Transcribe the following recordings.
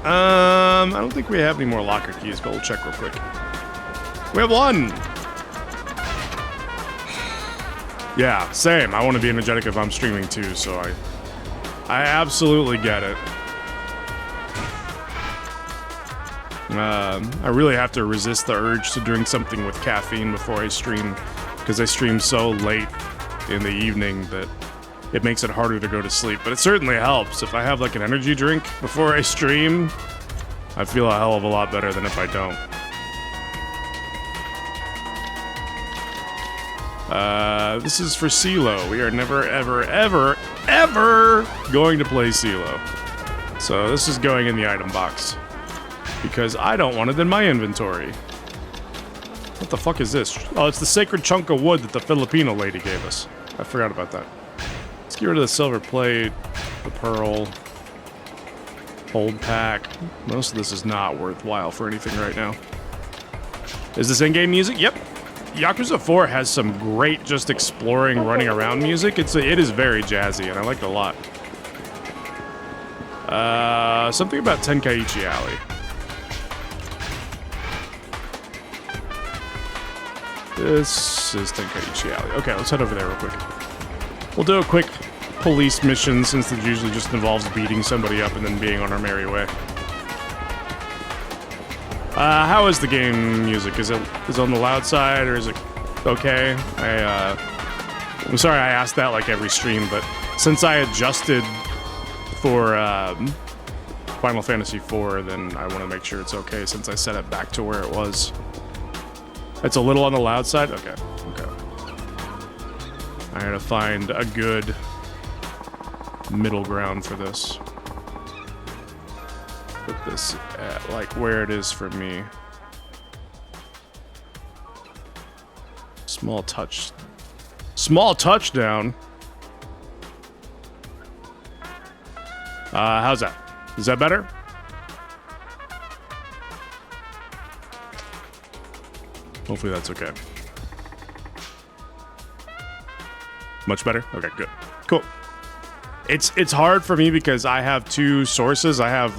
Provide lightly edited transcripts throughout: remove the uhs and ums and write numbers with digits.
I don't think we have any more locker keys, but we'll check real quick. We have one! Yeah, same. I want to be energetic if I'm streaming too, so I absolutely get it. I really have to resist the urge to drink something with caffeine before I stream, because I stream so late in the evening that it makes it harder to go to sleep. But it certainly helps. If I have like an energy drink before I stream, I feel a hell of a lot better than if I don't. This is for CeeLo. We are never, ever, ever, ever going to play CeeLo. So this is going in the item box, because I don't want it in my inventory. What the fuck is this? Oh, it's the sacred chunk of wood that the Filipino lady gave us. I forgot about that. Let's get rid of the silver plate, the pearl, hold pack. Most of this is not worthwhile for anything right now. Is this in-game music? Yep. Yakuza 4 has some great just exploring, running around music. It is very jazzy, and I like it a lot. Something about Tenkaichi Alley. This is Tenkaichi Alley. Okay, let's head over there real quick. We'll do a quick police mission, since it usually just involves beating somebody up and then being on our merry way. How is the game music? Is it on the loud side, or is it okay? I'm sorry I asked that like every stream, but since I adjusted for Final Fantasy IV, then I want to make sure it's okay since I set it back to where it was. It's a little on the loud side? Okay, okay. I gotta find a good middle ground for this. Put this at, like, where it is for me. Small touchdown? How's that? Is that better? Hopefully that's okay. Much better? Okay, good. Cool. It's hard for me because I have two sources. I have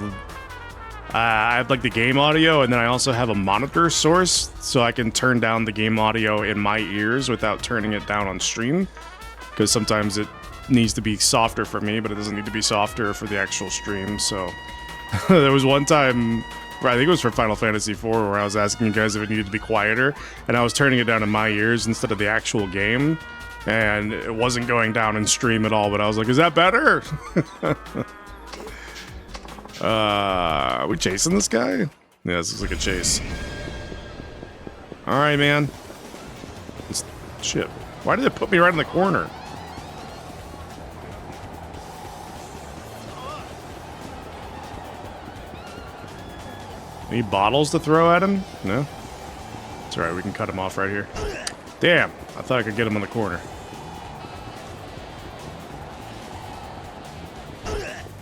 like the game audio, and then I also have a monitor source, so I can turn down the game audio in my ears without turning it down on stream, because sometimes it needs to be softer for me, but it doesn't need to be softer for the actual stream. So there was one time, I think it was for Final Fantasy IV, where I was asking you guys if it needed to be quieter, and I was turning it down in my ears instead of the actual game, and it wasn't going down in stream at all, but I was like, is that better? Are we chasing this guy? Yeah, this looks like a chase. Alright, man. Shit. Why did it put me right in the corner? Any bottles to throw at him? No? It's alright, we can cut him off right here. Damn, I thought I could get him on the corner.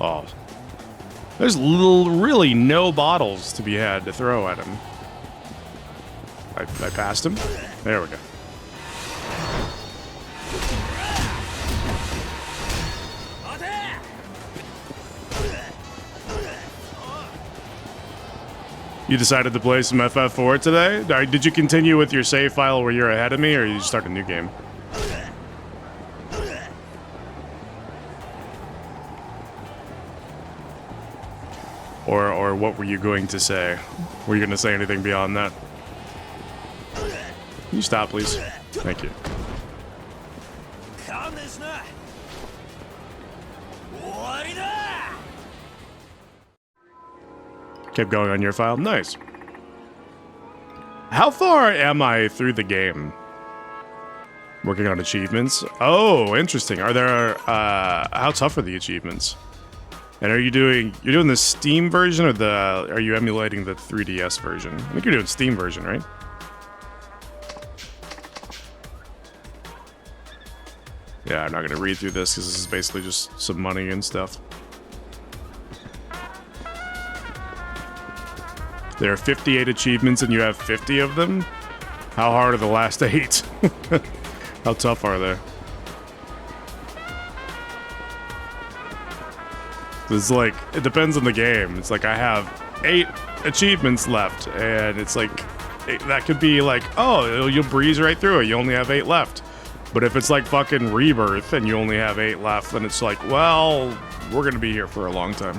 Oh. There's really no bottles to be had to throw at him. I passed him. There we go. You decided to play some FF4 today? Did you continue with your save file where you're ahead of me, or you start a new game? Or what were you going to say? Were you going to say anything beyond that? Can you stop, please? Thank you. Kept going on your file. Nice. How far am I through the game? Working on achievements. Oh, interesting. Are there, how tough are the achievements? And are you doing, you're doing the Steam version, or are you emulating the 3DS version? I think you're doing Steam version, right? Yeah, I'm not going to read through this because this is basically just some money and stuff. There are 58 achievements and you have 50 of them? How hard are the last 8? How tough are they? It's like, it depends on the game. It's like I have 8 achievements left, and it's like, that could be like, oh, you'll breeze right through it. You only have 8 left. But if it's like fucking Rebirth and you only have 8 left, then it's like, well, we're gonna be here for a long time.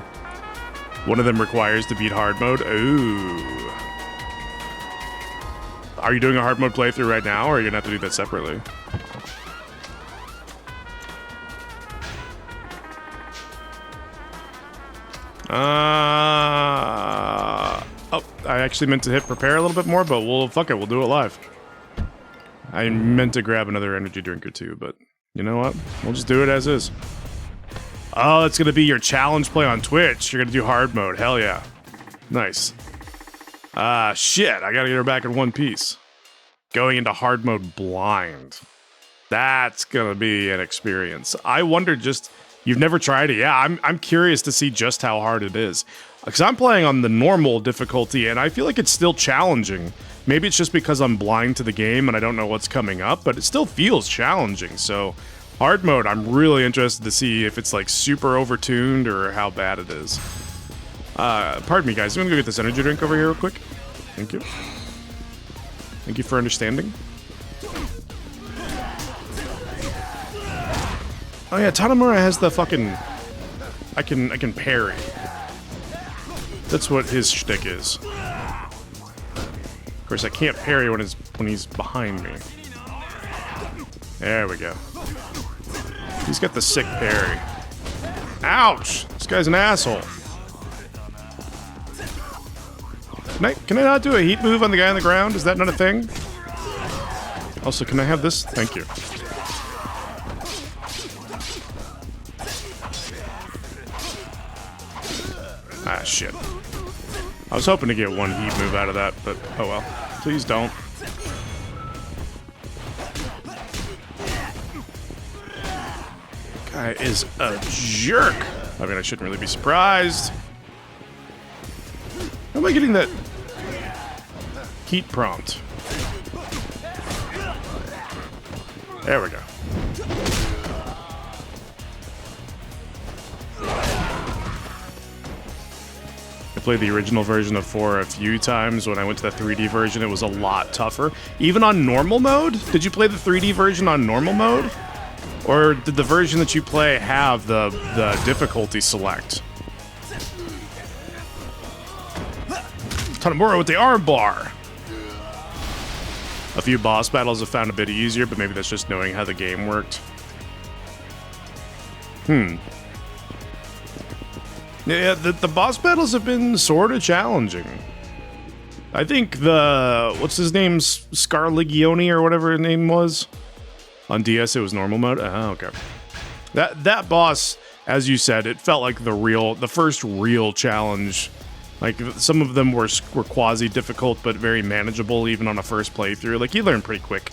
One of them requires to beat hard mode. Ooh. Are you doing a hard mode playthrough right now, or are you gonna have to do that separately? Oh, I actually meant to hit prepare a little bit more, but fuck it, we'll do it live. I meant to grab another energy drink or two, but you know what? We'll just do it as is. Oh, it's gonna be your challenge play on Twitch. You're gonna do hard mode. Hell yeah. Nice. Shit, I gotta get her back in one piece. Going into hard mode blind. That's gonna be an experience. I wonder just, you've never tried it? Yeah, I'm curious to see just how hard it is. Because I'm playing on the normal difficulty, and I feel like it's still challenging. Maybe it's just because I'm blind to the game and I don't know what's coming up, but it still feels challenging. So, hard mode, I'm really interested to see if it's like super overtuned or how bad it is. Pardon me, guys. I'm gonna go get this energy drink over here real quick. Thank you. Thank you for understanding. Oh yeah, Tanamura has the fucking... I can parry. That's what his shtick is. Of course, I can't parry when he's behind me. There we go. He's got the sick parry. Ouch! This guy's an asshole. Can I not do a heat move on the guy on the ground? Is that not a thing? Also, can I have this? Thank you. Ah, shit. I was hoping to get one heat move out of that, but oh well. Please don't. Guy is a jerk. I mean, I shouldn't really be surprised. How am I getting that heat prompt? There we go. I played the original version of 4 a few times. When I went to the 3D version, it was a lot tougher. Even on normal mode? Did you play the 3D version on normal mode? Or did the version that you play have the difficulty select? Tanamura with the arm bar! A few boss battles I found a bit easier, but maybe that's just knowing how the game worked. Yeah, the boss battles have been sort of challenging. I think what's his name? Scarligione or whatever his name was? On DS it was normal mode? Oh, okay. That boss, as you said, it felt like the first real challenge. Like, some of them were quasi-difficult, but very manageable, even on a first playthrough. Like, you learn pretty quick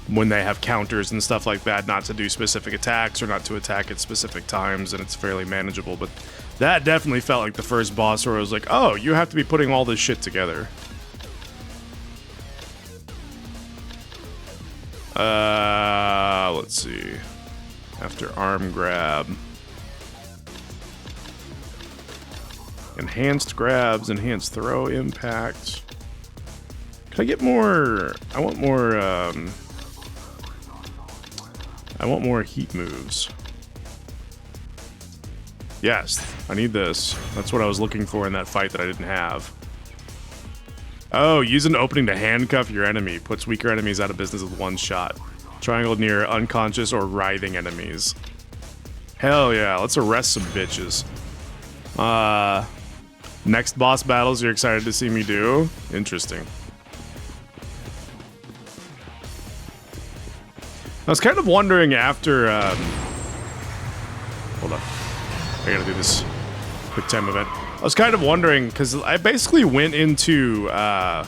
when they have counters and stuff like that, not to do specific attacks or not to attack at specific times, and it's fairly manageable. But that definitely felt like the first boss where I was like, oh, you have to be putting all this shit together. Let's see. After arm grab. Enhanced grabs, enhanced throw, impact. Can I get more? I want more heat moves. Yes, I need this. That's what I was looking for in that fight that I didn't have. Oh, use an opening to handcuff your enemy. Puts weaker enemies out of business with one shot. Triangle near unconscious or writhing enemies. Hell yeah, let's arrest some bitches. Next boss battles you're excited to see me do? Interesting. I was kind of wondering after, hold on. I gotta do this quick time event. I was kind of wondering, because I basically went into, I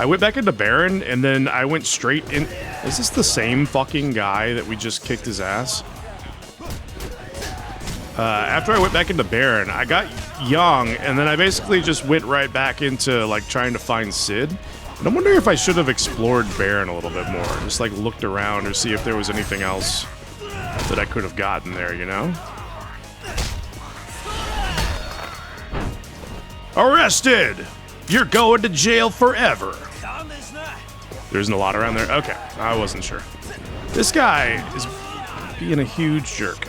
went back into Baron, and then I went straight in. Is this the same fucking guy that we just kicked his ass? After I went back into Baron, I got young, and then I basically just went right back into, like, trying to find Sid. And I'm wondering if I should have explored Baron a little bit more. Just, like, looked around or see if there was anything else that I could have gotten there, you know? Arrested! You're going to jail forever. There isn't a lot around there? Okay, I wasn't sure. This guy is being a huge jerk.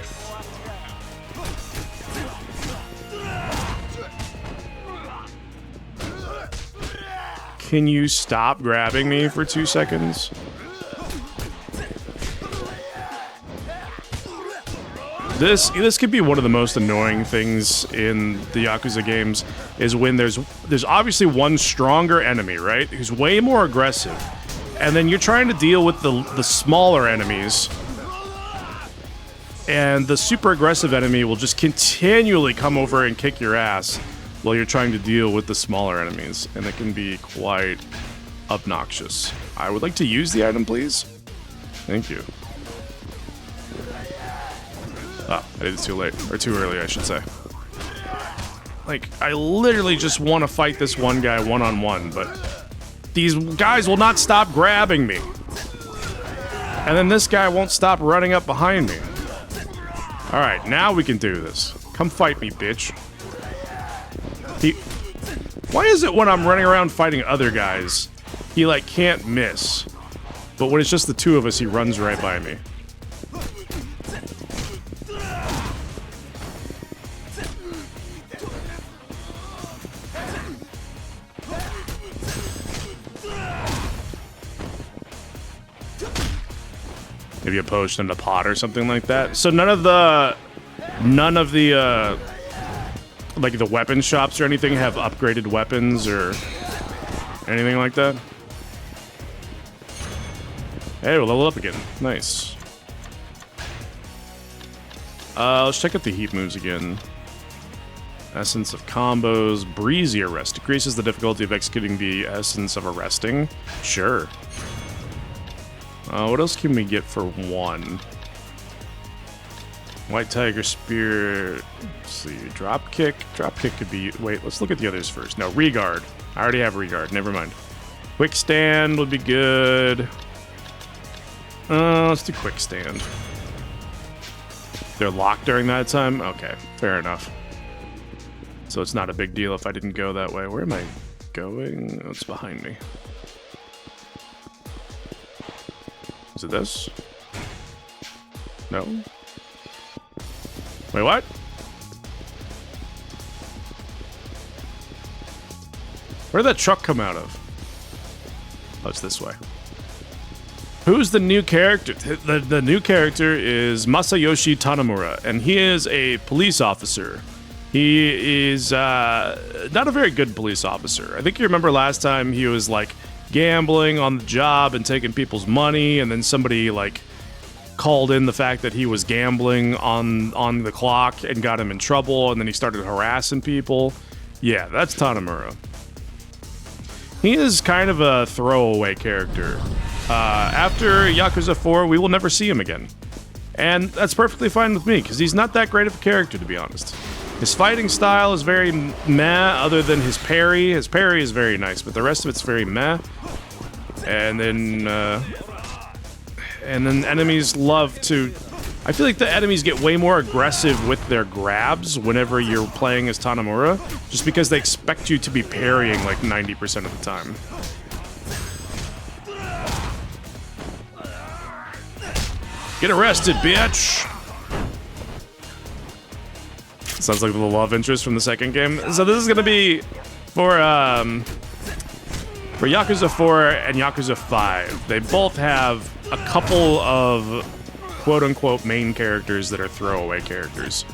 Can you stop grabbing me for 2 seconds? This could be one of the most annoying things in the Yakuza games, is when there's obviously one stronger enemy, right? Who's way more aggressive. And then you're trying to deal with the smaller enemies. And the super aggressive enemy will just continually come over and kick your ass while you're trying to deal with the smaller enemies. And it can be quite obnoxious. I would like to use the item, please. Thank you. Oh, I did it too late. Or too early, I should say. Like, I literally just want to fight this one guy one-on-one, but these guys will not stop grabbing me. And then this guy won't stop running up behind me. Alright, now we can do this. Come fight me, bitch. Why is it when I'm running around fighting other guys, he, like, can't miss? But when it's just the two of us, he runs right by me. Maybe a potion and a pot or something like that. So none of the like the weapon shops or anything have upgraded weapons or anything like that. Hey, we'll level up again. Nice. Let's check out the heat moves again. Essence of combos. Breezy arrest. Decreases the difficulty of executing the essence of arresting. Sure. What else can we get for 1? White Tiger Spear. Let's see. Drop kick. Drop kick could be... Wait, let's look at the others first. No, Regard. I already have Regard. Never mind. Quick Stand would be good. Let's do Quick Stand. They're locked during that time? Okay, fair enough. So it's not a big deal if I didn't go that way. Where am I going? Oh, it's behind me. Is it this? No? Wait, what? Where'd that truck come out of? Oh, it's this way. Who's the new character? The new character is Masayoshi Tanamura, and he is a police officer. He is not a very good police officer. I think you remember last time he was like gambling on the job and taking people's money, and then somebody like called in the fact that he was gambling on the clock and got him in trouble, and then he started harassing people. Yeah, that's Tanamura. He is kind of a throwaway character. After Yakuza 4, we will never see him again. And that's perfectly fine with me, because he's not that great of a character, to be honest. His fighting style is very meh, other than his parry. His parry is very nice, but the rest of it's very meh. And then enemies love to... I feel like the enemies get way more aggressive with their grabs whenever you're playing as Tanamura, just because they expect you to be parrying like 90% of the time. Get arrested, bitch! Sounds like the love interest from the second game. So this is gonna be for Yakuza 4 and Yakuza 5. They both have a couple of quote-unquote main characters that are throwaway characters.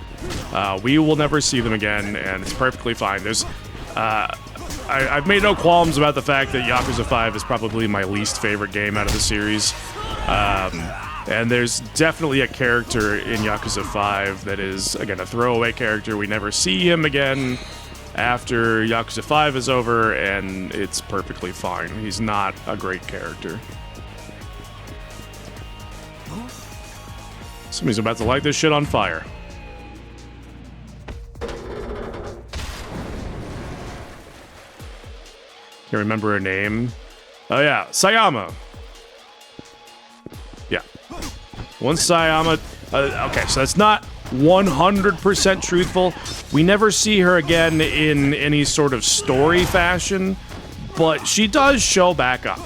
We will never see them again, and it's perfectly fine. There's, I've made no qualms about the fact that Yakuza 5 is probably my least favorite game out of the series. And there's definitely a character in Yakuza 5 that is, again, a throwaway character. We never see him again after Yakuza 5 is over, and it's perfectly fine. He's not a great character. Somebody's about to light this shit on fire. Can't remember her name. Oh yeah, Sayama. Yeah. One Sayama. Okay, so that's not 100% truthful. We never see her again in any sort of story fashion, but she does show back up.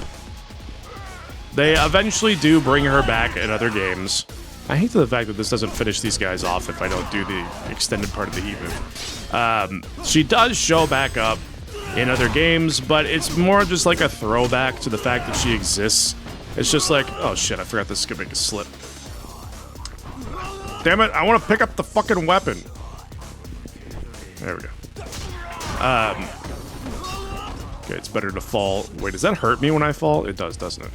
They eventually do bring her back in other games. I hate the fact that this doesn't finish these guys off if I don't do the extended part of the heat move. She does show back up in other games, but it's more just like a throwback to the fact that she exists. It's just like, oh shit, I forgot this is gonna make a slip. Damn it, I want to pick up the fucking weapon. There we go. Okay, it's better to fall. Wait, does that hurt me when I fall? It does, doesn't it?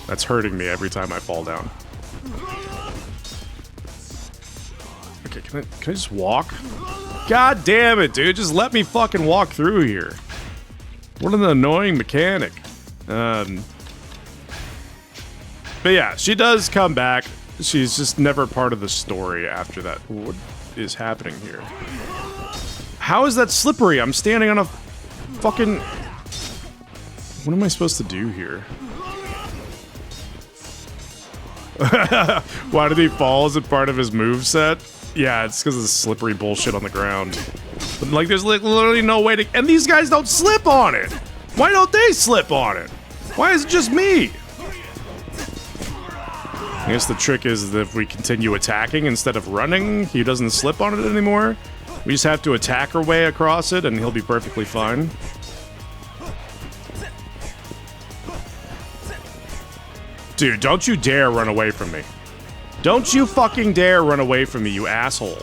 That's hurting me every time I fall down. Okay, can I just walk? God damn it, dude. Just let me fucking walk through here. What an annoying mechanic. But yeah, she does come back. She's just never part of the story after that. What is happening here? How is that slippery? I'm standing on a fucking... What am I supposed to do here? Why did he fall? Is it part of his moveset? Yeah, it's because of the slippery bullshit on the ground. But, like, there's literally no way to... And these guys don't slip on it! Why don't they slip on it? Why is it just me? I guess the trick is that if we continue attacking instead of running, he doesn't slip on it anymore. We just have to attack our way across it and he'll be perfectly fine. Dude, don't you dare run away from me. Don't you fucking dare run away from me, you asshole.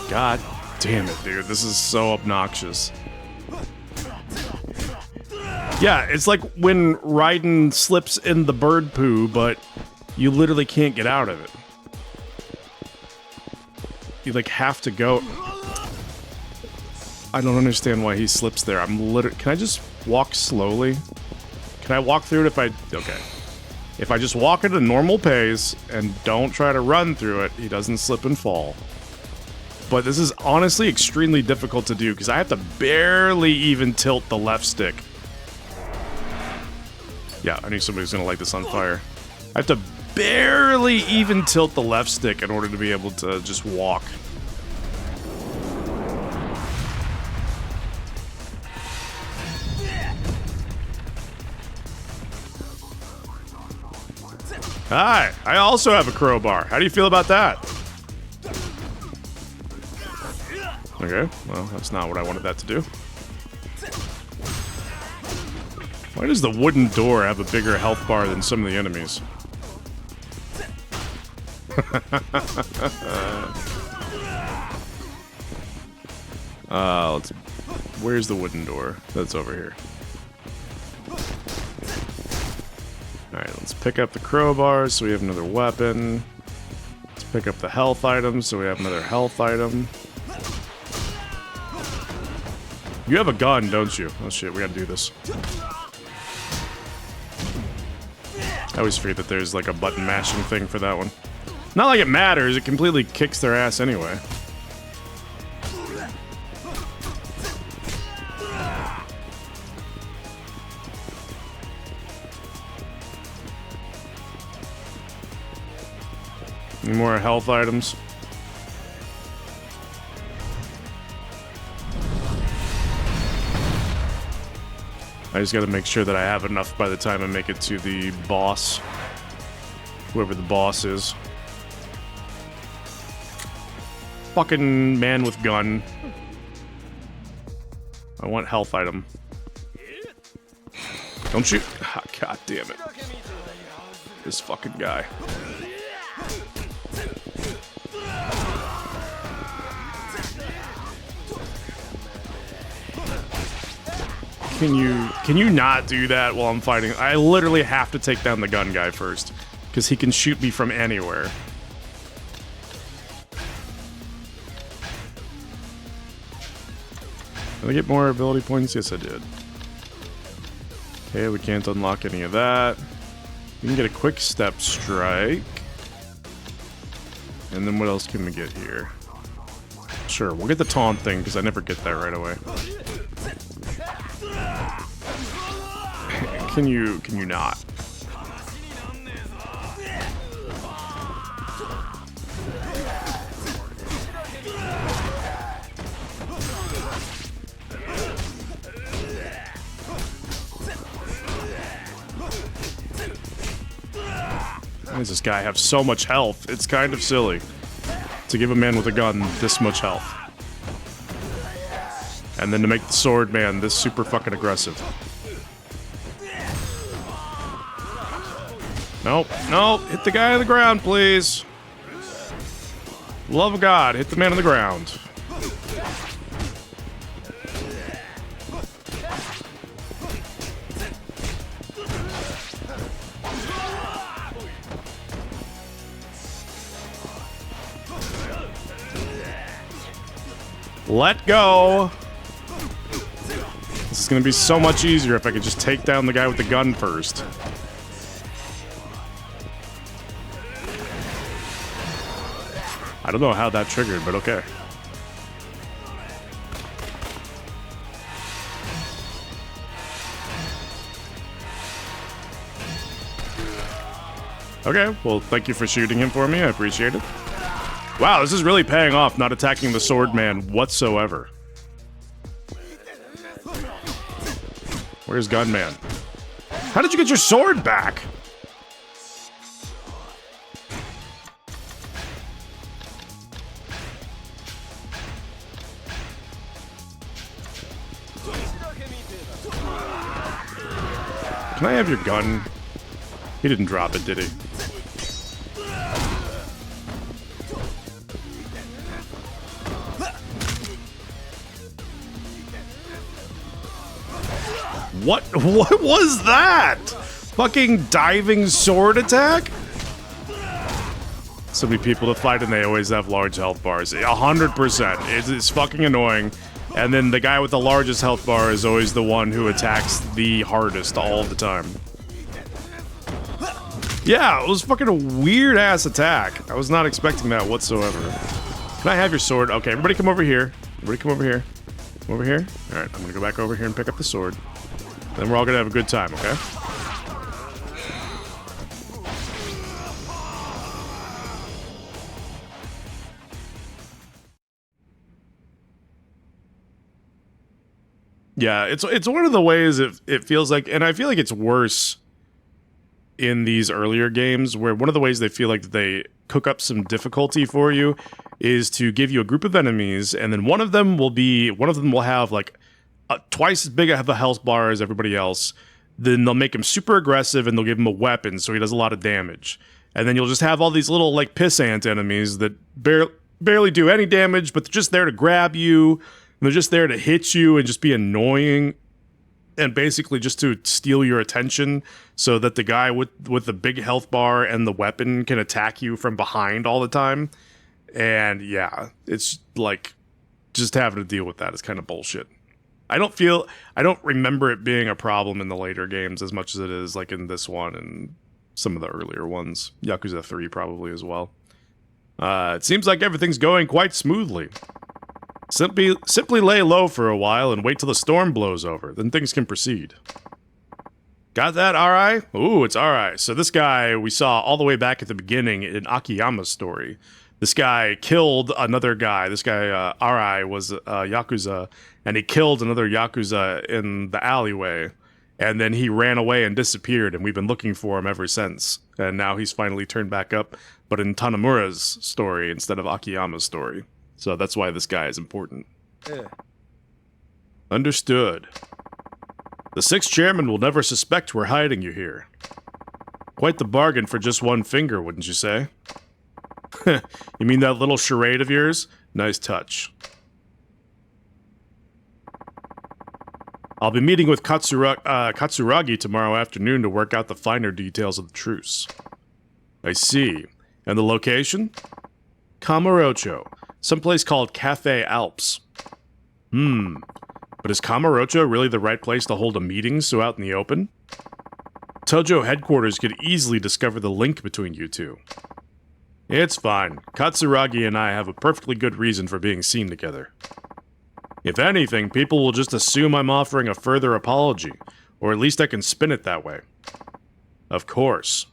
God damn it, dude. This is so obnoxious. Yeah, it's like when Raiden slips in the bird poo, but you literally can't get out of it. You, like, have to go... I don't understand why he slips there. I'm literally... Can I just walk slowly? Can I walk through it if I... Okay. If I just walk at a normal pace and don't try to run through it, he doesn't slip and fall. But this is honestly extremely difficult to do because I have to barely even tilt the left stick. Yeah, I knew somebody was going to light this on fire. I have to barely even tilt the left stick in order to be able to just walk. Hi, I also have a crowbar. How do you feel about that? Okay, well, that's not what I wanted that to do. Why does the wooden door have a bigger health bar than some of the enemies? Where's the wooden door? That's over here. Alright, let's pick up the crowbar so we have another weapon. Let's pick up the health item so we have another health item. You have a gun, don't you? Oh shit, we gotta do this. I always forget that there's like a button mashing thing for that one. Not like it matters, it completely kicks their ass anyway. Any more health items? I just gotta make sure that I have enough by the time I make it to the boss. Whoever the boss is. Fucking man with gun. I want health item. Don't shoot. Ah, God damn it. This fucking guy. Can you not do that while I'm fighting? I literally have to take down the gun guy first, because he can shoot me from anywhere. Did I get more ability points? Yes, I did. Okay, we can't unlock any of that. We can get a quick step strike. And then what else can we get here? Sure, we'll get the taunt thing, because I never get that right away. can you not? Why does this guy have so much health? It's kind of silly to give a man with a gun this much health. And then to make the sword man this super fucking aggressive. Nope, nope, hit the guy on the ground, please. Love of God, hit the man on the ground. Let go. This is gonna be so much easier if I could just take down the guy with the gun first. I don't know how that triggered, but okay. Okay, well, thank you for shooting him for me. I appreciate it. Wow, this is really paying off, not attacking the sword man whatsoever. Where's Gunman? How did you get your sword back? Can I have your gun? He didn't drop it, did he? What was that? Fucking diving sword attack? So many people to fight and they always have large health bars. 100%. It's fucking annoying. And then the guy with the largest health bar is always the one who attacks the hardest all the time. Yeah, it was fucking a weird-ass attack. I was not expecting that whatsoever. Can I have your sword? Okay, everybody come over here. Everybody come over here. Come over here. Alright, I'm gonna go back over here and pick up the sword. Then we're all gonna have a good time, okay? Yeah, it's one of the ways it feels like, and I feel like it's worse in these earlier games, where one of the ways they feel like they cook up some difficulty for you is to give you a group of enemies, and then one of them will have like twice as big of a health bar as everybody else. Then they'll make him super aggressive and they'll give him a weapon so he does a lot of damage. And then you'll just have all these little like pissant enemies that barely do any damage, but they're just there to grab you, and they're just there to hit you and just be annoying, and basically just to steal your attention so that the guy with the big health bar and the weapon can attack you from behind all the time. And yeah, it's like just having to deal with that is kind of bullshit. I don't remember it being a problem in the later games as much as it is like in this one and some of the earlier ones. Yakuza 3 probably as well. It seems like everything's going quite smoothly. Simply lay low for a while and wait till the storm blows over, then things can proceed. Got that, Arai? Ooh, it's Arai. So this guy we saw all the way back at the beginning in Akiyama's story. This guy killed another guy. This guy, Arai, was a Yakuza, and he killed another Yakuza in the alleyway. And then he ran away and disappeared, and we've been looking for him ever since. And now he's finally turned back up, but in Tanamura's story instead of Akiyama's story. So that's why this guy is important. Yeah. Understood. The sixth chairman will never suspect we're hiding you here. Quite the bargain for just one finger, wouldn't you say? You mean that little charade of yours? Nice touch. I'll be meeting with Katsuragi tomorrow afternoon to work out the finer details of the truce. I see. And the location? Kamurocho. Someplace called Cafe Alps. But is Kamurocho really the right place to hold a meeting so out in the open? Tojo headquarters could easily discover the link between you two. It's fine. Katsuragi and I have a perfectly good reason for being seen together. If anything, people will just assume I'm offering a further apology, Or at least I can spin it that way. Of course.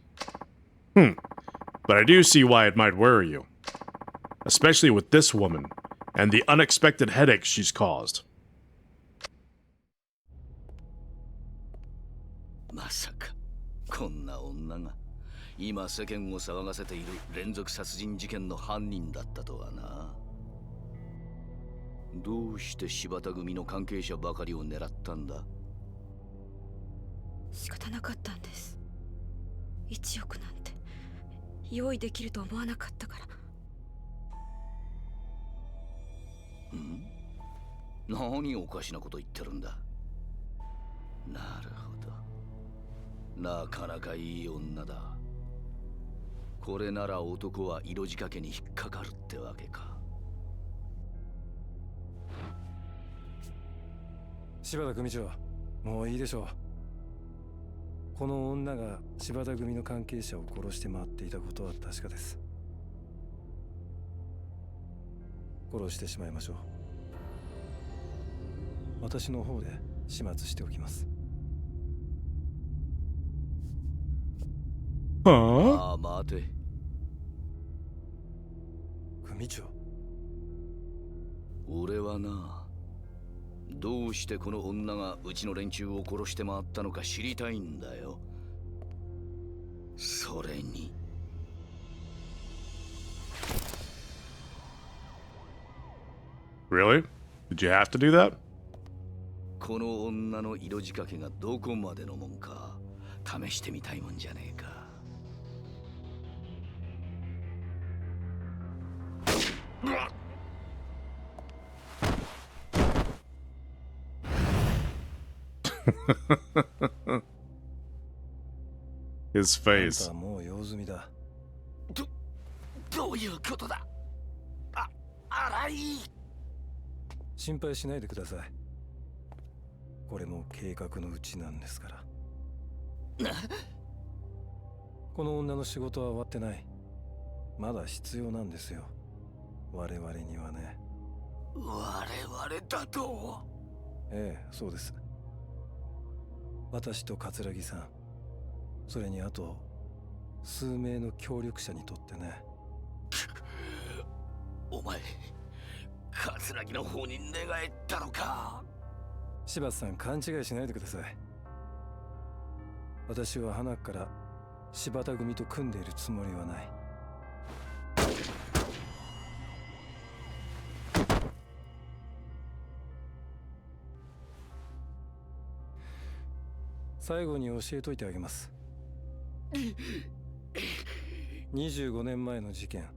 But I do see why it might worry you. Especially with this woman, and the unexpected headaches she's caused. まさかこんな女が今世間を騒がせている連続殺人事件の犯人だったとはな。どうして柴田組の関係者ばかりを狙ったんだ。仕方なかったんです。1億なんて用意できると思わなかったから。何おかしなこと言ってるんだ。なるほど。なかなかいい女だ。これなら男は色仕掛けに引っかかるってわけか。柴田組長、もういいでしょう。この女が柴田組の関係者を殺して回っていたことは確かです。殺してしまいましょう。私の方で始末しておきます。ああ、待て。組長。俺はな、どうしてこの女がうちの連中を殺して回ったのか知りたいんだよ。それに。Really? Did you have to do that? この女の色仕掛けがどこまでのもんか試してみたいもんじゃねえか。His face. もう用済みだ。どういうことだ。荒い。心配しないでください。これも計画のうちなんですから。この女の仕事は終わってない。まだ必要なんですよ。我々にはね。我々だと。ええ、そうです。私と桂木さん、それにあと数名の協力者にとってね。お前、桂木の方に寝返ったのか。柴田さん、勘違いしないでください。私は花から柴田組と組んでいるつもりはない。最後に教えといてあげます。25年前の事件、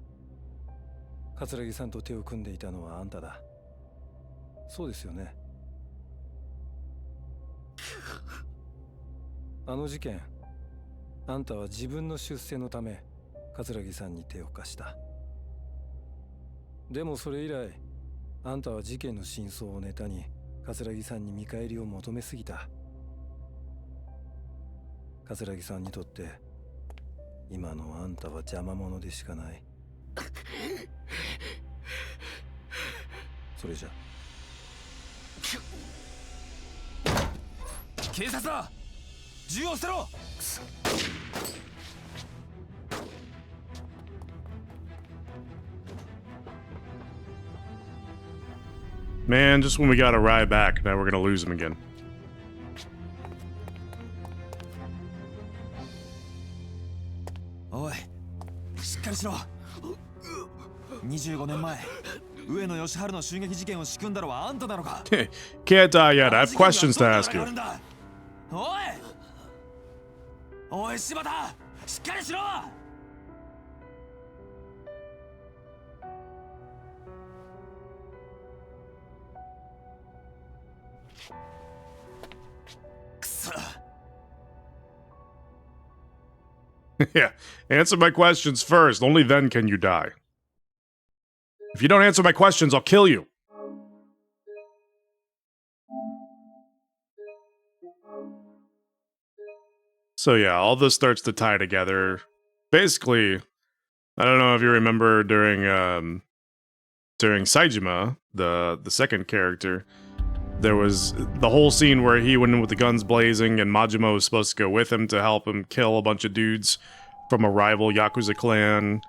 桂木さんと手を組んでいたのはあんただ。そうですよね。あの事件、あんたは自分の出世のため桂木さんに手を貸した。でもそれ以来、あんたは事件の真相をネタに桂木さんに見返りを求めすぎた。桂木さんにとって今のあんたは邪魔者でしかない。それじゃ。警察だ。銃を捨てろ。Man, just when we got a ride back, now we're gonna lose him again. おい、しっかりしろ。25年前、上野義治の襲撃事件を仕組んだのはあんたなのか。 Can't die yet. I have questions to ask you. おい、柴田、しっかりしろ。くそ。 Yeah, answer my questions first. Only then can you die. If you don't answer my questions, I'll kill you. So yeah, all this starts to tie together. Basically, I don't know if you remember during Saejima, the second character, There was the whole scene where he went in with the guns blazing and Majima was supposed to go with him to help him kill a bunch of dudes from a rival Yakuza clan,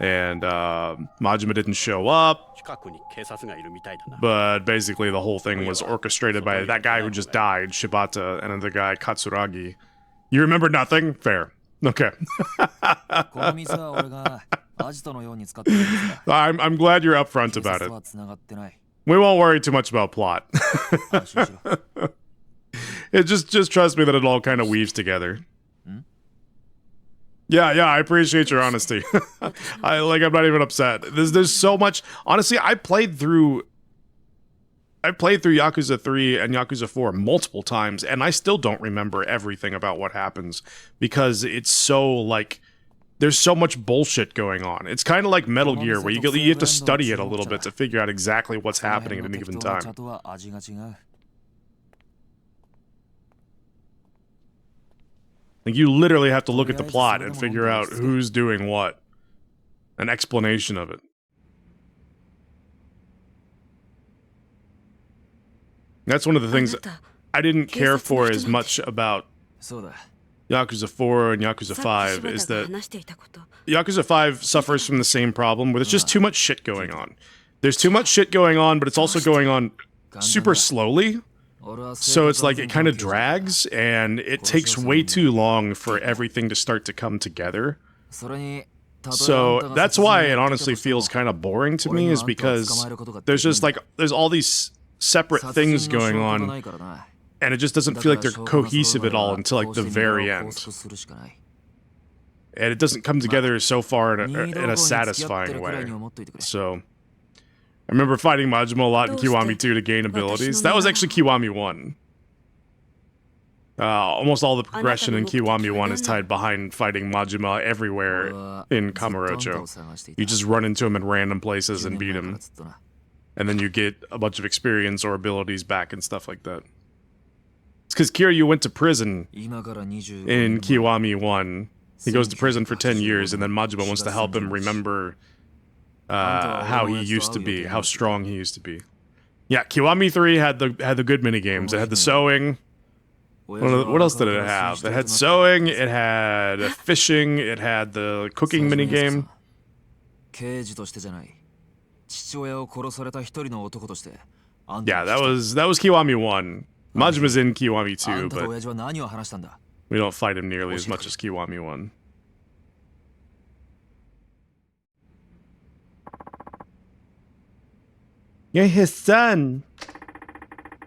and Majima didn't show up, but basically the whole thing was orchestrated by that guy who just died, Shibata, and the guy Katsuragi. You remember nothing? Fair. Okay. I'm glad you're upfront about it. We won't worry too much about plot. It just trust me that it all kind of weaves together. Yeah, I appreciate your honesty. I'm not even upset. There's so much. Honestly, I played through Yakuza 3 and Yakuza 4 multiple times, and I still don't remember everything about what happens because it's so, like, there's so much bullshit going on. It's kind of like Metal Gear, where you have to study it a little bit to figure out exactly what's happening at any given time. Like, you literally have to look at the plot and figure out who's doing what. An explanation of it. That's one of the things I didn't care for as much about Yakuza 4 and Yakuza 5 is that Yakuza 5 suffers from the same problem where there's just too much shit going on. There's too much shit going on, but it's also going on super slowly. So it's like it kind of drags, and it takes way too long for everything to start to come together. So that's why it honestly feels kind of boring to me, is because there's just like, there's all these separate things going on, and it just doesn't feel like they're cohesive at all until like the very end. And it doesn't come together so far in a satisfying way. So I remember fighting Majima a lot in Kiwami 2 to gain abilities. That was actually Kiwami 1. Almost all the progression in Kiwami 1 is tied behind fighting Majima everywhere in Kamurocho. You just run into him in random places and beat him. And then you get a bunch of experience or abilities back and stuff like that. It's because Kiryu went to prison in Kiwami 1. He goes to prison for 10 years, and then Majima wants to help him remember how he used to be, how strong he used to be. Yeah, Kiwami 3 had the good mini games. It had the sewing. What else did it have? It had sewing. It had fishing. It had the cooking mini game. Yeah, that was Kiwami 1. Majima's in Kiwami 2, but we don't fight him nearly as much as Kiwami 1. You're his son.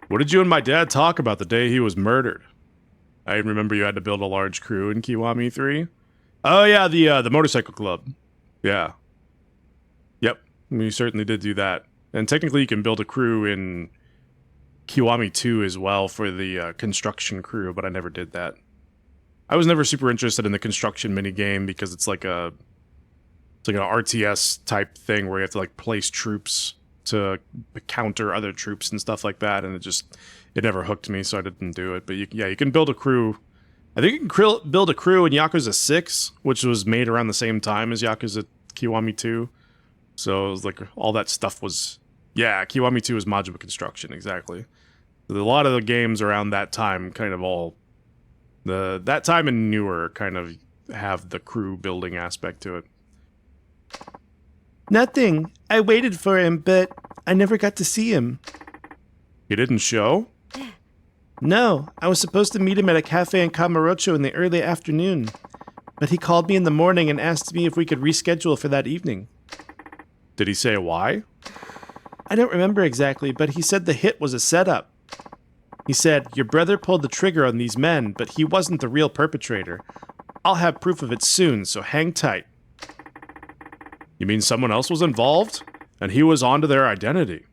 What did you and my dad talk about the day he was murdered? I remember you had to build a large crew in Kiwami 3. Oh yeah, the motorcycle club. Yeah. Yep, we certainly did do that. And technically you can build a crew in Kiwami 2 as well for the construction crew, but I never did that. I was never super interested in the construction minigame because it's like an RTS type thing where you have to like place troops to counter other troops and stuff like that, and it never hooked me, so I didn't do it. But you can build a crew. I think you can build a crew in Yakuza 6, which was made around the same time as Yakuza Kiwami 2. So it was like all that stuff was... Yeah, Kiwami 2 was Majima Construction, exactly. So a lot of the games around that time kind of all... That time and newer kind of have the crew building aspect to it. Nothing. I waited for him, but I never got to see him. He didn't show? No, I was supposed to meet him at a cafe in Kamurocho in the early afternoon. But he called me in the morning and asked me if we could reschedule for that evening. Did he say why? I don't remember exactly, but he said the hit was a setup. He said, your brother pulled the trigger on these men, but he wasn't the real perpetrator. I'll have proof of it soon, so hang tight. You mean someone else was involved? And he was onto their identity?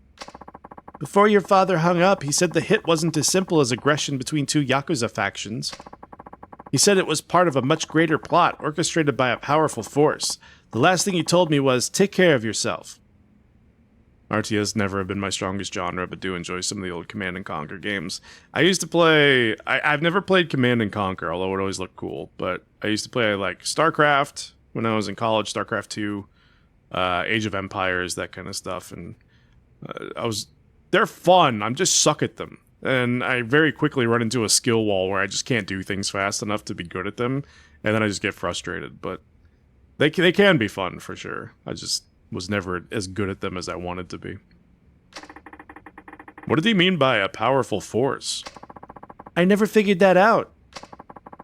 Before your father hung up, he said the hit wasn't as simple as aggression between two Yakuza factions. He said it was part of a much greater plot orchestrated by a powerful force. The last thing he told me was, take care of yourself. RTS never have been my strongest genre, but do enjoy some of the old Command & Conquer games. I used to play... I've never played Command & Conquer, although it always looked cool, but I used to play like StarCraft when I was in college, StarCraft 2, Age of Empires, that kind of stuff, and they're fun. I'm just suck at them. and I very quickly run into a skill wall where I just can't do things fast enough to be good at them, and then I just get frustrated. But they can be fun, for sure. I just was never as good at them as I wanted to be. What did he mean by a powerful force? I never figured that out.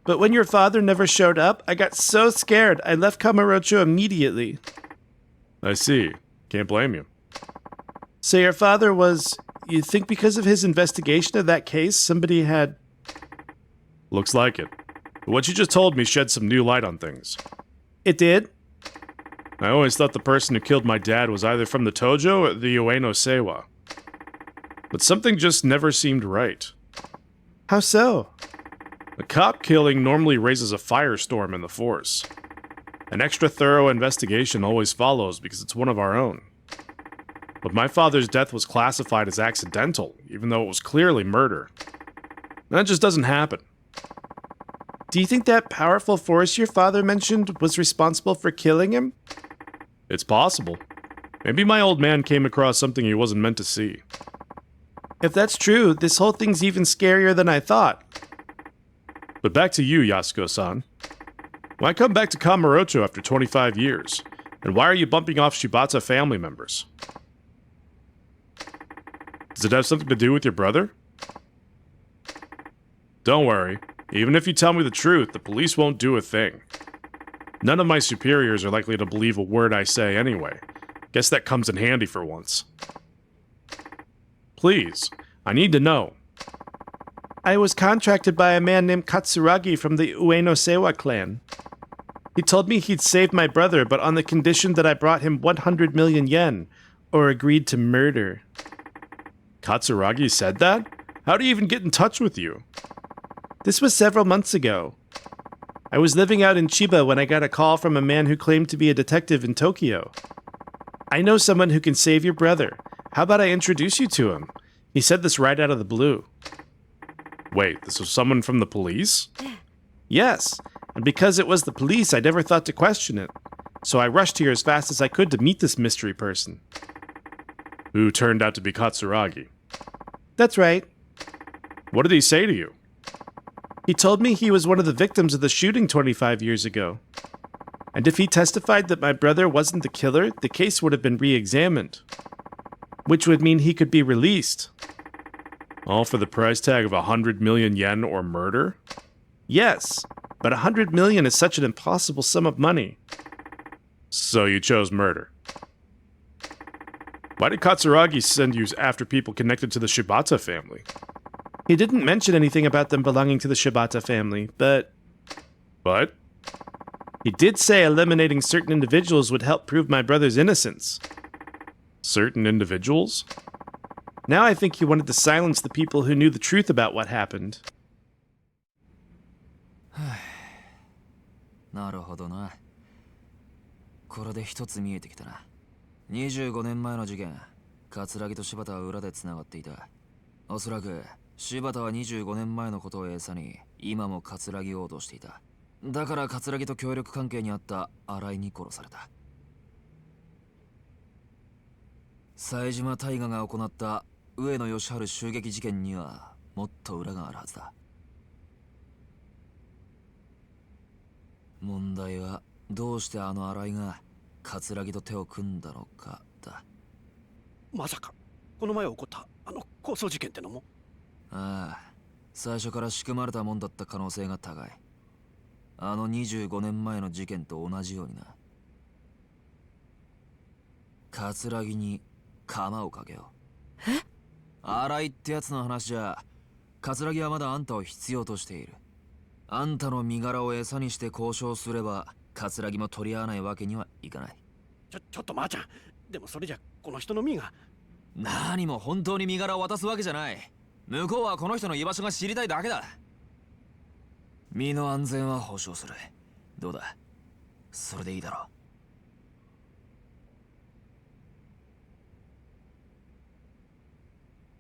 But when your father never showed up, I got so scared I left Kamurocho immediately. I see. Can't blame you. So your father was... You think because of his investigation of that case, somebody had... Looks like it. What you just told me shed some new light on things. It did? I always thought the person who killed my dad was either from the Tojo or the Ueno Seiwa. But something just never seemed right. How so? A cop killing normally raises a firestorm in the force. An extra thorough investigation always follows because it's one of our own. But my father's death was classified as accidental, even though it was clearly murder. That just doesn't happen. Do you think that powerful force your father mentioned was responsible for killing him? It's possible. Maybe my old man came across something he wasn't meant to see. If that's true, this whole thing's even scarier than I thought. But back to you, Yasuko-san. Why come back to Kamurocho after 25 years? And why are you bumping off Shibata family members? Does it have something to do with your brother? Don't worry. Even if you tell me the truth, the police won't do a thing. None of my superiors are likely to believe a word I say anyway. Guess that comes in handy for once. Please, I need to know. I was contracted by a man named Katsuragi from the Ueno Seiwa clan. He told me he'd save my brother, but on the condition that I brought him 100 million yen, or agreed to murder. Katsuragi said that? How'd he even get in touch with you? This was several months ago. I was living out in Chiba when I got a call from a man who claimed to be a detective in Tokyo. I know someone who can save your brother. How about I introduce you to him? He said this right out of the blue. Wait, this was someone from the police? Yes, and because it was the police, I never thought to question it. So I rushed here as fast as I could to meet this mystery person. Who turned out to be Katsuragi? That's right. What did he say to you? He told me he was one of the victims of the shooting 25 years ago. And if he testified that my brother wasn't the killer, the case would have been re-examined. Which would mean he could be released. All for the price tag of 100 million yen or murder? Yes, but 100 million is such an impossible sum of money. So you chose murder. Why did Katsuragi send you after people connected to the Shibata family? He didn't mention anything about them belonging to the Shibata family, but... But? He did say eliminating certain individuals would help prove my brother's innocence. Certain individuals? Now I think he wanted to silence the people who knew the truth about what happened. なるほどな。これで一つ見えてきたな。25年前の事件、桂木と柴田は裏で繋がっていた。おそらく柴田は25年前のことを餌に今も桂木を脅していた。だから桂木と協力関係にあった新井に殺された。冴島大河が行った上野義治襲撃事件にはもっと裏があるはずだ。問題はどうしてあの新井が桂木と手を組んだのかだ。まさかこの前起こったあの抗争事件ってのも？ああ、最初から仕組まれたもんだった可能性が高い。あの25年前の事件と同じようにな。桂木に鎌をかけよう。え？新井ってやつの話じゃ、桂木はまだあんたを必要としている。あんたの身柄を餌にして交渉すれば、桂木も取り合わないわけにはいかない。ちょっとまーちゃん。でもそれじゃこの人の身が。何も本当に身柄を渡すわけじゃない。向こうはこの人の居場所が知りたいだけだ。身の安全は保証する。どうだ？それでいいだろう。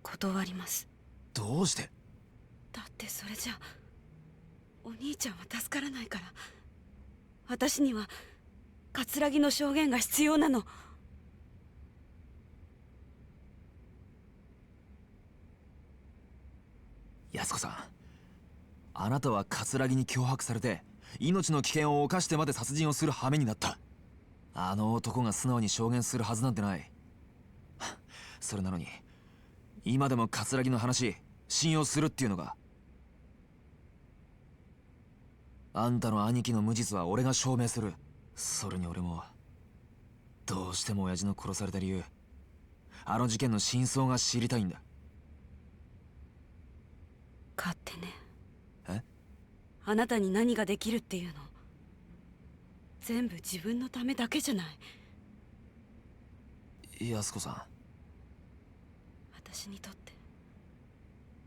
断ります。どうして？だってそれじゃお兄ちゃんは助からないから。私には桂木の証言が必要なの。安子さん、あなたは葛城に脅迫されて命の危険を冒してまで殺人をする羽目になった。あの男が素直に証言するはずなんてない。それなのに今でも葛城の話信用するっていうのが。あんたの兄貴の無実は俺が証明する。それに俺もどうしても親父の殺された理由、あの事件の真相が知りたいんだ。勝手ね。え？あなたに何ができるっていうの、全部自分のためだけじゃない。安子さん、私にとって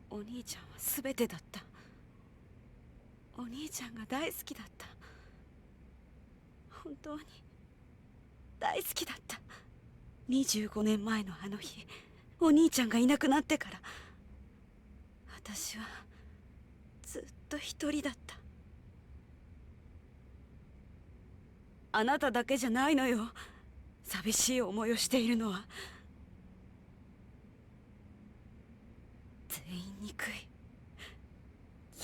お兄ちゃんは全てだった。お兄ちゃんが大好きだった。本当に大好きだった。25年前のあの日、お兄ちゃんがいなくなってから私はずっと一人だった。あなただけじゃないのよ、寂しい思いをしているのは。全員憎い。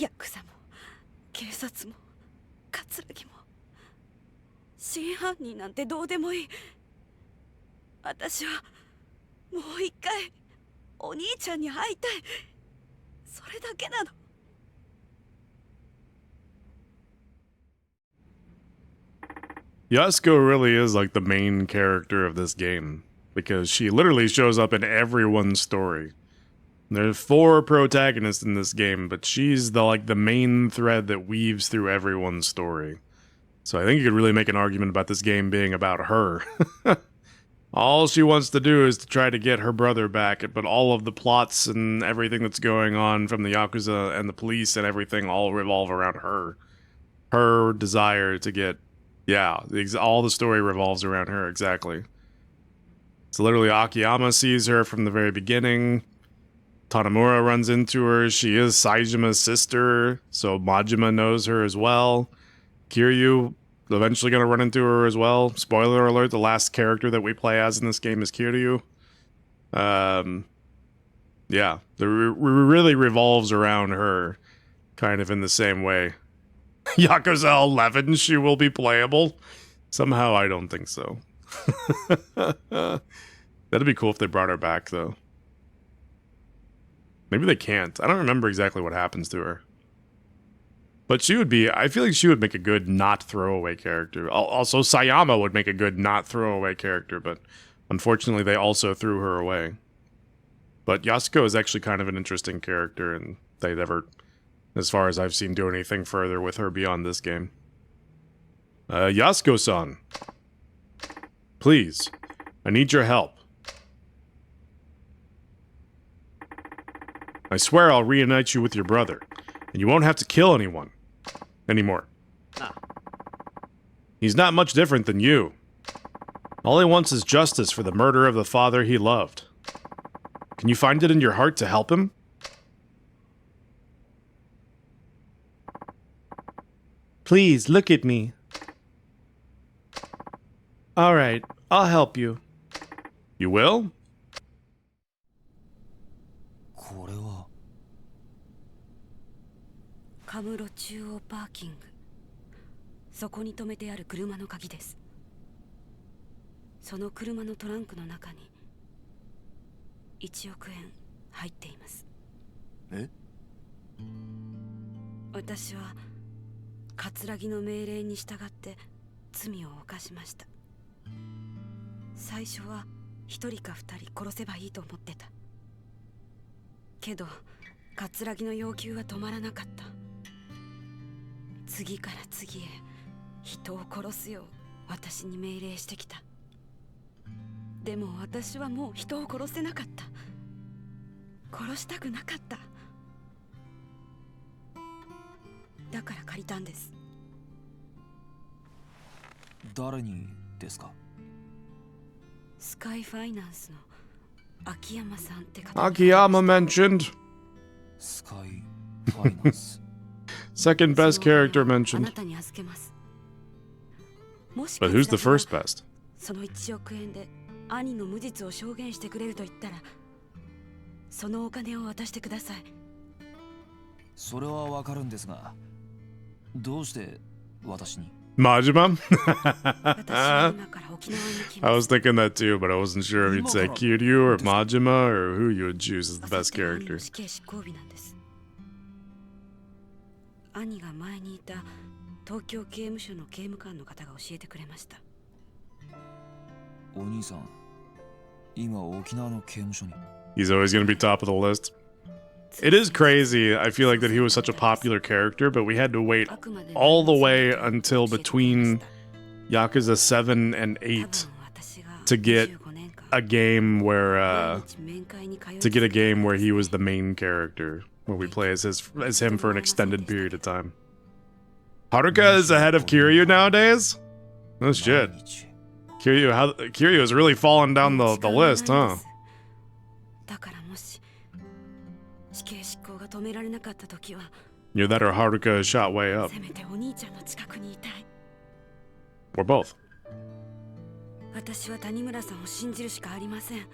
ヤクザも警察も葛城も。真犯人なんてどうでもいい。私はもう一回お兄ちゃんに会いたい。それだけなの。Yasuko really is like the main character of this game because she literally shows up in everyone's story. There's 4 protagonists in this game, but she's the main thread that weaves through everyone's story. So I think you could really make an argument about this game being about her. All she wants to do is to try to get her brother back, but all of the plots and everything that's going on from the Yakuza and the police and everything all revolve around her. Her desire to get... Yeah, all the story revolves around her, exactly. So literally Akiyama sees her from the very beginning. Tanemura runs into her. She is Saijima's sister, so Majima knows her as well. Kiryu eventually going to run into her as well. Spoiler alert, the last character that we play as in this game is Kiryu. Yeah, it really revolves around her, kind of in the same way. Yakuza 11, she will be playable? Somehow I don't think so. That'd be cool if they brought her back, though. Maybe they can't. I don't remember exactly what happens to her. But she would be... I feel like she would make a good not throwaway character. Also, Sayama would make a good not throwaway character, but unfortunately they also threw her away. But Yasuko is actually kind of an interesting character, and they never, as far as I've seen, do anything further with her beyond this game. Yasuko-san. Please. I need your help. I swear I'll reunite you with your brother, and you won't have to kill anyone anymore. He's not much different than you. All he wants is justice for the murder of the father he loved. Can you find it in your heart to help him? Please, look at me. Alright, I'll help you. You will? これはカムロ中央パーキング。そこに止めてある車の鍵です。その車のトランクの中に1億円入っています。え？私は葛城の命令に従って罪を犯しました。最初は1人か2人殺せばいいと思ってた。けど葛城の要求は止まらなかった。次から次へ人を殺すよう私に命令してきた。でも私はもう人を殺せなかった。殺したくなかった。だから借りたんです。誰にですか？スカイファイナンスの秋山さんって方。Akiyama mentioned. スカイファイナンス。Second best character あな mentioned. たに預けます。もし But who's the 葛 first 城が best? その1億円で兄の無実を証言してくれると言ったら、そのお金を渡してください。それはわかるんですが、どうして私に？ Majima? 私は今から沖縄に来 I ま was す。 thinking that too, but I wasn't sure if you'd say Kiryu or Majima or who you would choose as the 明後 best 日が兄 character. の死刑執行日なんです。兄が前にいた東京刑務所の刑務官の方が教えてくれました。お兄さん、今沖縄の刑務所に。 He's always going to be top of the list. It is crazy. I feel like that he was such a popular character, but we had to wait all the way until between Yakuza 7 and 8 to get a game where he was the main character, where we play as him for an extended period of time. Haruka is ahead of Kiryu nowadays? Oh shit. Kiryu has really fallen down the list, huh? だからもし死刑執行が止められなかった時は Either that or Haruka is shot way up. せめてお兄ちゃんの近くにいたい。 Or both. 私は谷村さんを信じるしかありません。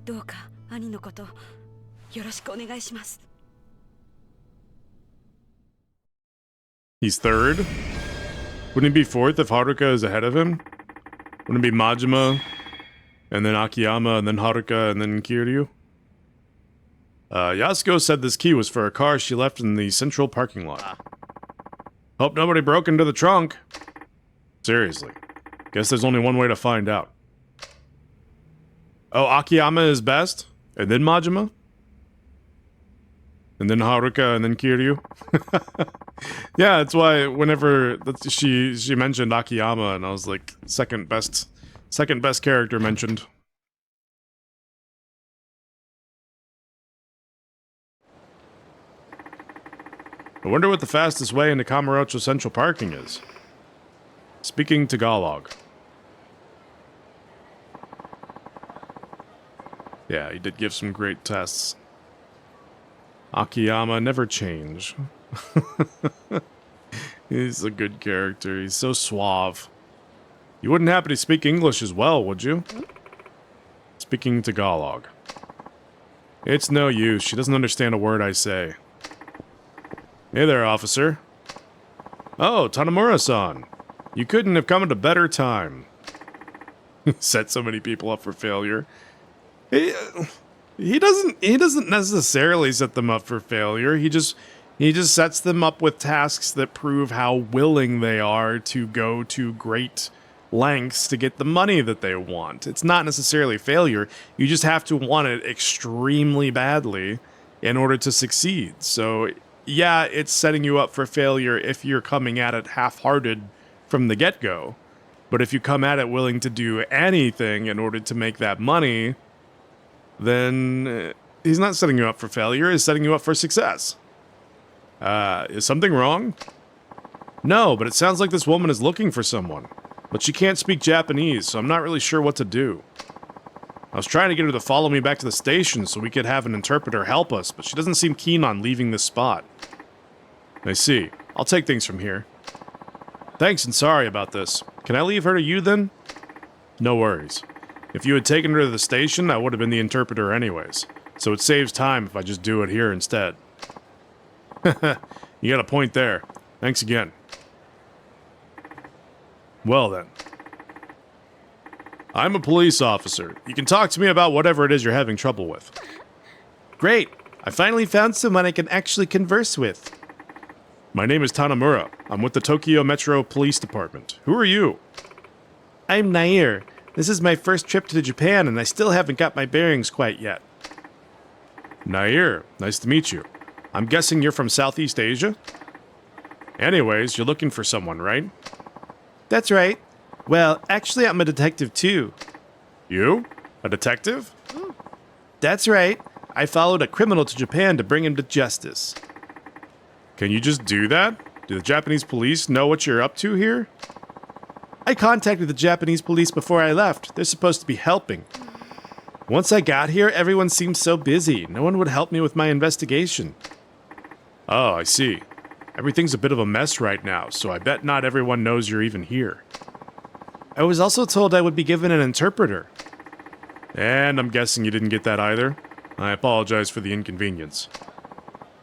どうか兄のことよろしくお願いします。 He's third? Wouldn't he be fourth if Haruka is ahead of him? Wouldn't it be Majima, and then Akiyama, and then Haruka, and then Kiryu? Yasuko said this key was for a car she left in the central parking lot. Hope nobody broke into the trunk. Seriously. Guess there's only one way to find out. Oh, Akiyama is best? And then Majima? And then Haruka, and then Kiryu? Yeah, that's why whenever she mentioned Akiyama, and I was like, second best character mentioned. I wonder what the fastest way into Kamurocho Central Parking is. Speaking Tagalog. Yeah, he did give some great tests. Akiyama never change. He's a good character. He's so suave. You wouldn't happen to speak English as well, would you? Speaking Tagalog. It's no use. She doesn't understand a word I say. Hey there, officer. Oh, Tanamura-san. You couldn't have come at a better time. Set so many people up for failure. He doesn't necessarily set them up for failure. He just sets them up with tasks that prove how willing they are to go to great lengths to get the money that they want. It's not necessarily failure. You just have to want it extremely badly in order to succeed. So, yeah, it's setting you up for failure if you're coming at it half-hearted from the get-go. But if you come at it willing to do anything in order to make that money, then he's not setting you up for failure, he's setting you up for success. Is something wrong? No, but it sounds like this woman is looking for someone. But she can't speak Japanese, so I'm not really sure what to do. I was trying to get her to follow me back to the station so we could have an interpreter help us, but she doesn't seem keen on leaving this spot. I see. I'll take things from here. Thanks and sorry about this. Can I leave her to you then? No worries. If you had taken her to the station, I would have been the interpreter anyways. So it saves time if I just do it here instead. You got a point there. Thanks again. Well then. I'm a police officer. You can talk to me about whatever it is you're having trouble with. Great! I finally found someone I can actually converse with. My name is Tanamura. I'm with the Tokyo Metro Police Department. Who are you? I'm Nair. This is my first trip to Japan and I still haven't got my bearings quite yet. Nair, nice to meet you. I'm guessing you're from Southeast Asia? Anyways, you're looking for someone, right? That's right. Well, actually I'm a detective too. You? A detective? That's right. I followed a criminal to Japan to bring him to justice. Can you just do that? Do the Japanese police know what you're up to here? I contacted the Japanese police before I left. They're supposed to be helping. Once I got here, everyone seemed so busy. No one would help me with my investigation. Oh, I see. Everything's a bit of a mess right now, so I bet not everyone knows you're even here. I was also told I would be given an interpreter. And I'm guessing you didn't get that either? I apologize for the inconvenience.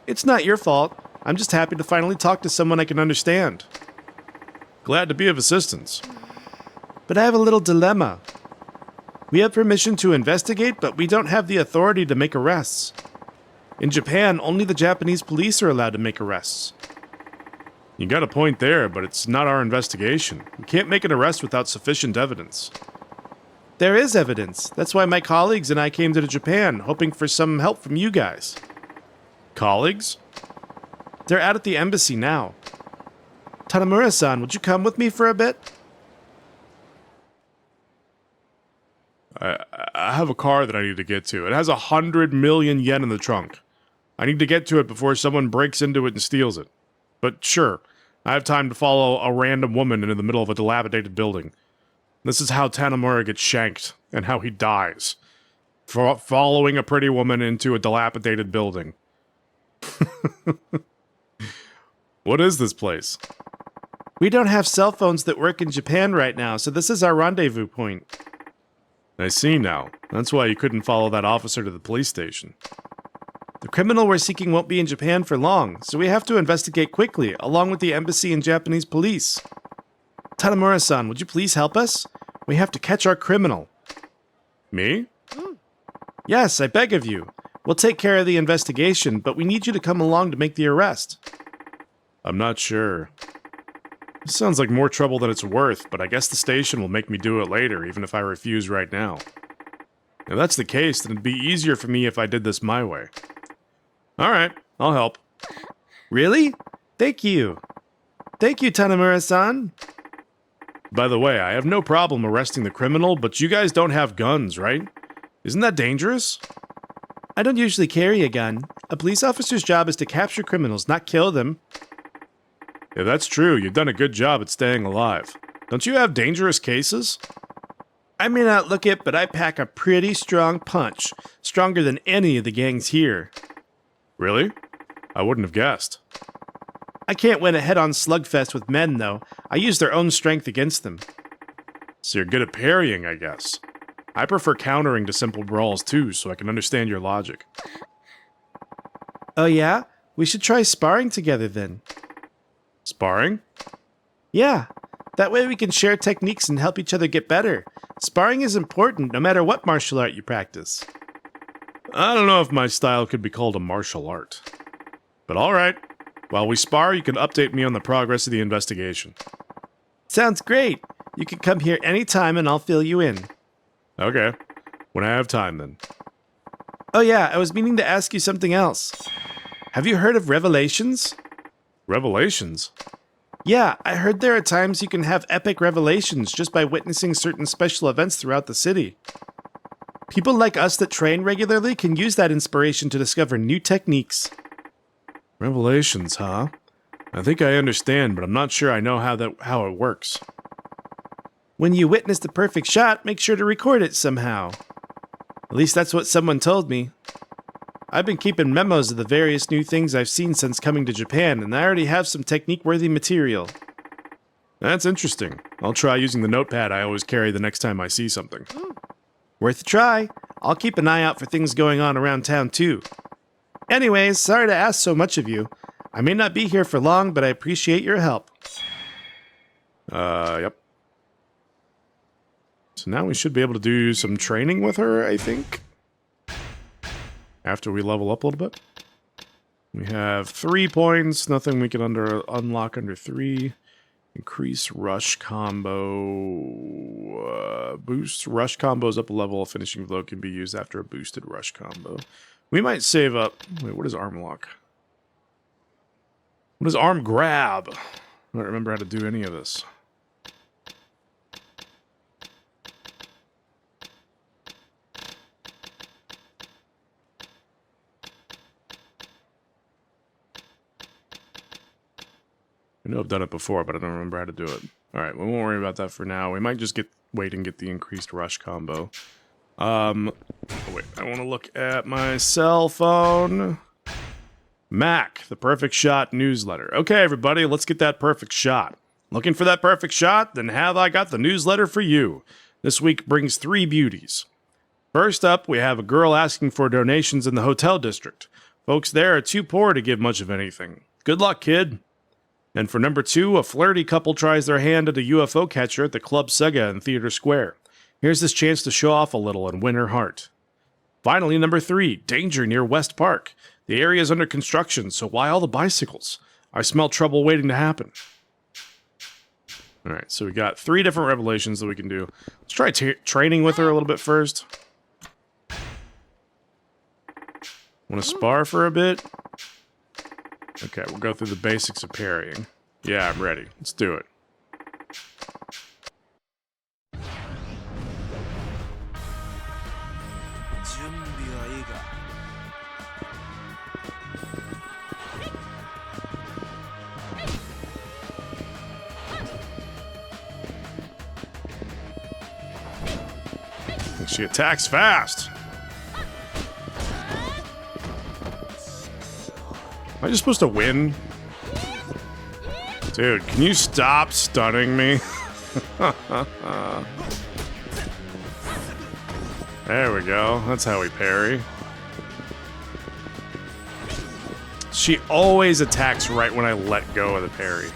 It's not your fault. I'm just happy to finally talk to someone I can understand. Glad to be of assistance. But I have a little dilemma. We have permission to investigate, but we don't have the authority to make arrests. In Japan, only the Japanese police are allowed to make arrests. You got a point there, but it's not our investigation. We can't make an arrest without sufficient evidence. There is evidence. That's why my colleagues and I came to Japan, hoping for some help from you guys. Colleagues? They're out at the embassy now. Tanamura-san, would you come with me for a bit? I have a car that I need to get to. It has 100 million yen in the trunk. I need to get to it before someone breaks into it and steals it. But sure, I have time to follow a random woman into the middle of a dilapidated building. This is how Tanamura gets shanked, and how he dies. Following a pretty woman into a dilapidated building. What is this place? We don't have cell phones that work in Japan right now, so this is our rendezvous point. I see now. That's why you couldn't follow that officer to the police station. The criminal we're seeking won't be in Japan for long, so we have to investigate quickly, along with the embassy and Japanese police. Tanamura-san, would you please help us? We have to catch our criminal. Me? Yes, I beg of you. We'll take care of the investigation, but we need you to come along to make the arrest. I'm not sure. This sounds like more trouble than it's worth, but I guess the station will make me do it later, even if I refuse right now. If that's the case, then it'd be easier for me if I did this my way. Alright, I'll help. Really? Thank you. Thank you, Tanamura-san. By the way, I have no problem arresting the criminal, but you guys don't have guns, right? Isn't that dangerous? I don't usually carry a gun. A police officer's job is to capture criminals, not kill them. If that's true, you've done a good job at staying alive. Don't you have dangerous cases? I may not look it, but I pack a pretty strong punch. Stronger than any of the gangs here. Really? I wouldn't have guessed. I can't win a head-on slugfest with men, though. I use their own strength against them. So you're good at parrying, I guess. I prefer countering to simple brawls, too, so I can understand your logic. Oh yeah? We should try sparring together, then. Sparring? Yeah. That way we can share techniques and help each other get better. Sparring is important, no matter what martial art you practice. I don't know if my style could be called a martial art. But alright. While we spar, you can update me on the progress of the investigation. Sounds great. You can come here anytime and I'll fill you in. Okay. When I have time, then. Oh yeah, I was meaning to ask you something else. Have you heard of revelations? Revelations? Yeah, I heard there are times you can have epic revelations just by witnessing certain special events throughout the city. People like us that train regularly can use that inspiration to discover new techniques. Revelations, huh? I think I understand, but I'm not sure I know how it works. When you witness the perfect shot, make sure to record it somehow. At least that's what someone told me. I've been keeping memos of the various new things I've seen since coming to Japan, and I already have some technique-worthy material. That's interesting. I'll try using the notepad I always carry the next time I see something. Worth a try. I'll keep an eye out for things going on around town, too. Anyways, sorry to ask so much of you. I may not be here for long, but I appreciate your help. Yep. So now we should be able to do some training with her, I think. After we level up a little bit. We have 3 points, nothing we can unlock under 3. Increase rush combo. Boost rush combos up a level. A finishing blow can be used after a boosted rush combo. We might save up. Wait, what is arm lock? What is arm grab? I don't remember how to do any of this. I know I've done it before, but I don't remember how to do it. Alright, we won't worry about that for now. We might just wait and get the increased rush combo. Oh wait, I want to look at my cell phone. Mac, the perfect shot newsletter. Okay, everybody, let's get that perfect shot. Looking for that perfect shot? Then have I got the newsletter for you. This week brings 3 beauties. First up, we have a girl asking for donations in the hotel district. Folks there are too poor to give much of anything. Good luck, kid. And for number 2, a flirty couple tries their hand at a UFO catcher at the Club Sega in Theater Square. Here's this chance to show off a little and win her heart. Finally, number 3, danger near West Park. The area is under construction, so why all the bicycles? I smell trouble waiting to happen. Alright, so we got 3 different revelations that we can do. Let's try training with her a little bit first. Want to spar for a bit? Okay, we'll go through the basics of parrying. Yeah, I'm ready. Let's do it. She attacks fast. Am I just supposed to win? Dude, can you stop stunning me? There we go. That's how we parry. She always attacks right when I let go of the parry.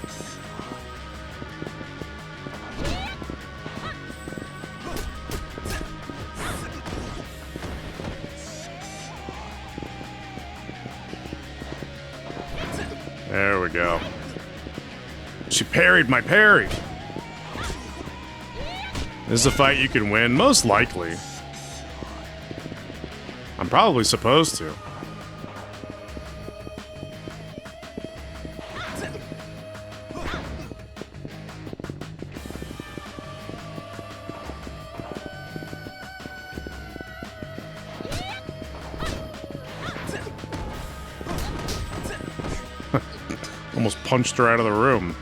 There we go. She parried my parry. This is a fight you can win, most likely. I'm probably supposed to. Almost punched her out of the room.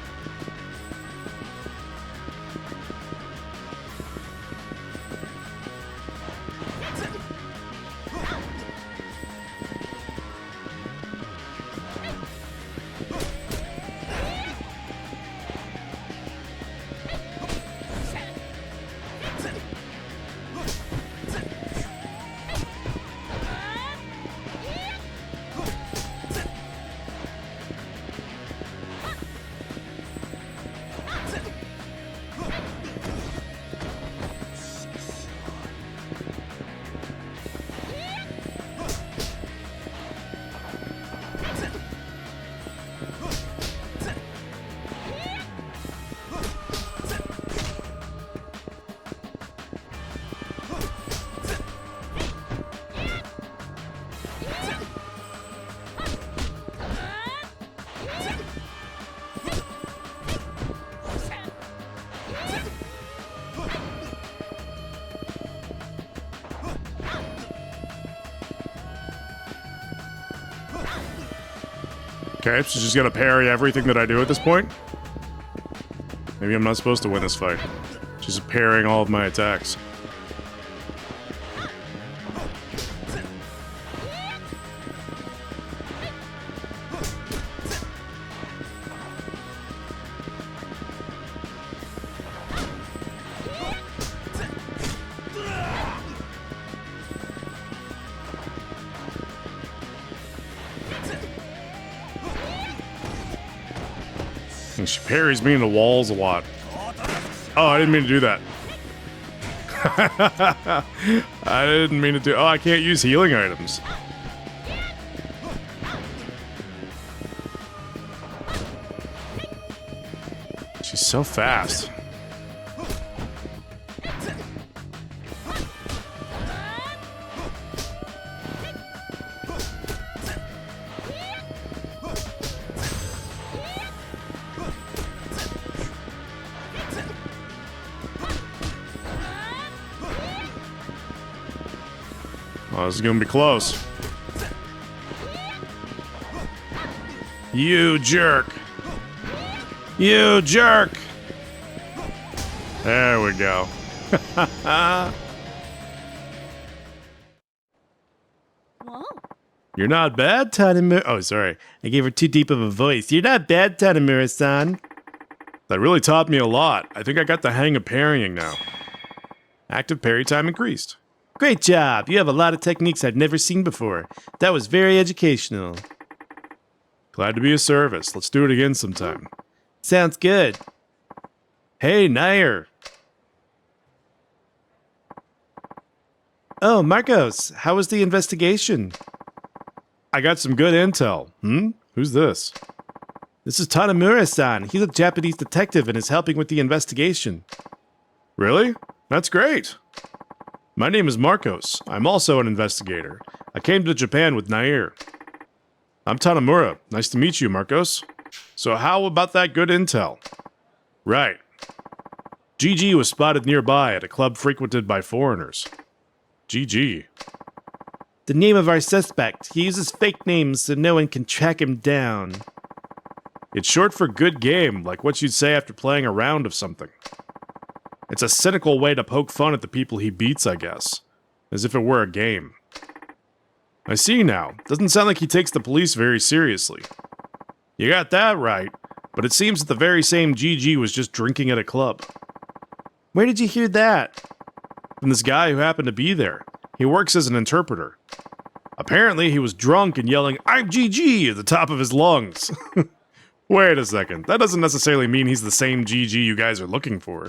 Okay, so she's gonna parry everything that I do at this point? Maybe I'm not supposed to win this fight. She's parrying all of my attacks. And she parries me in the walls a lot. Oh, I didn't mean to do that. I didn't mean to do... Oh, I can't use healing items. She's so fast. Oh, this is gonna be close. You jerk. You jerk. There we go. You're not bad, Tanimura. Oh, sorry. I gave her too deep of a voice. You're not bad, Tanimura-san. That really taught me a lot. I think I got the hang of parrying now. Active parry time increased. Great job. You have a lot of techniques I've never seen before. That was very educational. Glad to be of service. Let's do it again sometime. Sounds good. Hey, Nair. Oh, Marcos, how was the investigation? I got some good intel. Who's this? This is Tanamura-san. He's a Japanese detective and is helping with the investigation. Really? That's great. My name is Marcos. I'm also an investigator. I came to Japan with Nair. I'm Tanamura. Nice to meet you, Marcos. So how about that good intel? Right. GG was spotted nearby at a club frequented by foreigners. GG. The name of our suspect. He uses fake names so no one can track him down. It's short for good game, like what you'd say after playing a round of something. It's a cynical way to poke fun at the people he beats, I guess. As if it were a game. I see now. Doesn't sound like he takes the police very seriously. You got that right, but it seems that the very same GG was just drinking at a club. Where did you hear that? From this guy who happened to be there. He works as an interpreter. Apparently he was drunk and yelling, "I'm GG!" at the top of his lungs. Wait a second. That doesn't necessarily mean he's the same GG you guys are looking for.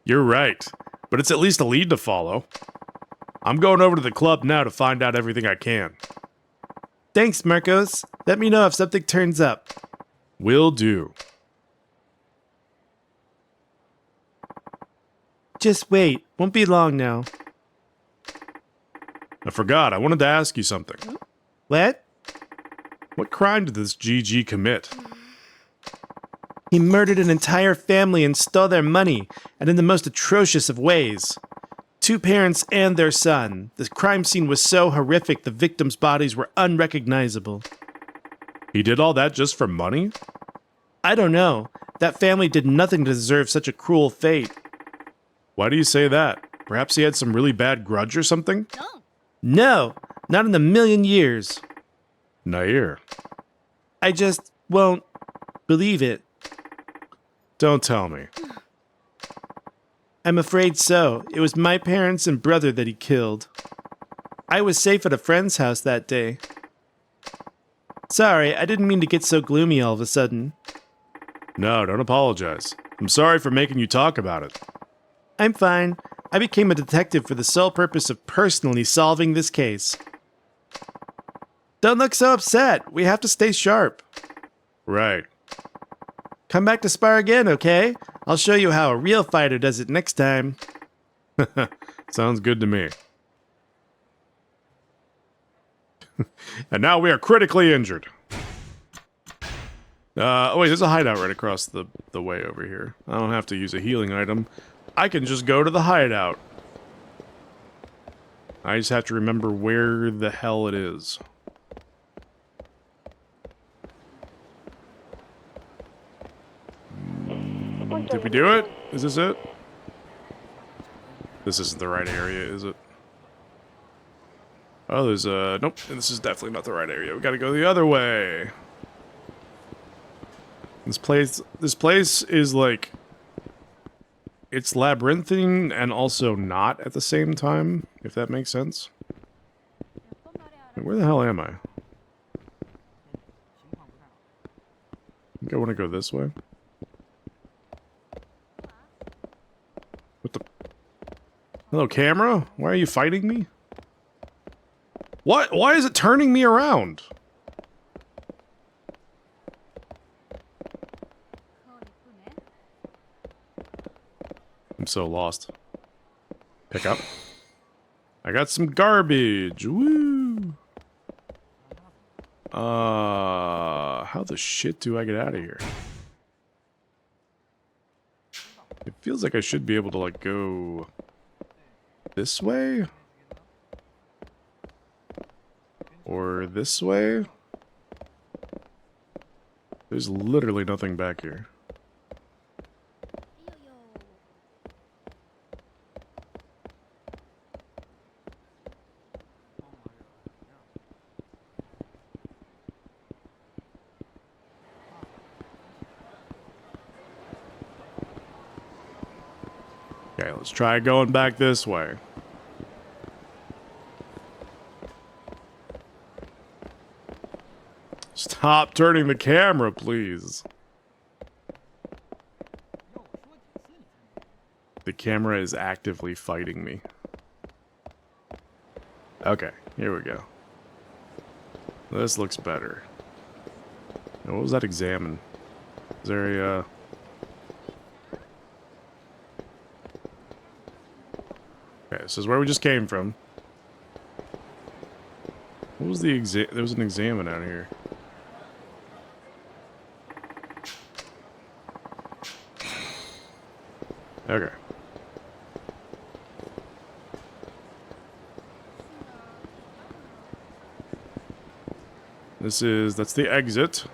You're right, but it's at least a lead to follow. I'm going over to the club now to find out everything I can. Thanks, Marcos. Let me know if something turns up. Will do. Just wait. Won't be long now. I forgot. I wanted to ask you something. What? What crime did this GG commit? He murdered an entire family and stole their money, and in the most atrocious of ways. 2 parents and their son. The crime scene was so horrific the victims' bodies were unrecognizable. He did all that just for money? I don't know. That family did nothing to deserve such a cruel fate. Why do you say that? Perhaps he had some really bad grudge or something? No, not in a million years. Nair. I just won't believe it. Don't tell me. I'm afraid so. It was my parents and brother that he killed. I was safe at a friend's house that day. Sorry, I didn't mean to get so gloomy all of a sudden. No, don't apologize. I'm sorry for making you talk about it. I'm fine. I became a detective for the sole purpose of personally solving this case. Don't look so upset. We have to stay sharp. Right. Come back to spar again, okay? I'll show you how a real fighter does it next time. Sounds good to me. And now we are critically injured. Oh wait, there's a hideout right across the way over here. I don't have to use a healing item. I can just go to the hideout. I just have to remember where the hell it is. Did we do it? Is this it? This isn't the right area, is it? Oh, there's a... Nope, this is definitely not the right area. We gotta go the other way. This place is like... It's labyrinthine and also not at the same time, if that makes sense. Where the hell am I? I think I want to go this way. What the... Hello, camera? Why are you fighting me? What? Why is it turning me around? I'm so lost. Pick up. I got some garbage. Woo! How the shit do I get out of here? It feels like I should be able to, like, go this way? Or this way? There's literally nothing back here. Okay, let's try going back this way. Stop turning the camera, please. The camera is actively fighting me. Okay, here we go. This looks better. Now, what was that examine? Is there a, Okay, this is where we just came from. What was the exam? There was an examine out here. Okay. That's the exit.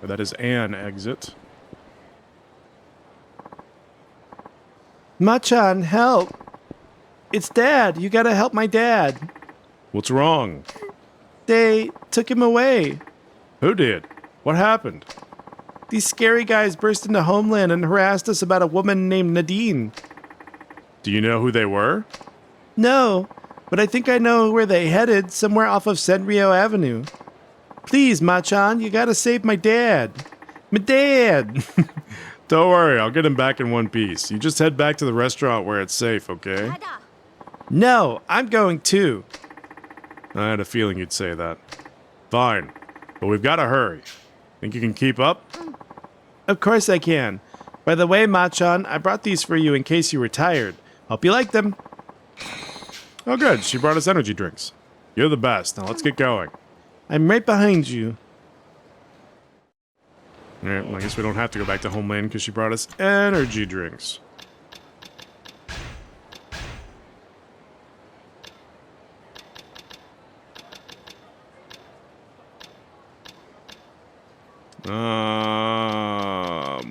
Or that is an exit. Machan, help! It's Dad. You gotta help my dad. What's wrong? They took him away. Who did? What happened? These scary guys burst into Homeland and harassed us about a woman named Nadine. Do you know who they were? No, but I think I know where they headed, somewhere off of Senrio Avenue. Please, Machan, you gotta save my dad. My dad! Don't worry, I'll get him back in one piece. You just head back to the restaurant where it's safe, okay? No, I'm going too. I had a feeling you'd say that. Fine, but we've got to hurry. Think you can keep up? Of course I can. By the way, Machan, I brought these for you in case you were tired. Hope you like them. Oh good, she brought us energy drinks. You're the best, now let's get going. I'm right behind you. Alright, well, I guess we don't have to go back to Homeland because she brought us energy drinks.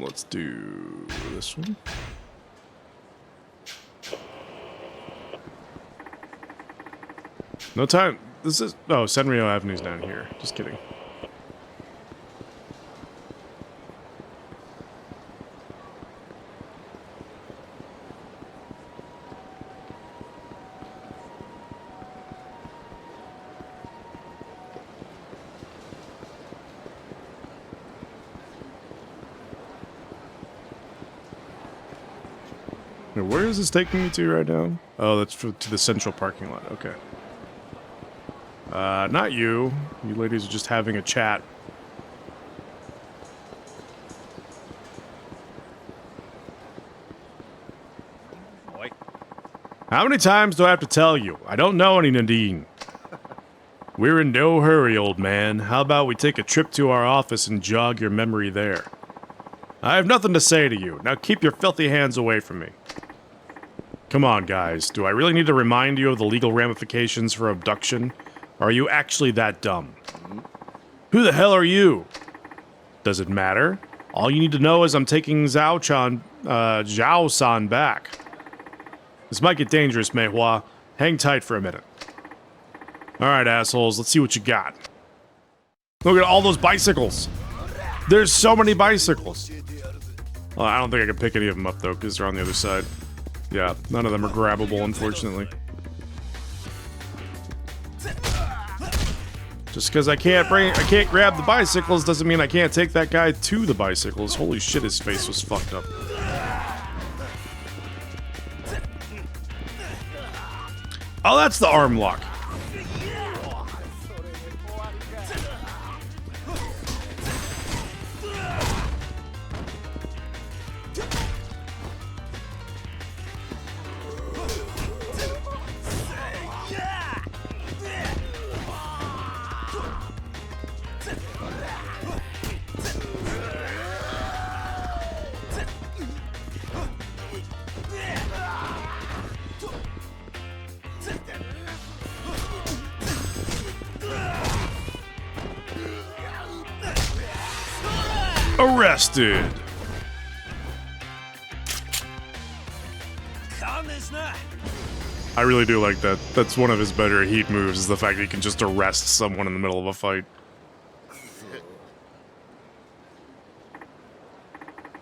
Let's do this one. No time. This is... Oh, Senrio Avenue's down here. Just kidding. Now, where is this taking me to right now? Oh, that's to the central parking lot. Okay. Not you. You ladies are just having a chat. How many times do I have to tell you? I don't know any Nadine. We're in no hurry, old man. How about we take a trip to our office and jog your memory there? I have nothing to say to you. Now keep your filthy hands away from me. Come on, guys. Do I really need to remind you of the legal ramifications for abduction? Or are you actually that dumb? Who the hell are you? Does it matter? All you need to know is I'm taking Zhao-san back. This might get dangerous, Mei Hua. Hang tight for a minute. Alright, assholes. Let's see what you got. Look at all those bicycles. There's so many bicycles. Well, I don't think I can pick any of them up, though, because they're on the other side. Yeah, none of them are grabbable, unfortunately. Just because I can't grab the bicycles doesn't mean I can't take that guy to the bicycles. Holy shit, his face was fucked up. Oh, that's the arm lock. Arrested. I really do like that. That's one of his better heat moves, is the fact that he can just arrest someone in the middle of a fight.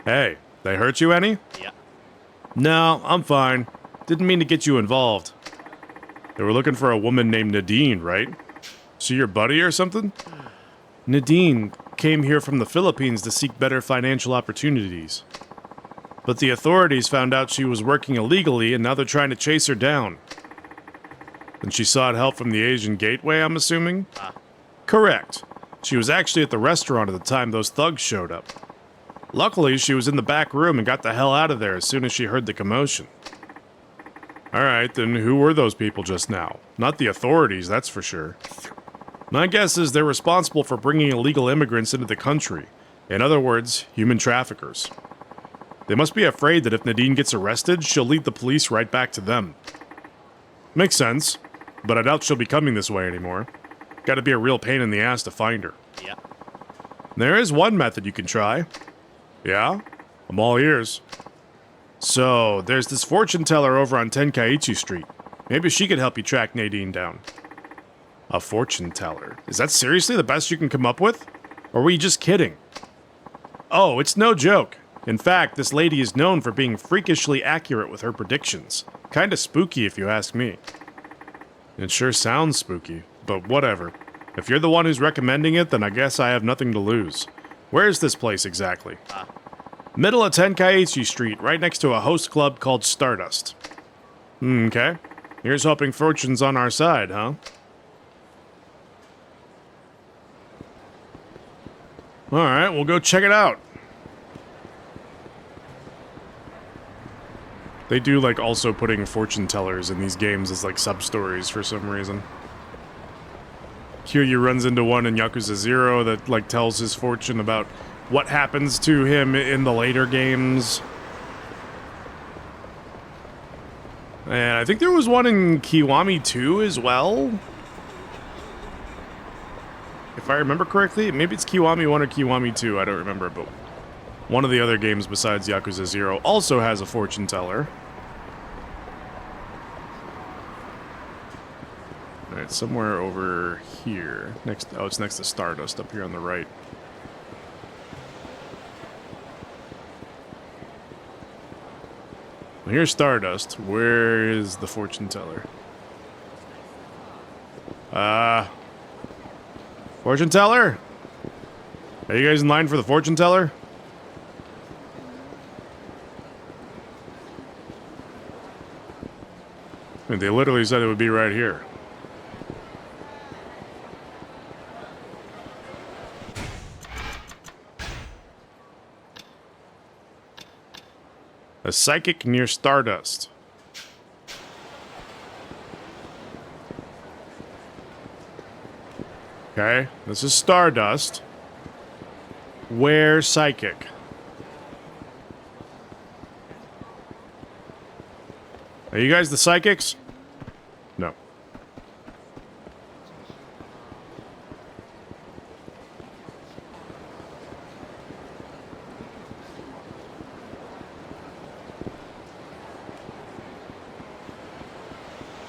Hey, they hurt you any? Yeah. No, I'm fine. Didn't mean to get you involved. They were looking for a woman named Nadine, right? She your buddy or something? Nadine, came here from the Philippines to seek better financial opportunities. But the authorities found out she was working illegally and now they're trying to chase her down. And she sought help from the Asian Gateway, I'm assuming? Correct. She was actually at the restaurant at the time those thugs showed up. Luckily, she was in the back room and got the hell out of there as soon as she heard the commotion. Alright, then who were those people just now? Not the authorities, that's for sure. My guess is they're responsible for bringing illegal immigrants into the country. In other words, human traffickers. They must be afraid that if Nadine gets arrested, she'll lead the police right back to them. Makes sense, but I doubt she'll be coming this way anymore. Gotta be a real pain in the ass to find her. Yeah. There is one method you can try. Yeah? I'm all ears. So, there's this fortune teller over on Tenkaichi Street. Maybe she could help you track Nadine down. A fortune teller? Is that seriously the best you can come up with? Or were you just kidding? Oh, it's no joke. In fact, this lady is known for being freakishly accurate with her predictions. Kinda spooky if you ask me. It sure sounds spooky, but whatever. If you're the one who's recommending it, then I guess I have nothing to lose. Where is this place exactly? Middle of Tenkaichi Street, right next to a host club called Stardust. Okay. Here's hoping fortune's on our side, huh? Alright, we'll go check it out. They do, like, also putting fortune tellers in these games as, like, sub-stories for some reason. Kiryu runs into one in Yakuza 0 that, like, tells his fortune about what happens to him in the later games. And I think there was one in Kiwami 2 as well. If I remember correctly, maybe it's Kiwami 1 or Kiwami 2, I don't remember, but one of the other games besides Yakuza 0 also has a fortune teller. Alright, somewhere over here. Oh, it's next to Stardust up here on the right. Well, here's Stardust. Where is the fortune teller? Fortune teller? Are you guys in line for the fortune teller? I mean, they literally said it would be right here. A psychic near Stardust. Okay, this is Stardust. Where psychic? Are you guys the psychics? No.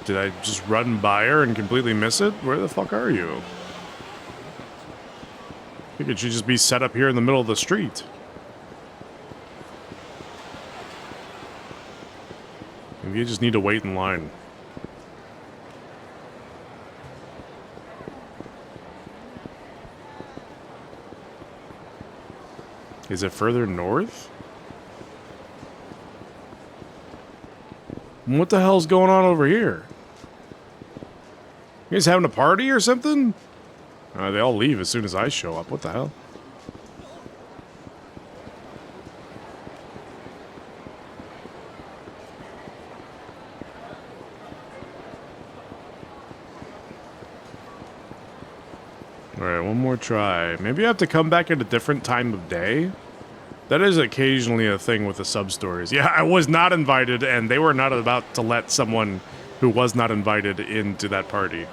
Did I just run by her and completely miss it? Where the fuck are you? I think it should just be set up here in the middle of the street. Maybe you just need to wait in line. Is it further north? What the hell's going on over here? You guys having a party or something? They all leave as soon as I show up. What the hell? Alright, one more try. Maybe I have to come back at a different time of day? That is occasionally a thing with the sub-stories. Yeah, I was not invited, and they were not about to let someone who was not invited into that party.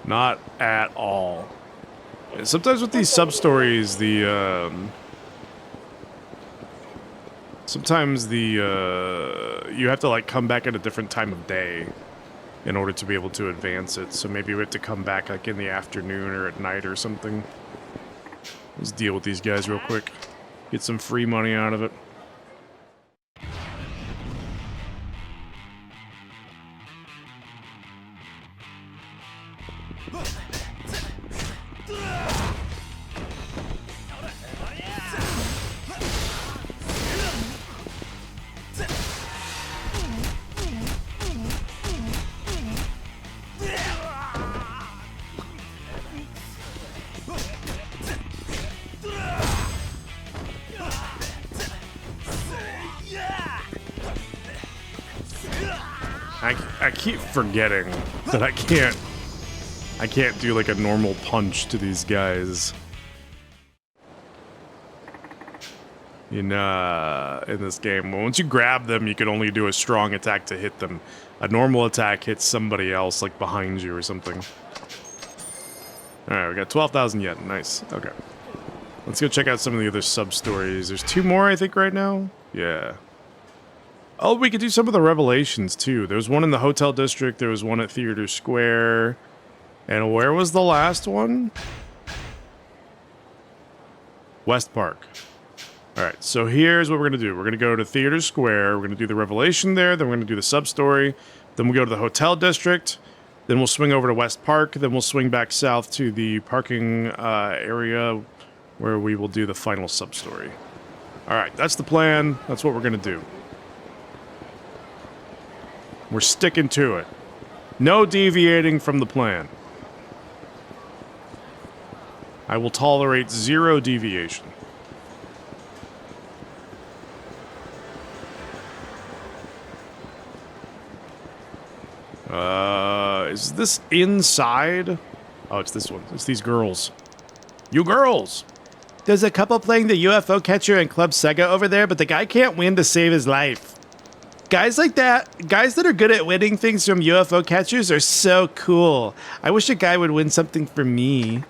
Not at all. Sometimes with these sub-stories, sometimes you have to, like, come back at a different time of day in order to be able to advance it. So maybe we have to come back, like, in the afternoon or at night or something. Let's deal with these guys real quick. Get some free money out of it. I keep forgetting that I can't do like a normal punch to these guys. In this game, once you grab them, you can only do a strong attack to hit them. A normal attack hits somebody else, like behind you or something. Alright, we got 12,000 yen. Nice. Okay. Let's go check out some of the other sub-stories. There's 2 more, I think, right now? Yeah. Oh, we could do some of the revelations, too. There was one in the Hotel District, there was one at Theater Square. And where was the last one? West Park. Alright, so here's what we're going to do. We're going to go to Theater Square, we're going to do the revelation there, then we're going to do the sub-story, then we'll go to the Hotel District, then we'll swing over to West Park, then we'll swing back south to the parking area where we will do the final sub-story. Alright, that's the plan. That's what we're going to do. We're sticking to it. No deviating from the plan. I will tolerate 0 deviation. Is this inside? Oh, it's this one. It's these girls. You girls! There's a couple playing the UFO catcher in Club Sega over there, but the guy can't win to save his life. Guys like that, guys that are good at winning things from UFO catchers are so cool. I wish a guy would win something for me.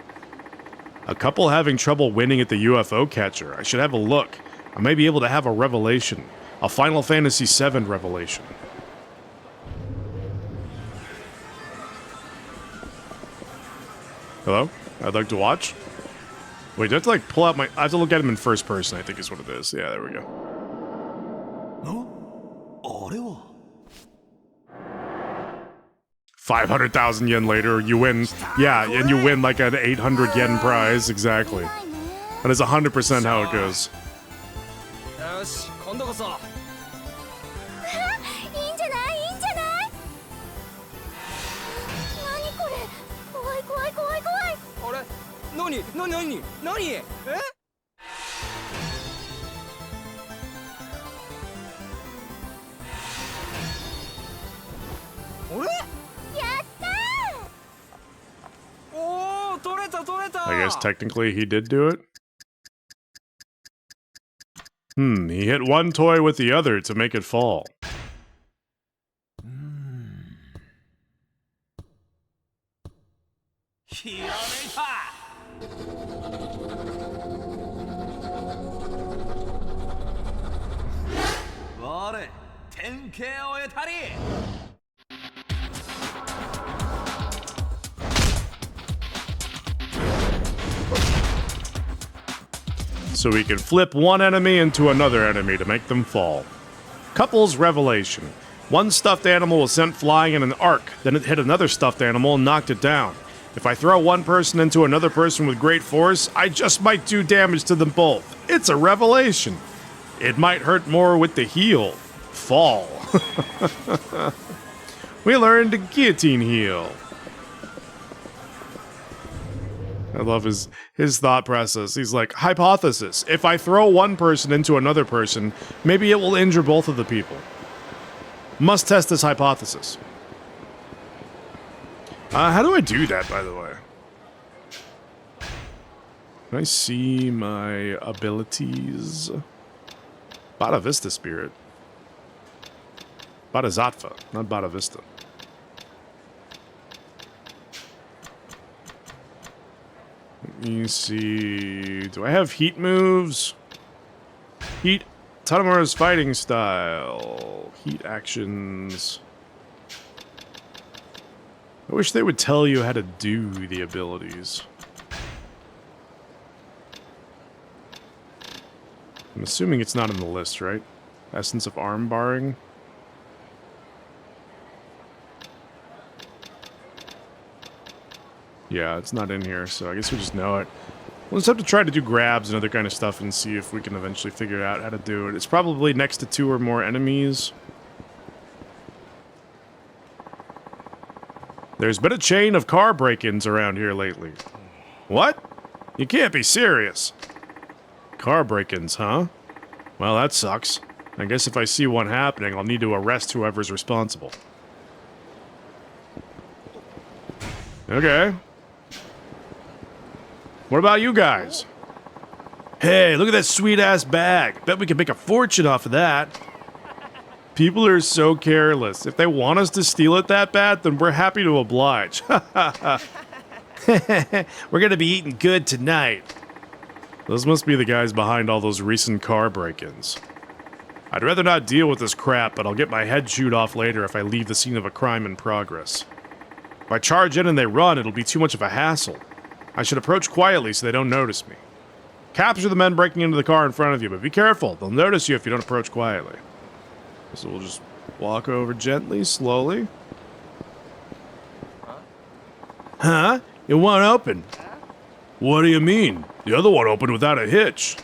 A couple having trouble winning at the UFO catcher. I should have a look. I may be able to have a revelation. A Final Fantasy VII revelation. Hello? I'd like to watch. Wait, do I have to like pull out my... I have to look at him in first person, I think is what it is. Yeah, there we go. 500,000 yen later, you win. Yeah, and you win like an 800 yen prize, exactly. That is 100% how it goes. よし、今度こそ。いいんじゃないいいんじゃない何これ怖い怖い怖い怖いあれ、何？え？あれ？やったーおー、取れた取れた。 I guess technically he did do it. He hit one toy with the other to make it fall. So we can flip one enemy into another enemy to make them fall. Couples Revelation. One stuffed animal was sent flying in an arc, then it hit another stuffed animal and knocked it down. If I throw one person into another person with great force, I just might do damage to them both. It's a revelation. It might hurt more with the heel. Fall. We learned to guillotine heel. I love his thought process. He's like, hypothesis. If I throw one person into another person, maybe it will injure both of the people. Must test this hypothesis. How do I do that, by the way? Can I see my abilities? Bada Vista Spirit. Bada Zatva, not Bada Vista. Let me see. Do I have heat moves? Heat. Tanomura's fighting style. Heat actions. I wish they would tell you how to do the abilities. I'm assuming it's not in the list, right? Essence of arm barring. Yeah, it's not in here, so I guess we just know it. We'll just have to try to do grabs and other kind of stuff and see if we can eventually figure out how to do it. It's probably next to 2 or more enemies. There's been a chain of car break-ins around here lately. What? You can't be serious. Car break-ins, huh? Well, that sucks. I guess if I see one happening, I'll need to arrest whoever's responsible. Okay. What about you guys? Hey, look at that sweet-ass bag. Bet we could make a fortune off of that. People are so careless. If they want us to steal it that bad, then we're happy to oblige. We're gonna be eating good tonight. Those must be the guys behind all those recent car break-ins. I'd rather not deal with this crap, but I'll get my head chewed off later if I leave the scene of a crime in progress. If I charge in and they run, it'll be too much of a hassle. I should approach quietly so they don't notice me. Capture the men breaking into the car in front of you, but be careful. They'll notice you if you don't approach quietly. So we'll just walk over gently, slowly. Huh? It won't open. What do you mean? The other one opened without a hitch.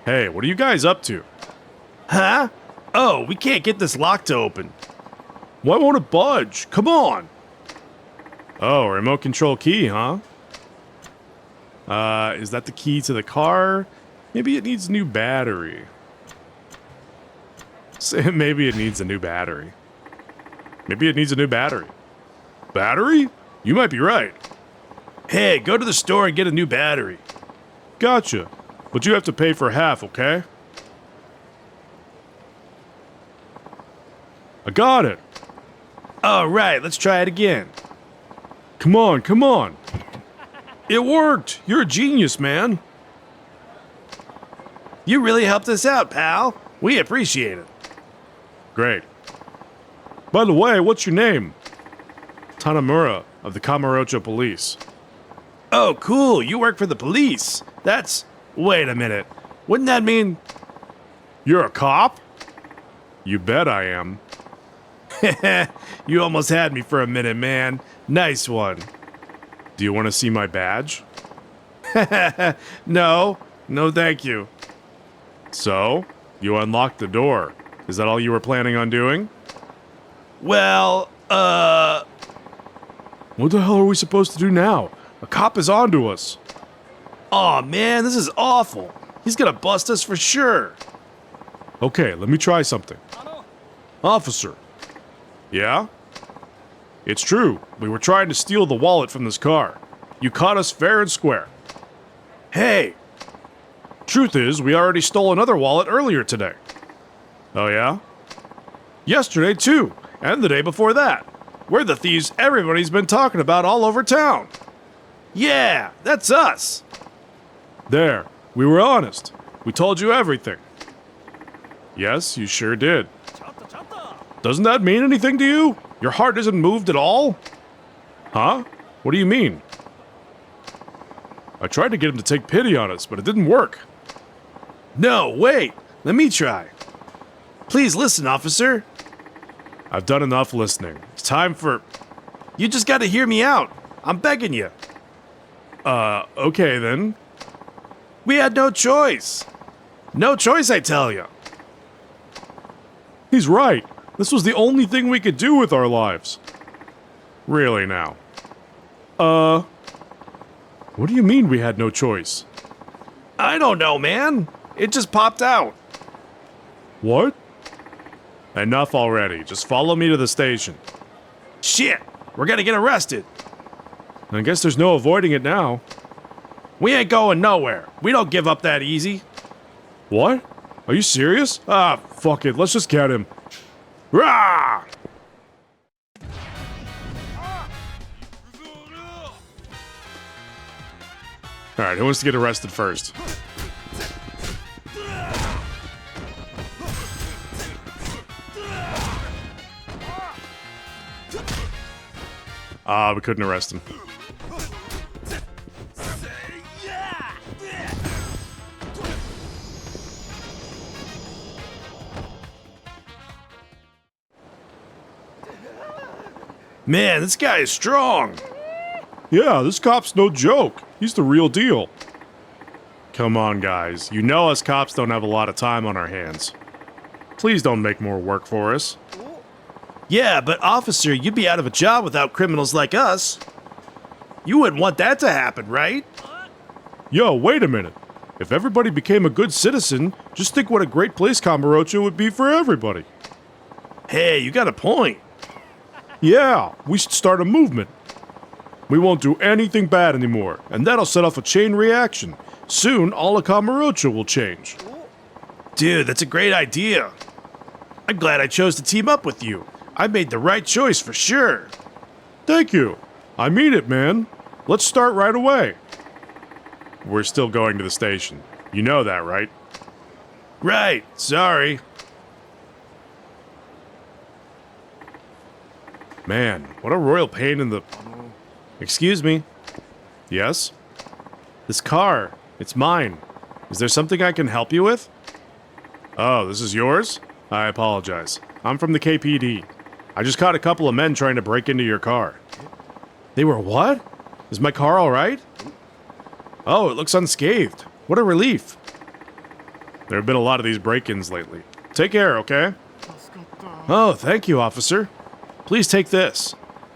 Hey, what are you guys up to? Huh? Oh, we can't get this lock to open. Why won't it budge? Come on. Oh, remote control key, huh? Is that the key to the car? Maybe it needs a new battery. Maybe it needs a new battery. Maybe it needs a new battery. Battery? You might be right. Hey, go to the store and get a new battery. Gotcha. But you have to pay for half, okay? I got it. All right, let's try it again. Come on, come on. It worked. You're a genius, man. You really helped us out, pal. We appreciate it. Great. By the way, what's your name? Tanamura of the Kamurocho Police. Oh, cool. You work for the police. That's... Wait a minute. Wouldn't that mean... You're a cop? You bet I am. You almost had me for a minute, man. Nice one. Do you want to see my badge? No. No, thank you. So, you unlocked the door. Is that all you were planning on doing? Well, what the hell are we supposed to do now? A cop is onto us. Aw, man, this is awful. He's gonna bust us for sure. Okay, let me try something. Officer. Yeah? It's true. We were trying to steal the wallet from this car. You caught us fair and square. Hey! Truth is, we already stole another wallet earlier today. Oh yeah? Yesterday too, and the day before that. We're the thieves everybody's been talking about all over town. Yeah, that's us. There, we were honest. We told you everything. Yes, you sure did. Doesn't that mean anything to you? Your heart isn't moved at all? Huh? What do you mean? I tried to get him to take pity on us, but it didn't work. No, wait. Let me try. Please listen, officer. I've done enough listening. It's time for... You just gotta hear me out. I'm begging you. Okay then. We had no choice. No choice, I tell you. He's right. This was the only thing we could do with our lives. Really now. What do you mean we had no choice? I don't know, man. It just popped out. What? Enough already. Just follow me to the station. Shit! We're gonna get arrested. I guess there's no avoiding it now. We ain't going nowhere. We don't give up that easy. What? Are you serious? Ah, fuck it. Let's just get him. Rah! Alright, who wants to get arrested first? We couldn't arrest him. Man, this guy is strong. Yeah, this cop's no joke. He's the real deal. Come on, guys. You know us cops don't have a lot of time on our hands. Please don't make more work for us. Yeah, but officer, you'd be out of a job without criminals like us. You wouldn't want that to happen, right? Yo, wait a minute. If everybody became a good citizen, just think what a great place Kamurocho would be for everybody. Hey, you got a point. Yeah, we should start a movement. We won't do anything bad anymore, and that'll set off a chain reaction. Soon, all of Kamurocho will change. Dude, that's a great idea. I'm glad I chose to team up with you. I made the right choice for sure. Thank you. I mean it, man. Let's start right away. We're still going to the station. You know that, right? Right, sorry. Man, what a royal pain in the... Excuse me. Yes? This car, it's mine. Is there something I can help you with? Oh, this is yours? I apologize. I'm from the KPD. I just caught a couple of men trying to break into your car. They were what? Is my car all right? Oh, it looks unscathed. What a relief. There have been a lot of these break-ins lately. Take care, okay? Oh, thank you, officer. Please take this.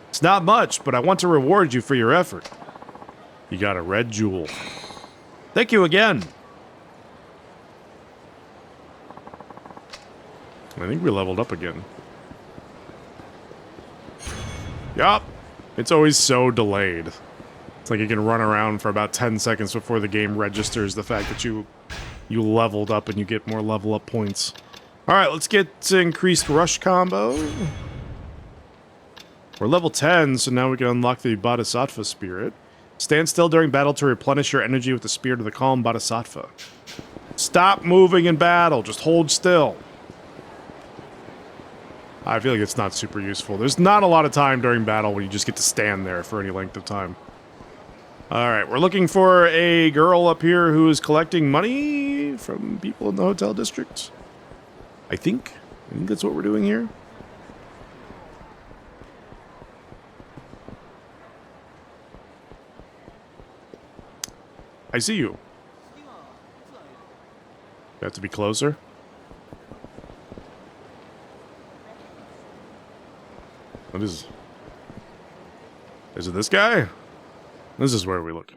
It's not much, but I want to reward you for your effort. You got a red jewel. Thank you again. I think we leveled up again. Yup. It's always so delayed. It's like you can run around for about 10 seconds before the game registers the fact that you leveled up and you get more level up points. Alright, let's get to increased rush combo. We're level 10, so now we can unlock the Bodhisattva spirit. Stand still during battle to replenish your energy with the spirit of the calm Bodhisattva. Stop moving in battle, just hold still. I feel like it's not super useful. There's not a lot of time during battle when you just get to stand there for any length of time. Alright, we're looking for a girl up here who is collecting money from people in the hotel district. I think that's what we're doing here. I see you. You have to be closer. What is it this guy? This is where we look.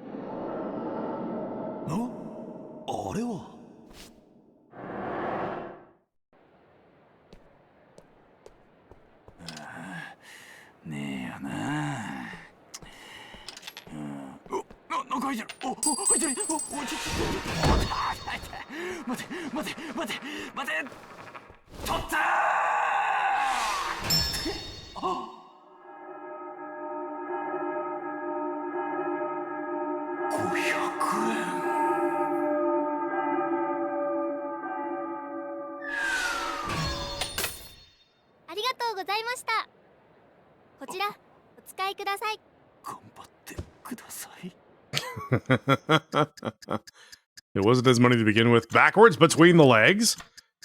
It wasn't his money to begin with. Backwards between the legs?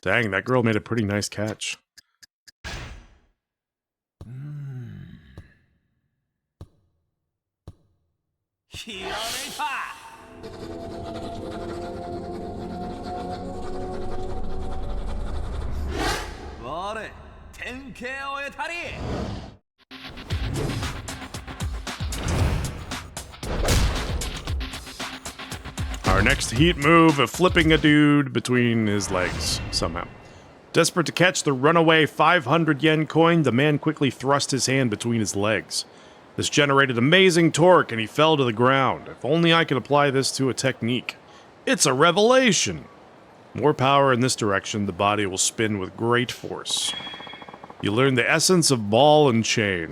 Dang, that girl made a pretty nice catch. Our next heat move of flipping a dude between his legs, somehow. Desperate to catch the runaway 500 yen coin, the man quickly thrust his hand between his legs. This generated amazing torque and he fell to the ground. If only I could apply this to a technique. It's a revelation! More power in this direction, the body will spin with great force. You learn the essence of ball and chain.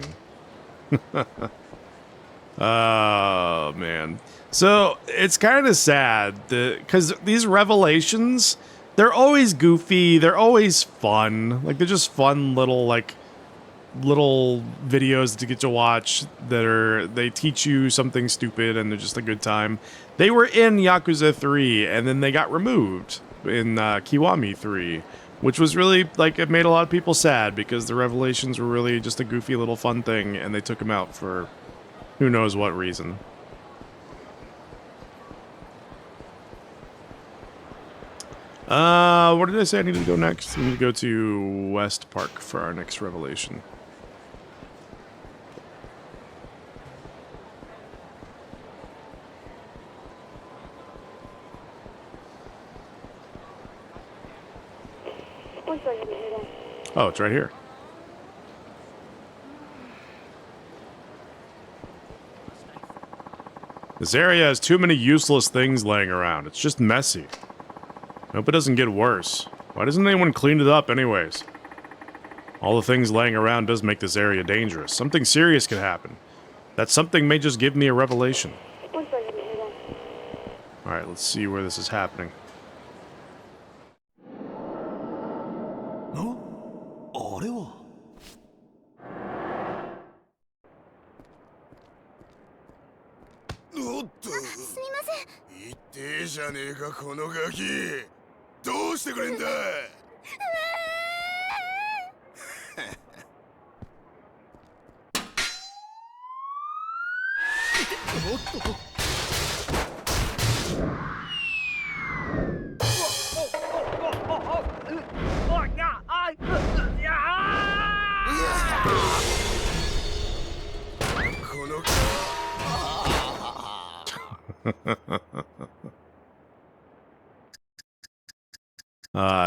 Oh, man. So, it's kind of sad, because these revelations, they're always goofy, they're always fun. Like, they're just fun little videos to get to watch they teach you something stupid and they're just a good time. They were in Yakuza 3, and then they got removed in Kiwami 3, which was really, like, it made a lot of people sad, because the revelations were really just a goofy little fun thing, and they took them out for who knows what reason. Where did I say I needed to go next? We need to go to West Park for our next revelation. Oh, it's right here. This area has too many useless things laying around. It's just messy. I hope it doesn't get worse. Why doesn't anyone clean it up anyways? All the things laying around does make this area dangerous. Something serious could happen. That something may just give me a revelation. Alright, let's see where this is happening.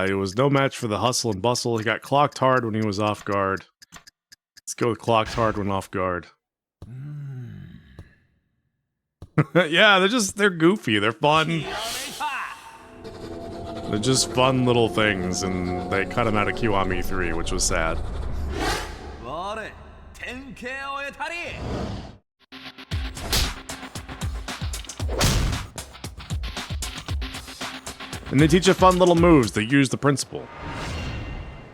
It was no match for the hustle and bustle. He got clocked hard when he was off guard. Let's go with clocked hard when off guard. Yeah, they're goofy. They're fun. They're just fun little things, and they cut him out of Kiwami 3, which was sad. And they teach you fun little moves that use the principle.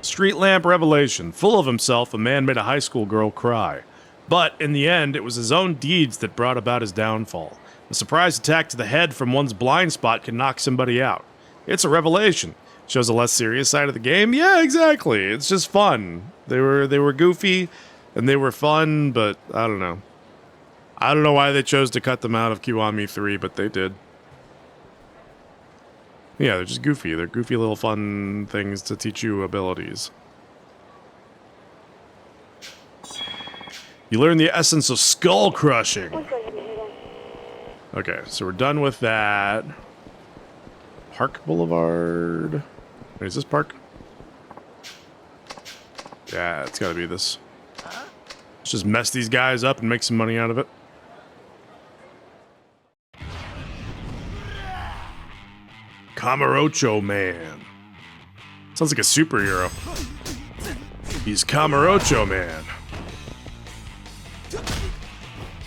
Street lamp revelation. Full of himself, a man made a high school girl cry. But, in the end, it was his own deeds that brought about his downfall. A surprise attack to the head from one's blind spot can knock somebody out. It's a revelation. Shows a less serious side of the game? Yeah, exactly. It's just fun. They were goofy, and they were fun, but I don't know. I don't know why they chose to cut them out of Kiwami 3, but they did. Yeah, they're just goofy. They're goofy little fun things to teach you abilities. You learn the essence of skull crushing. Okay, so we're done with that. Park Boulevard. Wait, is this Park? Yeah, it's gotta be this. Let's just mess these guys up and make some money out of it. Kamurocho Man. Sounds like a superhero. He's Kamurocho Man.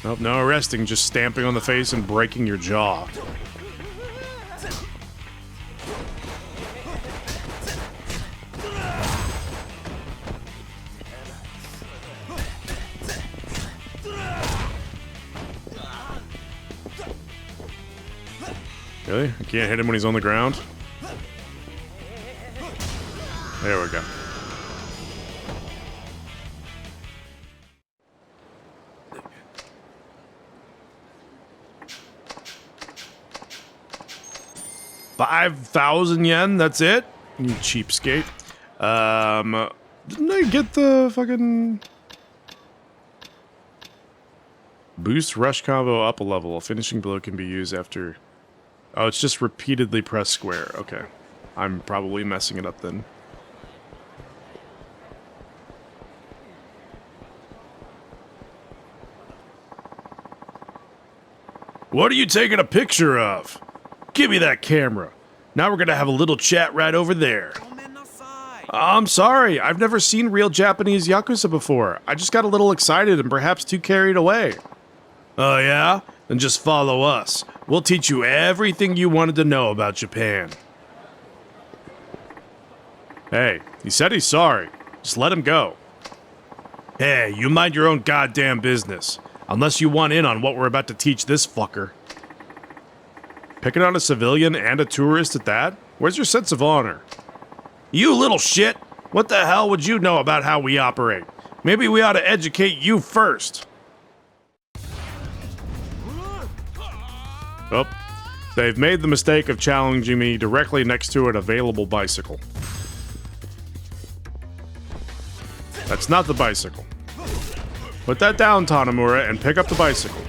Nope, no arresting, just stamping on the face and breaking your jaw. Really? I can't hit him when he's on the ground? There we go. $5,000 yen, that's it? You cheapskate. Didn't I get the fucking... Boost rush combo up a level. A finishing blow can be used after... Oh, it's just repeatedly press square. Okay. I'm probably messing it up then. What are you taking a picture of? Give me that camera. Now we're gonna have a little chat right over there. I'm sorry. I've never seen real Japanese Yakuza before. I just got a little excited and perhaps too carried away. Oh yeah? Then just follow us. We'll teach you everything you wanted to know about Japan. Hey, he said he's sorry. Just let him go. Hey, you mind your own goddamn business. Unless you want in on what we're about to teach this fucker. Picking on a civilian and a tourist at that? Where's your sense of honor? You little shit! What the hell would you know about how we operate? Maybe we ought to educate you first. Oh, they've made the mistake of challenging me directly next to an available bicycle. That's not the bicycle. Put that down, Tanamura, and pick up the bicycle.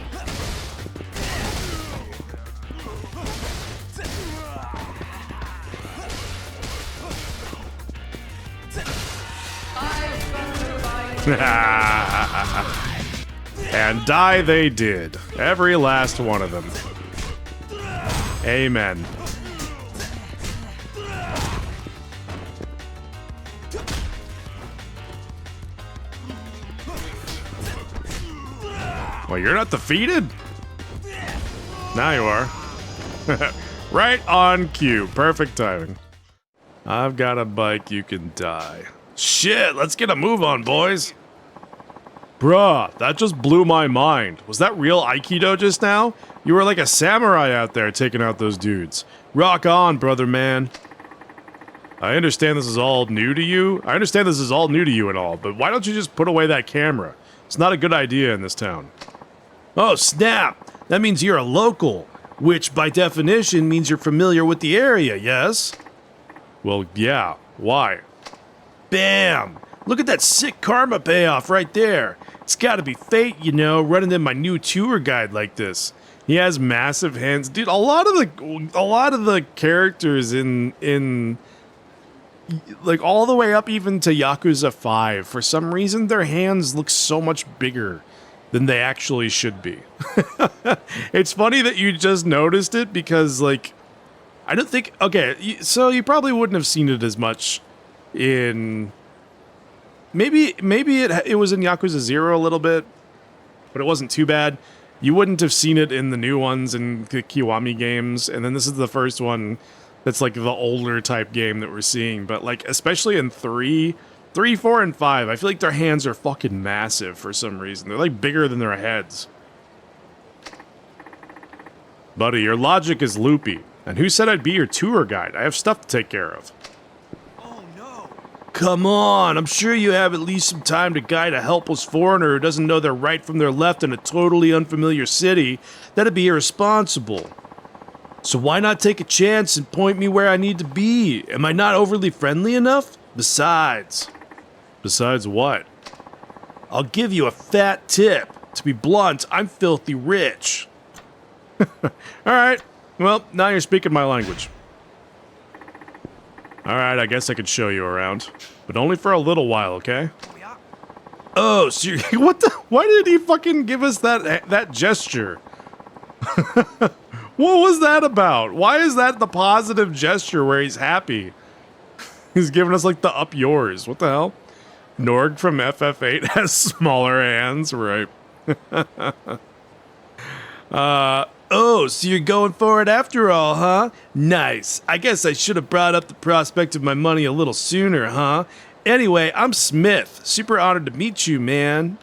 And die they did. Every last one of them. Amen. Well, you're not defeated? Now you are. Right on cue. Perfect timing. I've got a bike, you can die. Shit, let's get a move on, boys. Bruh, that just blew my mind. Was that real Aikido just now? You were like a samurai out there taking out those dudes. Rock on, brother man. I understand this is all new to you. And all, but why don't you just put away that camera? It's not a good idea in this town. Oh, snap! That means you're a local, which by definition means you're familiar with the area, yes? Well, yeah. Why? Bam! Look at that sick karma payoff right there. It's gotta be fate, you know, running in my new tour guide like this. He has massive hands. Dude, a lot of the characters in like all the way up even to Yakuza 5, for some reason their hands look so much bigger than they actually should be. It's funny that you just noticed it because, like, I don't think... Okay, so you probably wouldn't have seen it as much in... Maybe it was in Yakuza 0 a little bit, but it wasn't too bad. You wouldn't have seen it in the new ones in the Kiwami games, and then this is the first one that's like the older type game that we're seeing. But like, especially in 3, 4, and 5, I feel like their hands are fucking massive for some reason. They're like bigger than their heads. Buddy, your logic is loopy. And who said I'd be your tour guide? I have stuff to take care of. Oh no! Come on, I'm sure you have at least some time to guide a helpless foreigner who doesn't know their right from their left in a totally unfamiliar city. That'd be irresponsible. So why not take a chance and point me where I need to be? Am I not overly friendly enough? Besides what? I'll give you a fat tip. To be blunt, I'm filthy rich. Alright, well, now you're speaking my language. Alright, I guess I could show you around. But only for a little while, okay? Oh, so what the? Why did he fucking give us that gesture? What was that about? Why is that the positive gesture where he's happy? He's giving us like the up yours. What the hell? Norg from FF8 has smaller hands, right? Oh, so you're going for it after all, huh? Nice. I guess I should have brought up the prospect of my money a little sooner, huh? Anyway, I'm Smith. Super honored to meet you, man.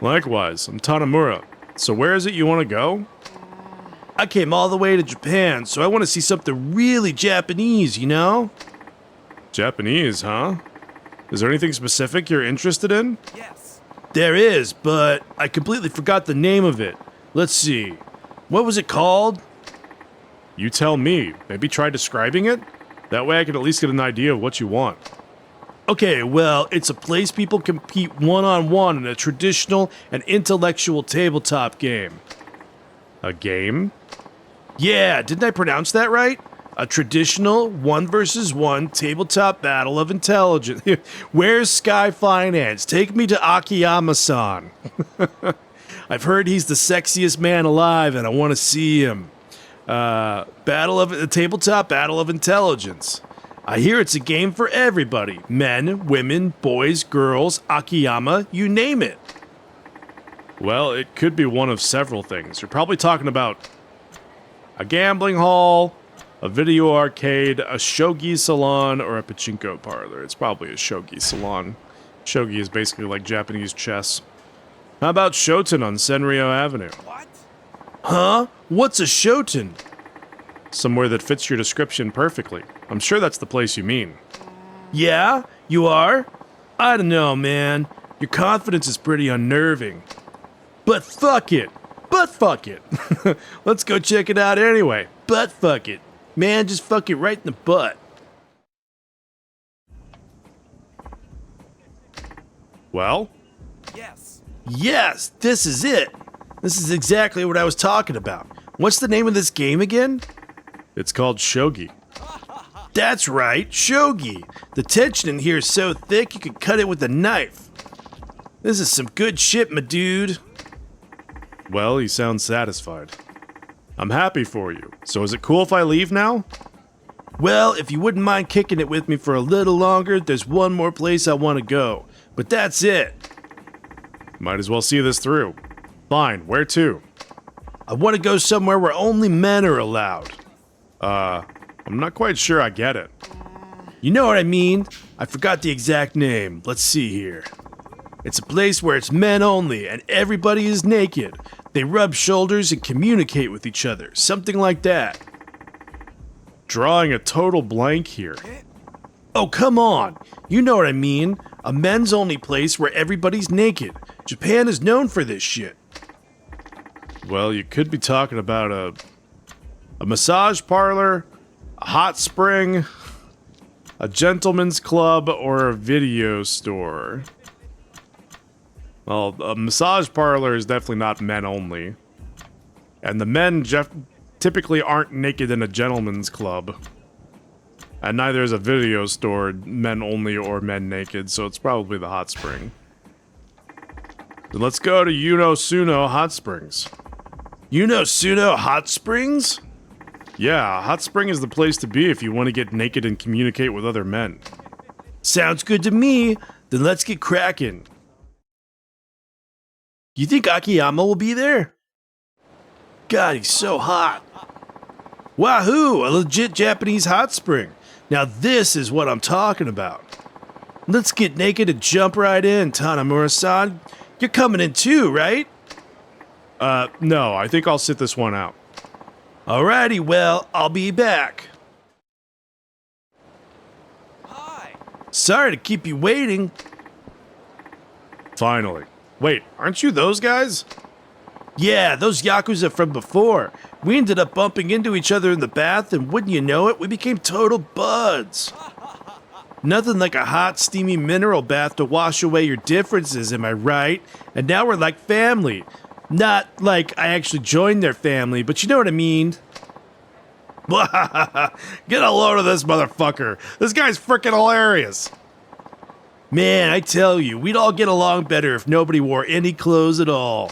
Likewise, I'm Tanamura. So where is it you want to go? I came all the way to Japan, so I want to see something really Japanese, you know? Japanese, huh? Is there anything specific you're interested in? Yes. There is, but I completely forgot the name of it. Let's see. What was it called? You tell me. Maybe try describing it? That way I can at least get an idea of what you want. Okay, well, it's a place people compete one-on-one in a traditional and intellectual tabletop game. A game? Yeah, didn't I pronounce that right? A traditional 1-versus-1 tabletop battle of intelligence. Where's Sky Finance? Take me to Akiyama-san. I've heard he's the sexiest man alive and I want to see him. Tabletop battle of intelligence. I hear it's a game for everybody. Men, women, boys, girls, Akiyama, you name it. Well, it could be one of several things. You're probably talking about a gambling hall, a video arcade, a shogi salon, or a pachinko parlor. It's probably a shogi salon. Shogi is basically like Japanese chess. How about Shoten on Senryo Avenue? What? Huh? What's a Shoten? Somewhere that fits your description perfectly. I'm sure that's the place you mean. Yeah? You are? I don't know, man. Your confidence is pretty unnerving. But fuck it. Let's go check it out anyway. But fuck it. Man, just fuck it right in the butt. Well? Yes, this is it. This is exactly what I was talking about. What's the name of this game again? It's called shogi. That's right, shogi. The tension in here is so thick you could cut it with a knife. This is some good shit, my dude. Well, you sound satisfied. I'm happy for you. So is it cool if I leave now? Well, if you wouldn't mind kicking it with me for a little longer, there's one more place I want to go. But that's it. Might as well see this through. Fine, where to? I want to go somewhere where only men are allowed. I'm not quite sure I get it. You know what I mean? I forgot the exact name. Let's see here. It's a place where it's men only and everybody is naked. They rub shoulders and communicate with each other. Something like that. Drawing a total blank here. Oh, come on. You know what I mean. A men's only place where everybody's naked. Japan is known for this shit. Well, you could be talking about a massage parlor, a hot spring, a gentleman's club, or a video store. Well, a massage parlor is definitely not men only. And the men typically aren't naked in a gentleman's club. And neither is a video store men only or men naked, so it's probably the hot spring. Then let's go to Suno Hot Springs. Suno Hot Springs? Yeah, Hot Spring is the place to be if you want to get naked and communicate with other men. Sounds good to me. Then let's get cracking. You think Akiyama will be there? God, he's so hot. Wahoo, a legit Japanese hot spring. Now this is what I'm talking about. Let's get naked and jump right in, Tanamura-san. You're coming in too, right? No, I think I'll sit this one out. Alrighty, well, I'll be back. Hi. Sorry to keep you waiting. Finally. Wait, aren't you those guys? Yeah, those Yakuza from before. We ended up bumping into each other in the bath, and wouldn't you know it, we became total buds. Nothing like a hot, steamy mineral bath to wash away your differences, am I right? And now we're like family. Not like I actually joined their family, but you know what I mean. Get a load of this motherfucker. This guy's freaking hilarious. Man, I tell you, we'd all get along better if nobody wore any clothes at all.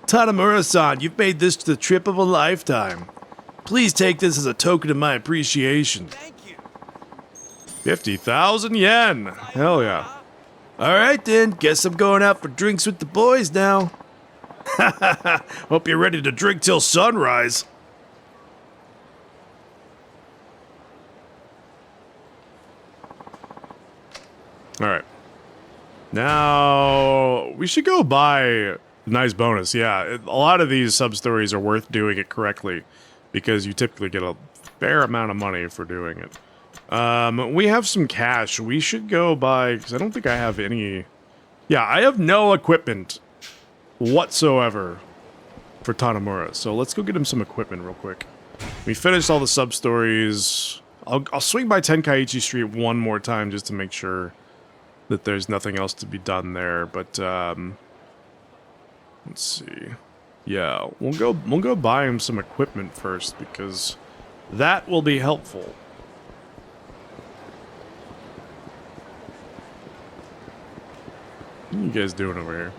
Tanamura-san, you've made this the trip of a lifetime. Please take this as a token of my appreciation. Thank you. 50,000 yen. Hell yeah. Alright then, guess I'm going out for drinks with the boys now. Hope you're ready to drink till sunrise. Alright. Now, we should go buy a nice bonus. Yeah, a lot of these sub-stories are worth doing it correctly because you typically get a fair amount of money for doing it. We have some cash. We should go buy, because I don't think I have any... Yeah, I have no equipment whatsoever for Tanamura, so let's go get him some equipment real quick. We finished all the sub-stories. I'll swing by Tenkaichi Street one more time just to make sure that there's nothing else to be done there, but let's see. Yeah, we'll go buy him some equipment first because that will be helpful. What are you guys doing over here?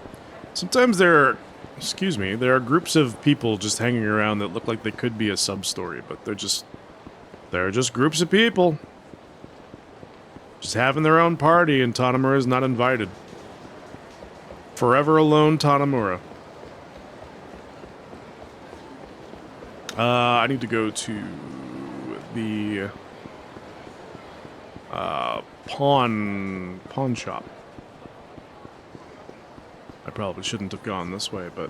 Sometimes there are groups of people just hanging around that look like they could be a sub-story, but they're just groups of people. Just having their own party, and Tanamura is not invited. Forever alone, Tanamura. I need to go to the pawn shop. I probably shouldn't have gone this way, but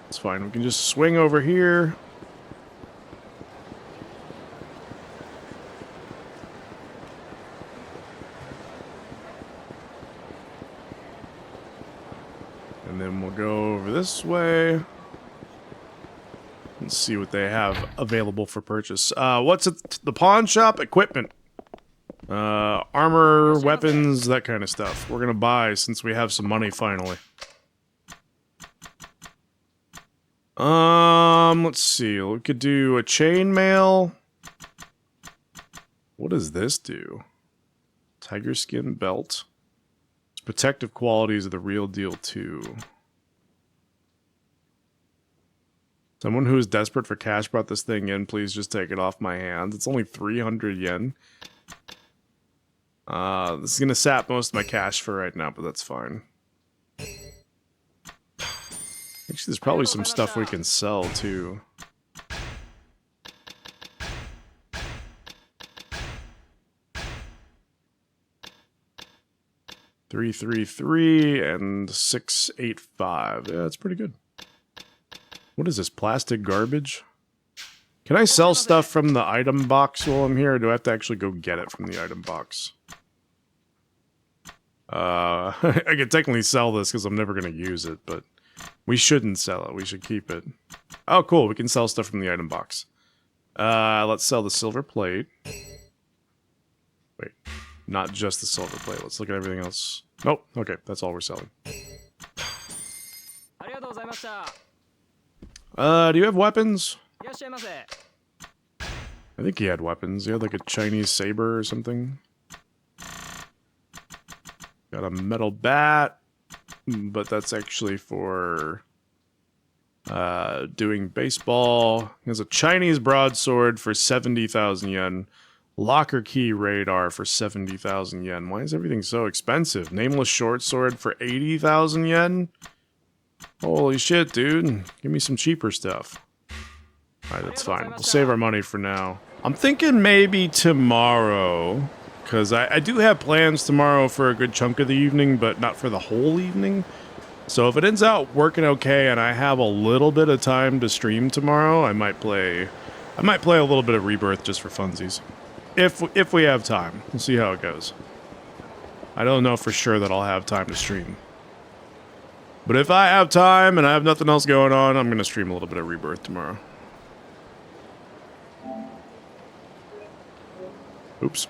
it's fine. We can just swing over here. And then we'll go over this way. Let's see what they have available for purchase. What's at the pawn shop? Equipment. Armor, weapons, that kind of stuff. We're gonna buy since we have some money finally. Let's see. We could do a chainmail. What does this do? Tiger skin belt. Its protective qualities are the real deal too. Someone who is desperate for cash brought this thing in. Please just take it off my hands. It's only 300 yen. This is gonna sap most of my cash for right now, but that's fine. Actually, there's probably some stuff we can sell, too. $333 and $685. Yeah, that's pretty good. What is this, plastic garbage? Can I sell stuff from the item box while I'm here, or do I have to actually go get it from the item box? I could technically sell this because I'm never going to use it, but we shouldn't sell it. We should keep it. Oh, cool. We can sell stuff from the item box. Let's sell the silver plate. Wait, not just the silver plate. Let's look at everything else. Nope. Okay, that's all we're selling. Do you have weapons? I think he had weapons. He had like a Chinese saber or something. Got a metal bat, but that's actually for doing baseball. He has a Chinese broadsword for 70,000 yen. Locker key radar for 70,000 yen. Why is everything so expensive? Nameless short sword for 80,000 yen? Holy shit, dude. Give me some cheaper stuff. Alright, that's fine. We'll save our money for now. I'm thinking maybe tomorrow, because I do have plans tomorrow for a good chunk of the evening, but not for the whole evening. So if it ends out working okay and I have a little bit of time to stream tomorrow, I might play a little bit of Rebirth just for funsies. If we have time. We'll see how it goes. I don't know for sure that I'll have time to stream. But if I have time and I have nothing else going on, I'm going to stream a little bit of Rebirth tomorrow. Oops.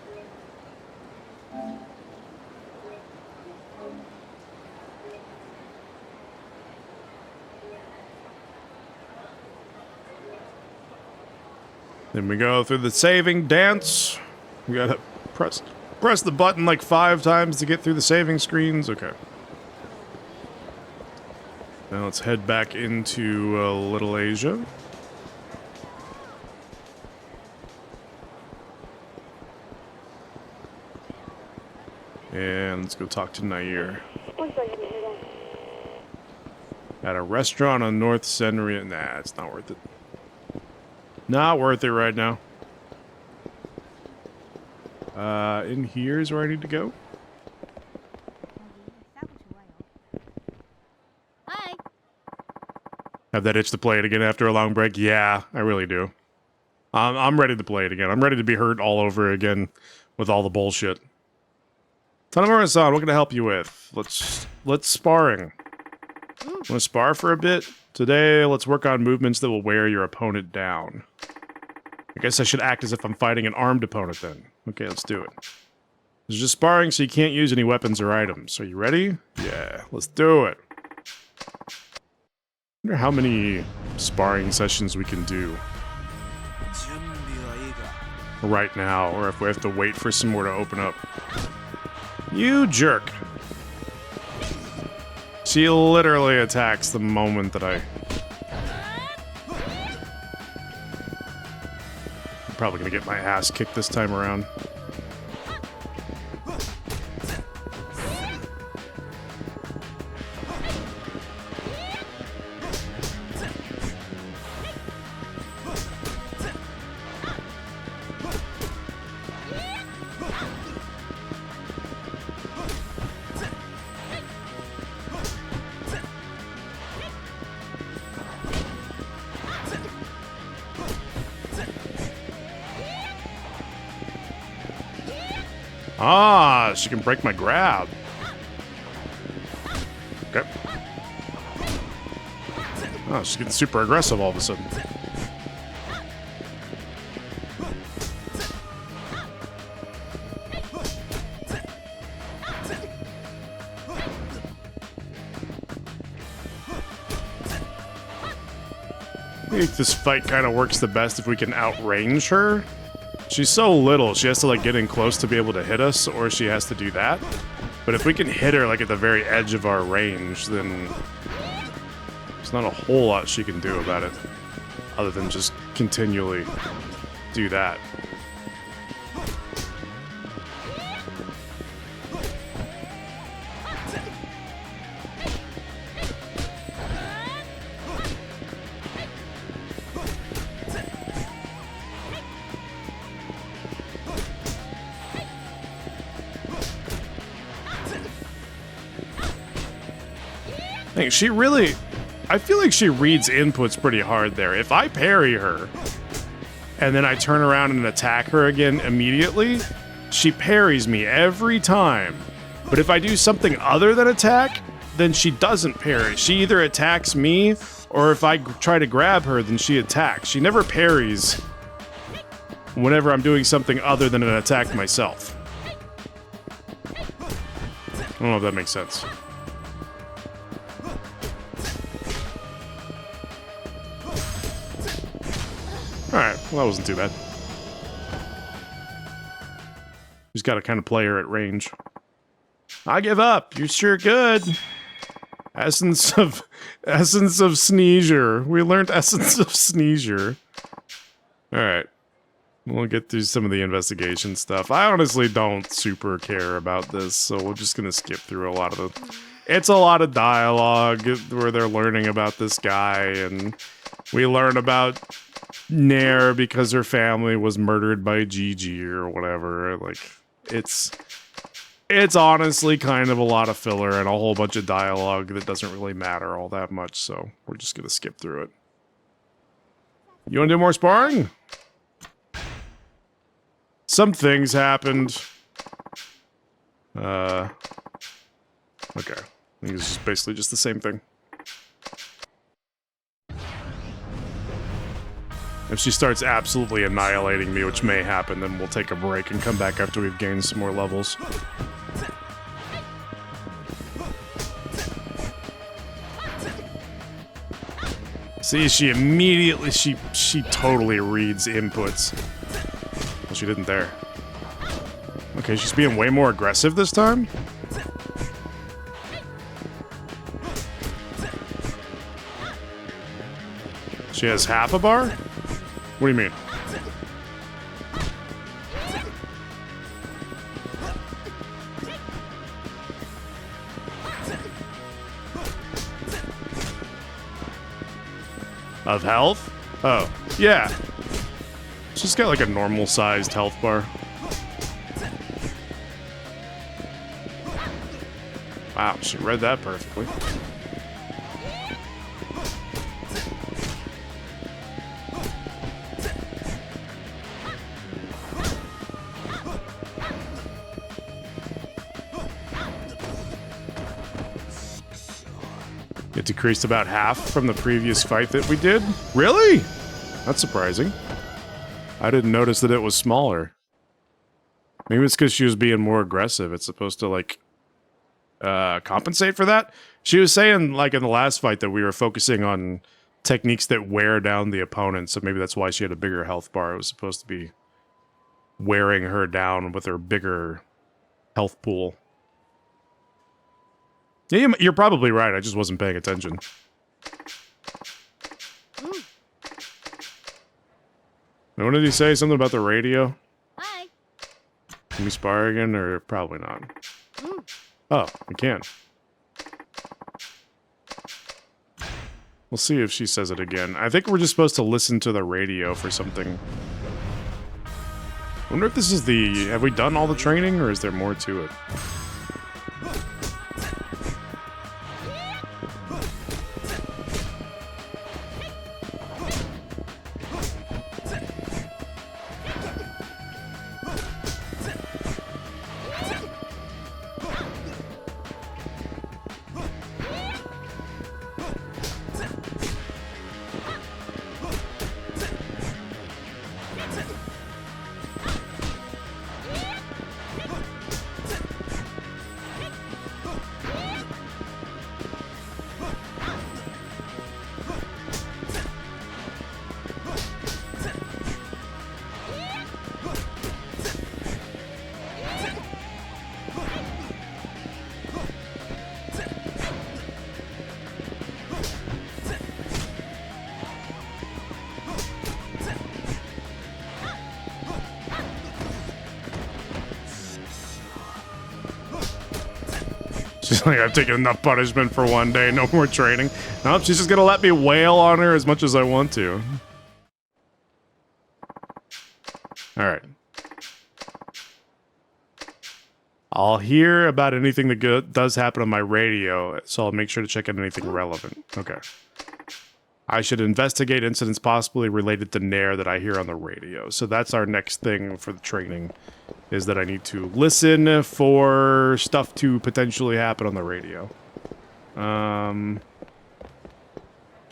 Then we go through the saving dance. We gotta press the button like 5 times to get through the saving screens. Okay. Now let's head back into Little Asia. And let's go talk to Nair. At a restaurant on North Senria. Nah, it's not worth it. Not worth it right now. In here is where I need to go. Hi. Have that itch to play it again after a long break? Yeah, I really do. I'm ready to play it again. I'm ready to be hurt all over again with all the bullshit. Tanamura-san, what can I help you with? Let's sparring. Want to spar for a bit? Today, let's work on movements that will wear your opponent down. I guess I should act as if I'm fighting an armed opponent then. Okay, let's do it. It's just sparring, so you can't use any weapons or items. Are you ready? Yeah, let's do it. I wonder how many sparring sessions we can do right now, or if we have to wait for some more to open up. You jerk. She literally attacks the moment that I'm probably gonna get my ass kicked this time around. Ah, she can break my grab. Okay. Oh, she's getting super aggressive all of a sudden. I think this fight kind of works the best if we can outrange her. She's so little, she has to like get in close to be able to hit us, or she has to do that. But if we can hit her like at the very edge of our range, then there's not a whole lot she can do about it. other than just continually do that. She really, I feel like she reads inputs pretty hard there. If I parry her and then I turn around and attack her again immediately, she parries me every time. But if I do something other than attack, then she doesn't parry. She either attacks me, or if I try to grab her, then she attacks. She never parries whenever I'm doing something other than an attack myself. I don't know if that makes sense. Alright, well that wasn't too bad. Just gotta kind of play her at range. I give up. You're sure good. Essence of Sneezer. We learned Essence of Sneezer. Alright. We'll get through some of the investigation stuff. I honestly don't super care about this, so we're just gonna skip through a lot of the... It's a lot of dialogue where they're learning about this guy, and we learn about Nair because her family was murdered by Gigi or whatever. Like, it's honestly kind of a lot of filler and a whole bunch of dialogue that doesn't really matter all that much, so we're just gonna skip through it. You wanna do more sparring? Some things happened. Okay. I think it's just basically just the same thing. If she starts absolutely annihilating me, which may happen, then we'll take a break and come back after we've gained some more levels. See, she immediately, she totally reads inputs. Well, she didn't there. Okay, she's being way more aggressive this time? She has half a bar? What do you mean? Of health? Oh, yeah. She's got like a normal-sized health bar. Wow, she read that perfectly. It decreased about half from the previous fight that we did? Really? That's surprising. I didn't notice that it was smaller. Maybe it's because she was being more aggressive. It's supposed to, like, compensate for that? She was saying, like, in the last fight that we were focusing on techniques that wear down the opponent, so maybe that's why she had a bigger health bar. It was supposed to be wearing her down with her bigger health pool. Yeah, you're probably right. I just wasn't paying attention. Now, what did he say? Something about the radio? Hi. Can we spar again, or probably not? Oh, we can. We'll see if she says it again. I think we're just supposed to listen to the radio for something. I wonder if this is the... Have we done all the training, or is there more to it? She's like, I've taken enough punishment for one day, no more training. Nope, she's just gonna let me wail on her as much as I want to. Alright. I'll hear about anything that does happen on my radio, so I'll make sure to check out anything relevant. Okay. I should investigate incidents possibly related to Nair that I hear on the radio. So that's our next thing for the training, is that I need to listen for stuff to potentially happen on the radio. I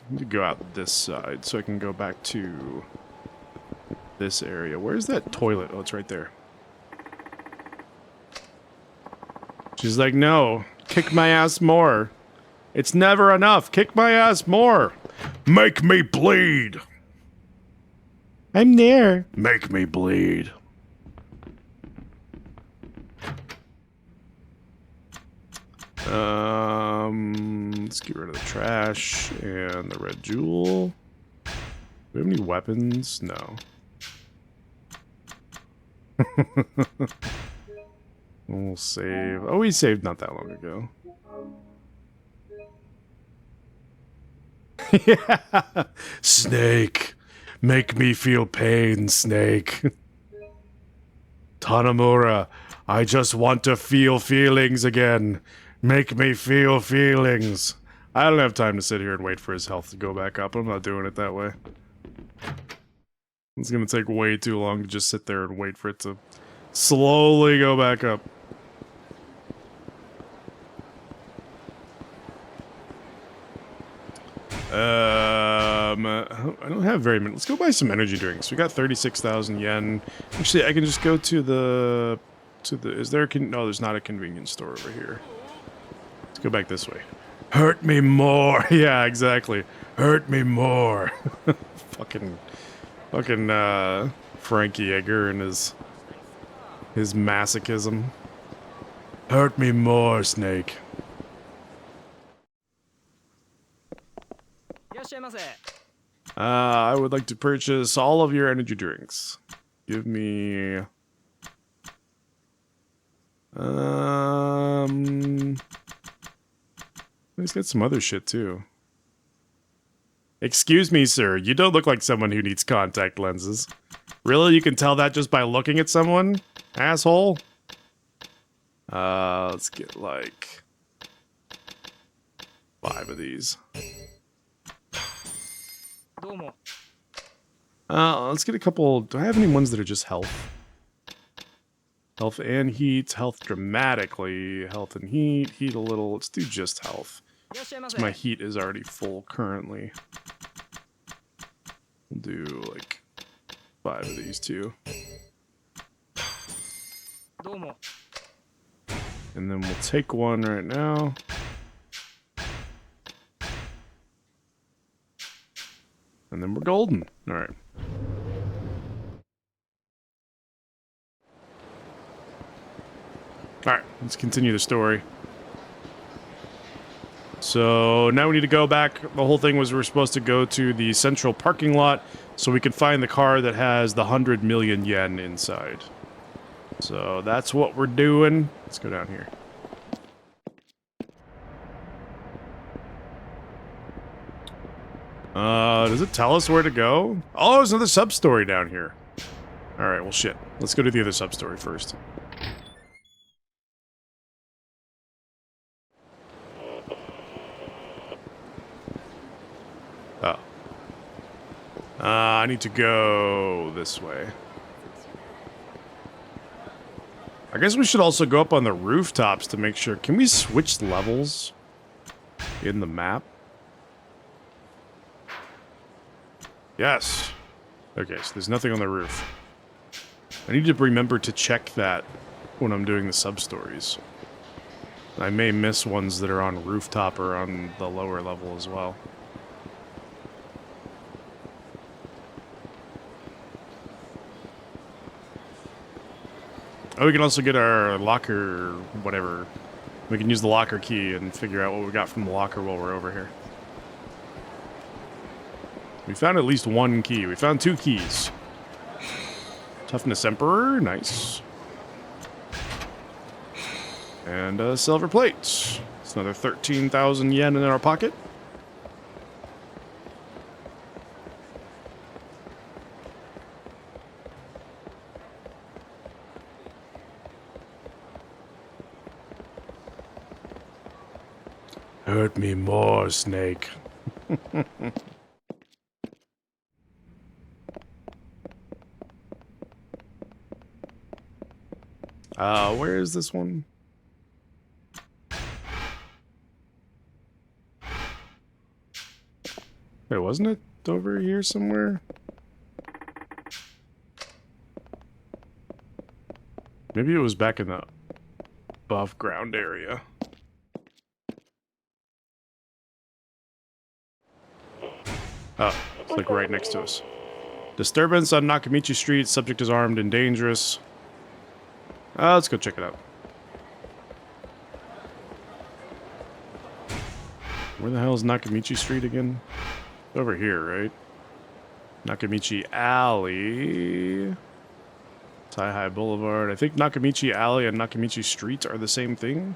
need to go out this side so I can go back to this area. Where's that toilet? Oh, it's right there. She's like, no, kick my ass more. It's never enough. Kick my ass more. Make me bleed. I'm there. Make me bleed. Let's get rid of the trash and the red jewel. Do we have any weapons? No. We'll save. Oh, we saved not that long ago. Yeah. Snake. Make me feel pain, Snake. Tanamura, I just want to feel feelings again. Make me feel feelings. I don't have time to sit here and wait for his health to go back up. I'm not doing it that way. It's gonna take way too long to just sit there and wait for it to slowly go back up. I don't have very many. Let's go buy some energy drinks. We got 36,000 yen. Actually, I can just go to the... Is there a... No, there's not a convenience store over here. Let's go back this way. Hurt me more. Yeah, exactly. Hurt me more. fucking Frankie Yeager and his masochism. Hurt me more, Snake. I would like to purchase all of your energy drinks. Give me... He's got some other shit, too. Excuse me, sir. You don't look like someone who needs contact lenses. Really? You can tell that just by looking at someone? Asshole? Let's get, like... 5 of these. Let's get a couple... Do I have any ones that are just health? Health and heat. Health dramatically. Health and heat. Heat a little. Let's do just health. So my heat is already full currently. We'll do, like, 5 of these, too. And then we'll take one right now. And then we're golden. Alright. Alright, let's continue the story. So now we need to go back. The whole thing was we were supposed to go to the central parking lot so we could find the car that has the 100 million yen inside. So that's what we're doing. Let's go down here. Does it tell us where to go? Oh, there's another sub-story down here. Alright, well shit. Let's go to the other sub-story first. Oh. I need to go this way. I guess we should also go up on the rooftops to make sure. Can we switch levels in the map? Yes. Okay, so there's nothing on the roof. I need to remember to check that when I'm doing the sub-stories. I may miss ones that are on rooftop or on the lower level as well. Oh, we can also get our locker, whatever. We can use the locker key and figure out what we got from the locker while we're over here. We found at least one key. We found 2 keys. Toughness Emperor, nice. And a silver plate. It's another 13,000 yen in our pocket. Hurt me more, Snake. Where is this one? Wait, wasn't it over here somewhere? Maybe it was back in the above ground area. Oh, it's like right next to us. Disturbance on Nakamichi Street. Subject is armed and dangerous. Let's go check it out. Where the hell is Nakamichi Street again? Over here, right? Nakamichi Alley. Tai-Hai Boulevard. I think Nakamichi Alley and Nakamichi Street are the same thing.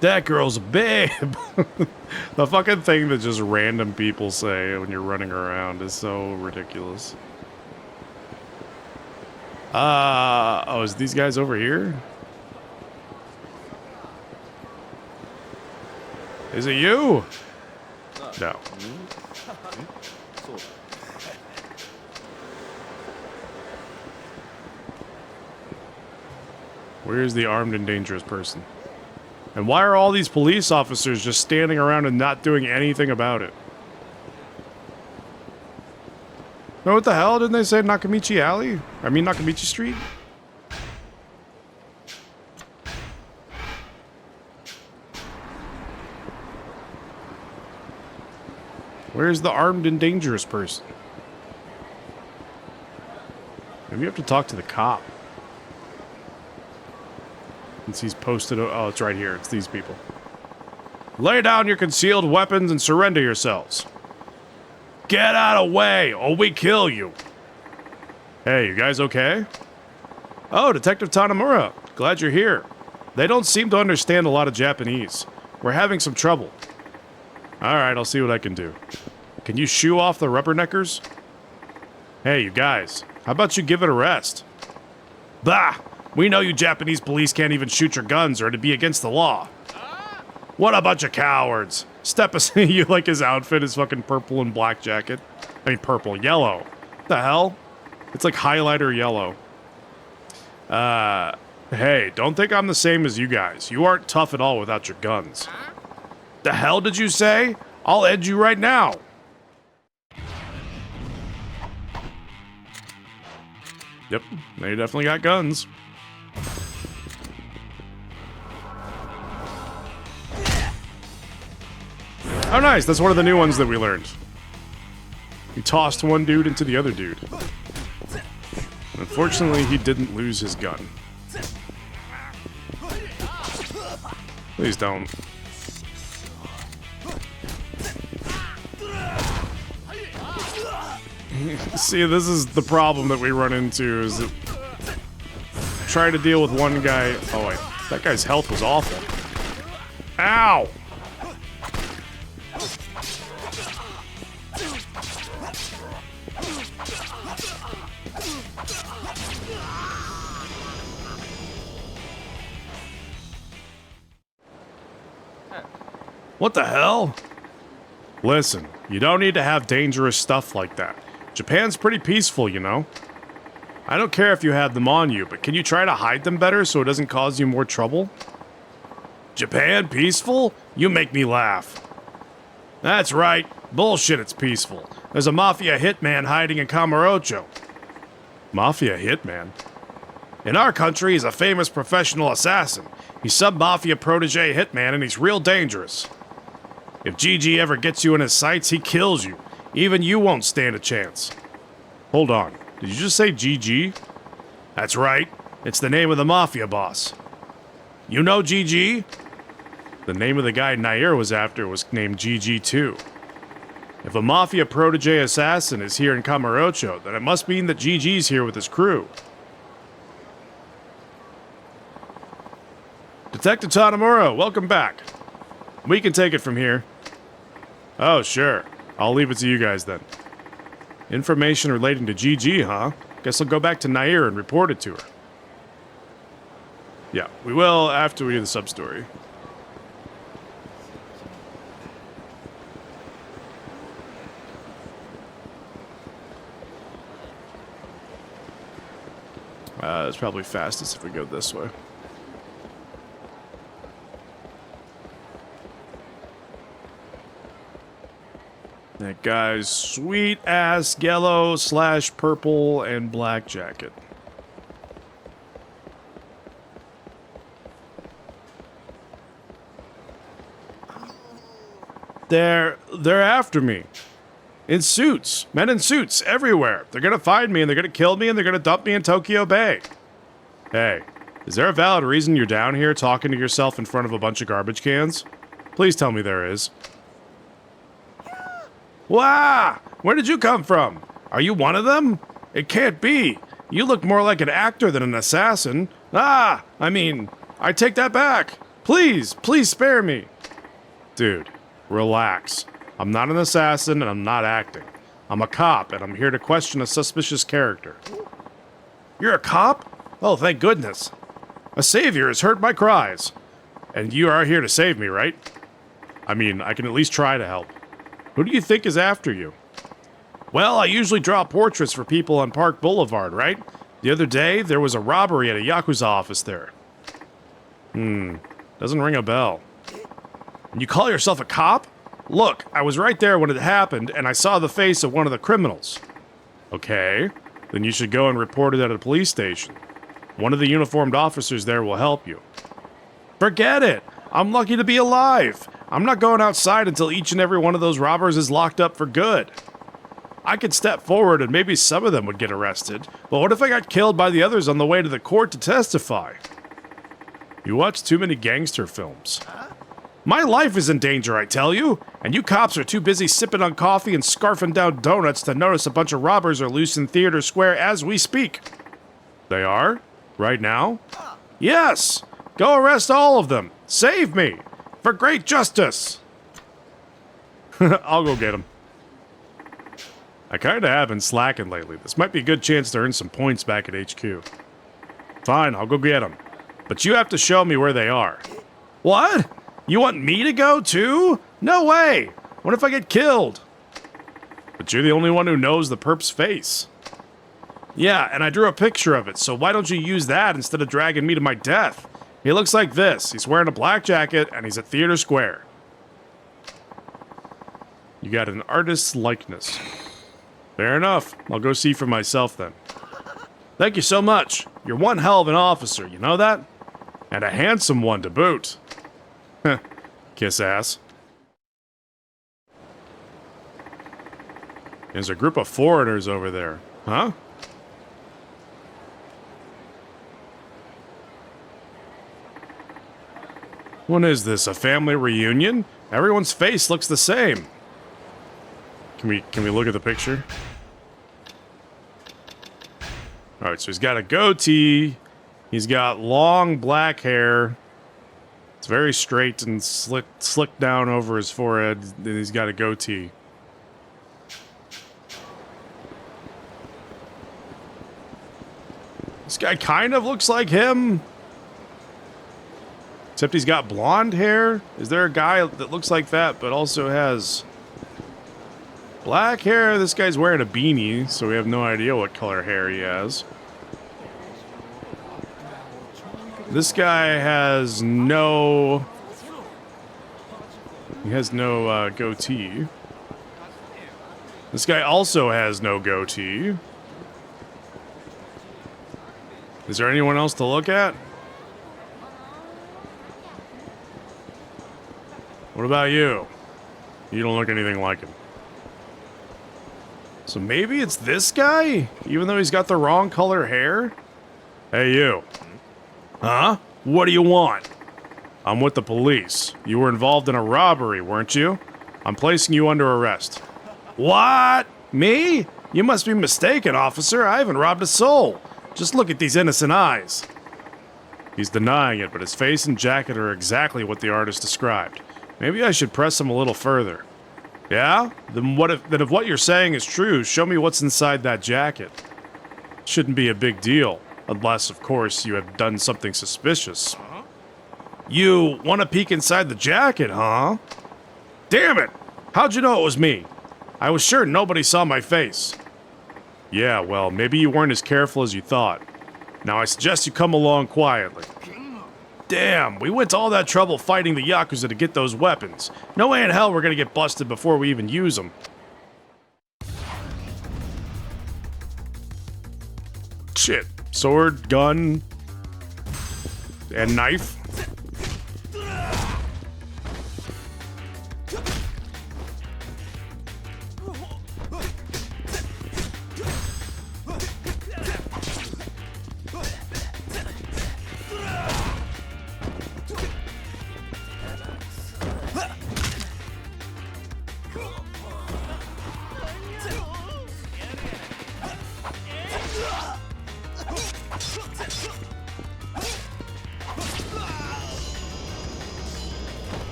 That girl's a babe. The fucking thing that just random people say when you're running around is so ridiculous. Oh, is these guys over here? Is it you? No. Where's the armed and dangerous person? And why are all these police officers just standing around and not doing anything about it? No, what the hell? Didn't they say Nakamichi Alley? I mean Nakamichi Street? Where's the armed and dangerous person? Maybe you have to talk to the cop. Since he's posted... Oh, it's right here. It's these people. Lay down your concealed weapons and surrender yourselves. Get out of the way, or we kill you. Hey, you guys okay? Oh, Detective Tanamura. Glad you're here. They don't seem to understand a lot of Japanese. We're having some trouble. Alright, I'll see what I can do. Can you shoo off the rubberneckers? Hey, you guys. How about you give it a rest? Bah! We know you Japanese police can't even shoot your guns or it'd be against the law. What a bunch of cowards. Step aside. You like his outfit, his fucking purple and black jacket. I mean purple, yellow. What the hell? It's like highlighter yellow. Hey, don't think I'm the same as you guys. You aren't tough at all without your guns. The hell did you say? I'll end you right now. Yep, they definitely got guns. Oh, nice. That's one of the new ones that we learned. We tossed one dude into the other dude. Unfortunately, he didn't lose his gun. Please don't. See, this is the problem that we run into, is that try to deal with one guy. Oh, wait. That guy's health was awful. Ow! What the hell? Listen, you don't need to have dangerous stuff like that. Japan's pretty peaceful, you know? I don't care if you have them on you, but can you try to hide them better so it doesn't cause you more trouble? Japan peaceful? You make me laugh. That's right. Bullshit, it's peaceful. There's a mafia hitman hiding in Kamurocho. Mafia hitman? In our country, he's a famous professional assassin. He's some mafia protege hitman and he's real dangerous. If GG ever gets you in his sights, he kills you. Even you won't stand a chance. Hold on. Did you just say GG? That's right. It's the name of the mafia boss. You know GG? The name of the guy Nair was after was named GG too. If a Mafia protege assassin is here in Camarocho, then it must mean that GG's here with his crew. Detective Tanamura, welcome back. We can take it from here. Oh, sure. I'll leave it to you guys then. Information relating to GG, huh? Guess I'll go back to Nair and report it to her. Yeah, we will after we do the sub-story. It's probably fastest if we go this way. That guy's sweet ass yellow / purple and black jacket. They're after me. In suits. Men in suits everywhere. They're gonna find me and they're gonna kill me and they're gonna dump me in Tokyo Bay. Hey, is there a valid reason you're down here talking to yourself in front of a bunch of garbage cans? Please tell me there is. Wow! Where did you come from? Are you one of them? It can't be. You look more like an actor than an assassin. I take that back. Please spare me. Dude, relax. I'm not an assassin and I'm not acting. I'm a cop and I'm here to question a suspicious character. You're a cop? Oh, thank goodness. A savior has heard my cries. And you are here to save me, right? I mean, I can at least try to help. Who do you think is after you? Well, I usually draw portraits for people on Park Boulevard, right? The other day, there was a robbery at a Yakuza office there. Doesn't ring a bell. And you call yourself a cop? Look, I was right there when it happened, and I saw the face of one of the criminals. Okay, then you should go and report it at a police station. One of the uniformed officers there will help you. Forget it! I'm lucky to be alive! I'm not going outside until each and every one of those robbers is locked up for good. I could step forward and maybe some of them would get arrested, but what if I got killed by the others on the way to the court to testify? You watch too many gangster films. My life is in danger, I tell you, and you cops are too busy sipping on coffee and scarfing down donuts to notice a bunch of robbers are loose in Theater Square as we speak. They are? Right now? Yes! Go arrest all of them! Save me! For great justice! I'll go get him. I kinda have been slacking lately. This might be a good chance to earn some points back at HQ. Fine, I'll go get them. But you have to show me where they are. What? You want me to go too? No way! What if I get killed? But you're the only one who knows the perp's face. Yeah, and I drew a picture of it, so why don't you use that instead of dragging me to my death? He looks like this. He's wearing a black jacket, and he's at Theater Square. You got an artist's likeness. Fair enough. I'll go see for myself then. Thank you so much. You're one hell of an officer, you know that? And a handsome one to boot. Heh. Kiss ass. There's a group of foreigners over there. Huh? What is this, a family reunion? Everyone's face looks the same. Can we look at the picture? Alright, so he's got a goatee. He's got long black hair. It's very straight and slicked down over his forehead. And he's got a goatee. This guy kind of looks like him. Except he's got blonde hair. Is there a guy that looks like that but also has black hair? This guy's wearing a beanie, so we have no idea what color hair he has. This guy has no... He has no goatee. This guy also has no goatee. Is there anyone else to look at? What about you? You don't look anything like him. So maybe it's this guy? Even though he's got the wrong color hair? Hey, you. Huh? What do you want? I'm with the police. You were involved in a robbery, weren't you? I'm placing you under arrest. What? Me? You must be mistaken, officer. I haven't robbed a soul. Just look at these innocent eyes. He's denying it, but his face and jacket are exactly what the artist described. Maybe I should press him a little further. Yeah? Then if what you're saying is true, show me what's inside that jacket. Shouldn't be a big deal. Unless, of course, you have done something suspicious. You want to peek inside the jacket, huh? Damn it! How'd you know it was me? I was sure nobody saw my face. Yeah, well, maybe you weren't as careful as you thought. Now I suggest you come along quietly. Damn, we went to all that trouble fighting the Yakuza to get those weapons. No way in hell we're gonna get busted before we even use them. Shit. Sword, gun, and knife.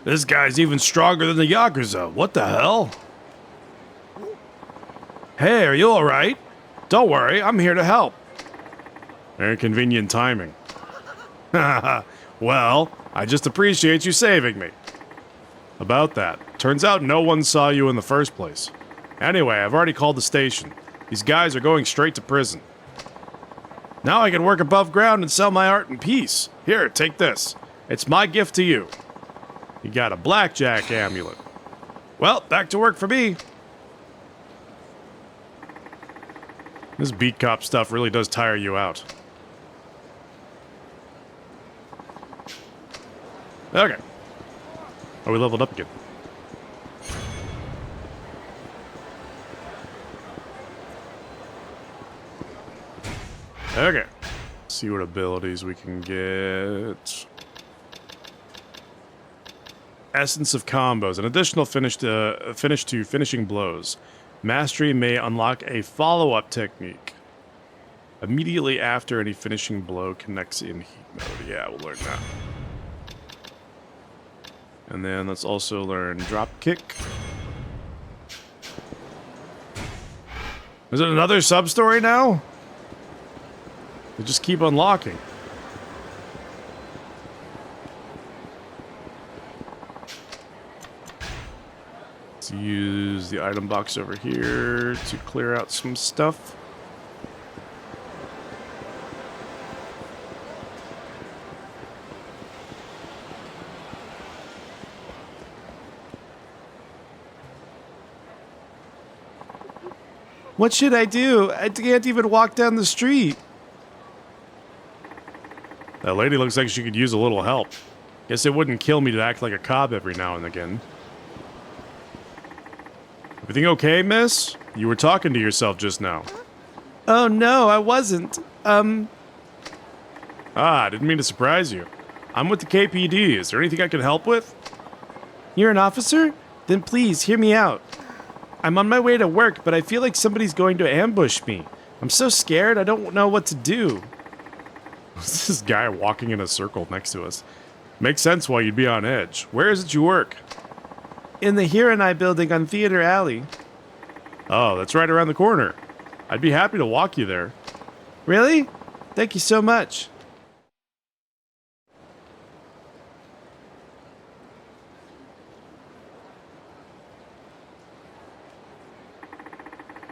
This guy's even stronger than the Yakuza. What the hell? Hey, are you alright? Don't worry, I'm here to help. Very convenient timing. Well, I just appreciate you saving me. About that, turns out no one saw you in the first place. Anyway, I've already called the station. These guys are going straight to prison. Now I can work above ground and sell my art in peace. Here, take this. It's my gift to you. You got a blackjack amulet. Well, back to work for me. This beat cop stuff really does tire you out. Okay. Oh, we leveled up again. Okay. Let's see what abilities we can get. Essence of combos. An additional finish to finishing blows. Mastery may unlock a follow-up technique. Immediately after any finishing blow connects in heat mode. Yeah, we'll learn that. And then let's also learn drop kick. Is it another sub-story now? They just keep unlocking. Let's use the item box over here to clear out some stuff. What should I do? I can't even walk down the street. That lady looks like she could use a little help. Guess it wouldn't kill me to act like a cop every now and again. Everything okay, miss? You were talking to yourself just now. Oh, no, I wasn't. I didn't mean to surprise you. I'm with the KPD. Is there anything I can help with? You're an officer? Then please, hear me out. I'm on my way to work, but I feel like somebody's going to ambush me. I'm so scared, I don't know what to do. What's this guy walking in a circle next to us? Makes sense why you'd be on edge. Where is it you work? In the Hiranai building on Theater Alley. Oh, that's right around the corner. I'd be happy to walk you there. Really? Thank you so much.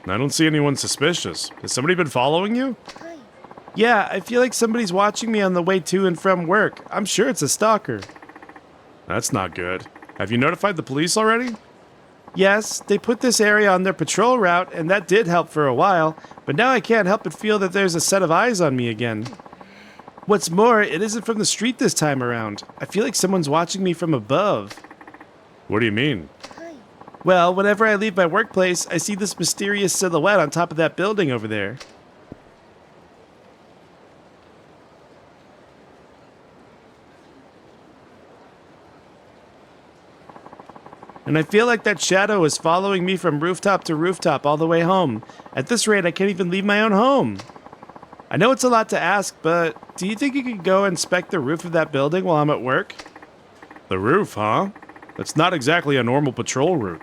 I don't see anyone suspicious. Has somebody been following you? Yeah, I feel like somebody's watching me on the way to and from work. I'm sure it's a stalker. That's not good. Have you notified the police already? Yes, they put this area on their patrol route, and that did help for a while, but now I can't help but feel that there's a set of eyes on me again. What's more, it isn't from the street this time around. I feel like someone's watching me from above. What do you mean? Well, whenever I leave my workplace, I see this mysterious silhouette on top of that building over there. And I feel like that shadow is following me from rooftop to rooftop all the way home. At this rate, I can't even leave my own home. I know it's a lot to ask, but do you think you could go inspect the roof of that building while I'm at work? The roof, huh? That's not exactly a normal patrol route.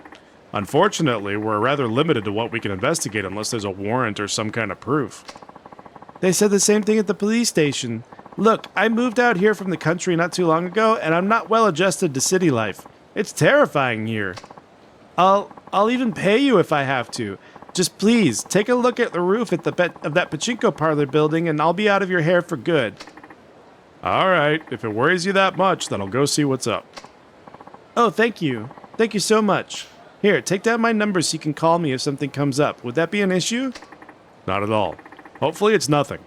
Unfortunately, we're rather limited to what we can investigate unless there's a warrant or some kind of proof. They said the same thing at the police station. Look, I moved out here from the country not too long ago, and I'm not well adjusted to city life. It's terrifying here. I'll even pay you if I have to. Just please, take a look at the roof of that pachinko parlor building, and I'll be out of your hair for good. All right, if it worries you that much, then I'll go see what's up. Oh, thank you. Thank you so much. Here, take down my number so you can call me if something comes up. Would that be an issue? Not at all. Hopefully it's nothing.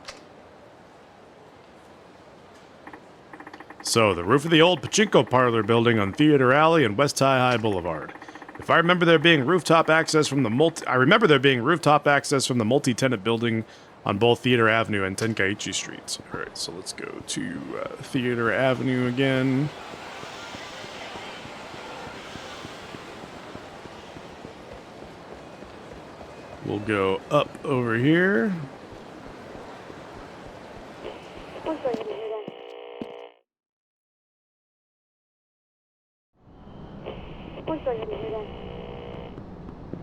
So, the roof of the old pachinko parlor building on Theater Alley and West High Boulevard. If I remember there being rooftop access from the multi-tenant building on both Theater Avenue and Tenkaichi Streets. All right, so let's go to Theater Avenue again. We'll go up over here.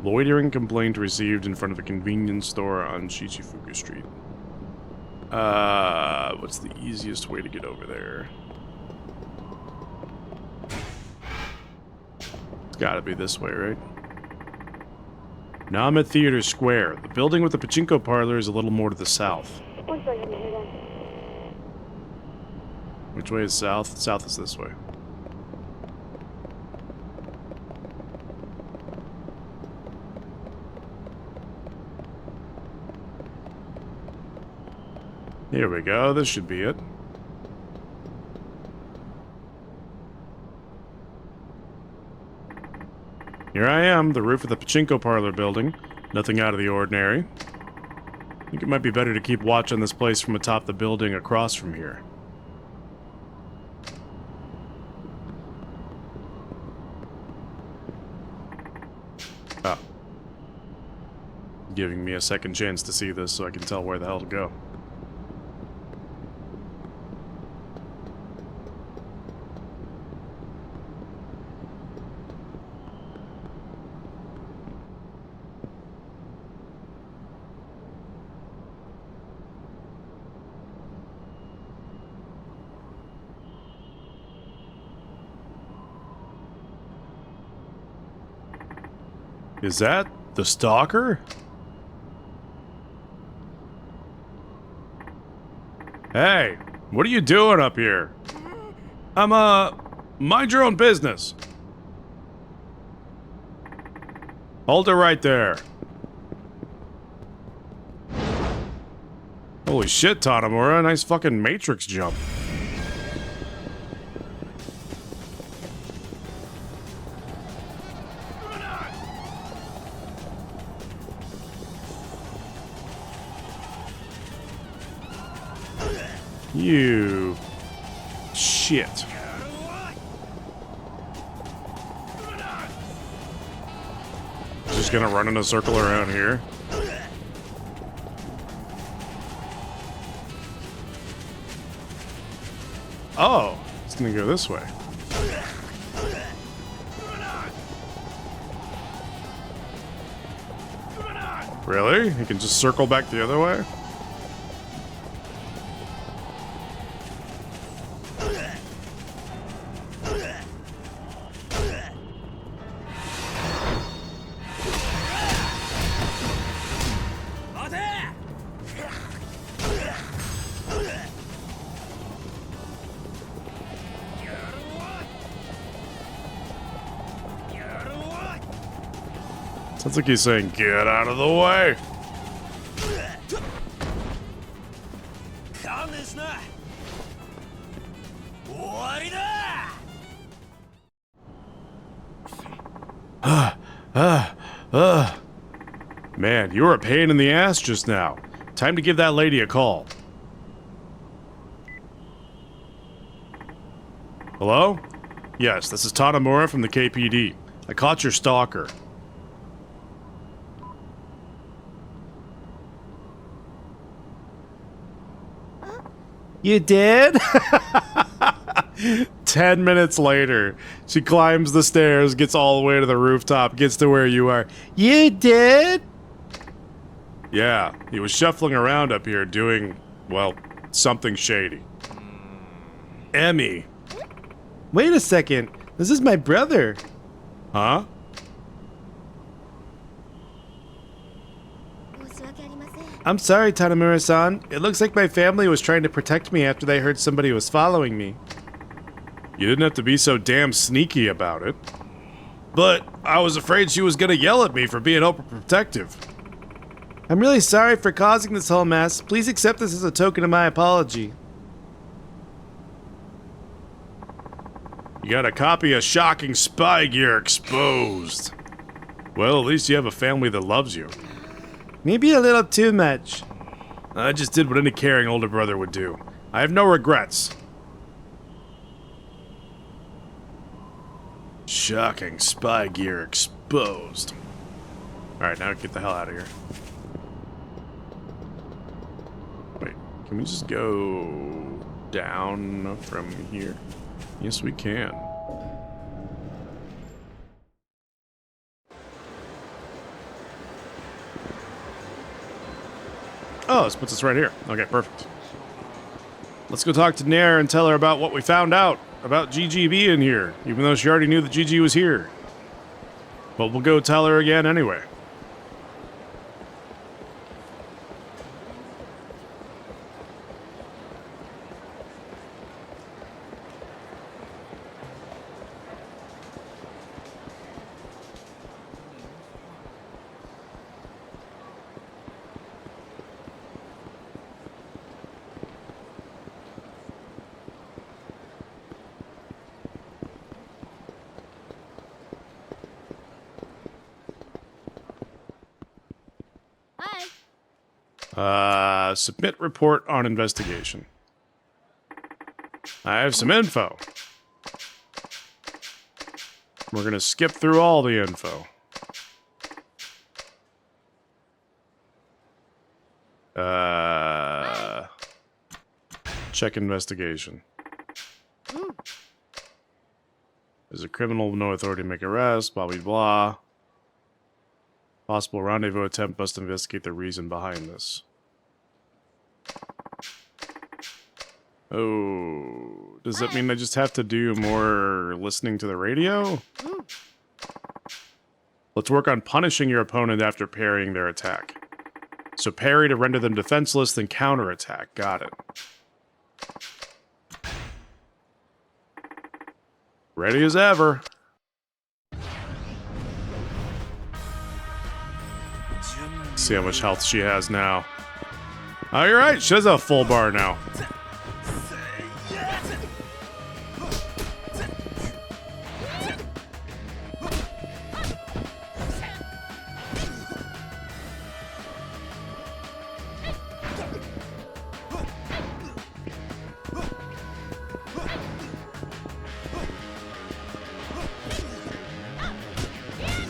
Loitering complaint received in front of a convenience store on Shichifuku Street. What's the easiest way to get over there? It's gotta be this way, right? Now I'm at Theater Square. The building with the pachinko parlor is a little more to the south. Which way is south? South is this way. Here we go, this should be it. Here I am, the roof of the pachinko parlor building. Nothing out of the ordinary. I think it might be better to keep watch on this place from atop the building across from here. Ah. Giving me a second chance to see this so I can tell where the hell to go. Is that the stalker? Hey, what are you doing up here? Mind your own business. Hold it right there. Holy shit, Tanomura, nice fucking Matrix jump. You shit. Just gonna run in a circle around here. Oh, it's gonna go this way. Really? He can just circle back the other way? Sounds like he's saying, get out of the way. Man, you were a pain in the ass just now. Time to give that lady a call. Hello? Yes, this is Tanomura from the KPD. I caught your stalker. You did? 10 minutes later, she climbs the stairs, gets all the way to the rooftop, gets to where you are. You did? Yeah, he was shuffling around up here doing, well, something shady. Emmy. Wait a second. This is my brother. Huh? 申し訳ありません。 I'm sorry, Tanamura-san. It looks like my family was trying to protect me after they heard somebody was following me. You didn't have to be so damn sneaky about it. But I was afraid she was gonna yell at me for being overprotective. I'm really sorry for causing this whole mess. Please accept this as a token of my apology. You got a copy of Shocking Spy Gear exposed. Well, at least you have a family that loves you. Maybe a little too much. I just did what any caring older brother would do. I have no regrets. Shocking Spy Gear exposed. Alright, now get the hell out of here. Wait, can we just go down from here? Yes, we can. Oh, this puts us right here. Okay, perfect. Let's go talk to Nair and tell her about what we found out about Gigi being here, even though she already knew that Gigi was here. But we'll go tell her again anyway. Submit report on investigation. I have some info. We're gonna skip through all the info. Check investigation. There's a criminal, no authority to make arrest, blah blah blah. Possible rendezvous attempt, must investigate the reason behind this. Oh, does that mean I just have to do more listening to the radio? Let's work on punishing your opponent after parrying their attack. So parry to render them defenseless, then counterattack. Got it. Ready as ever. See how much health she has now. Oh, you're right. She has a full bar now.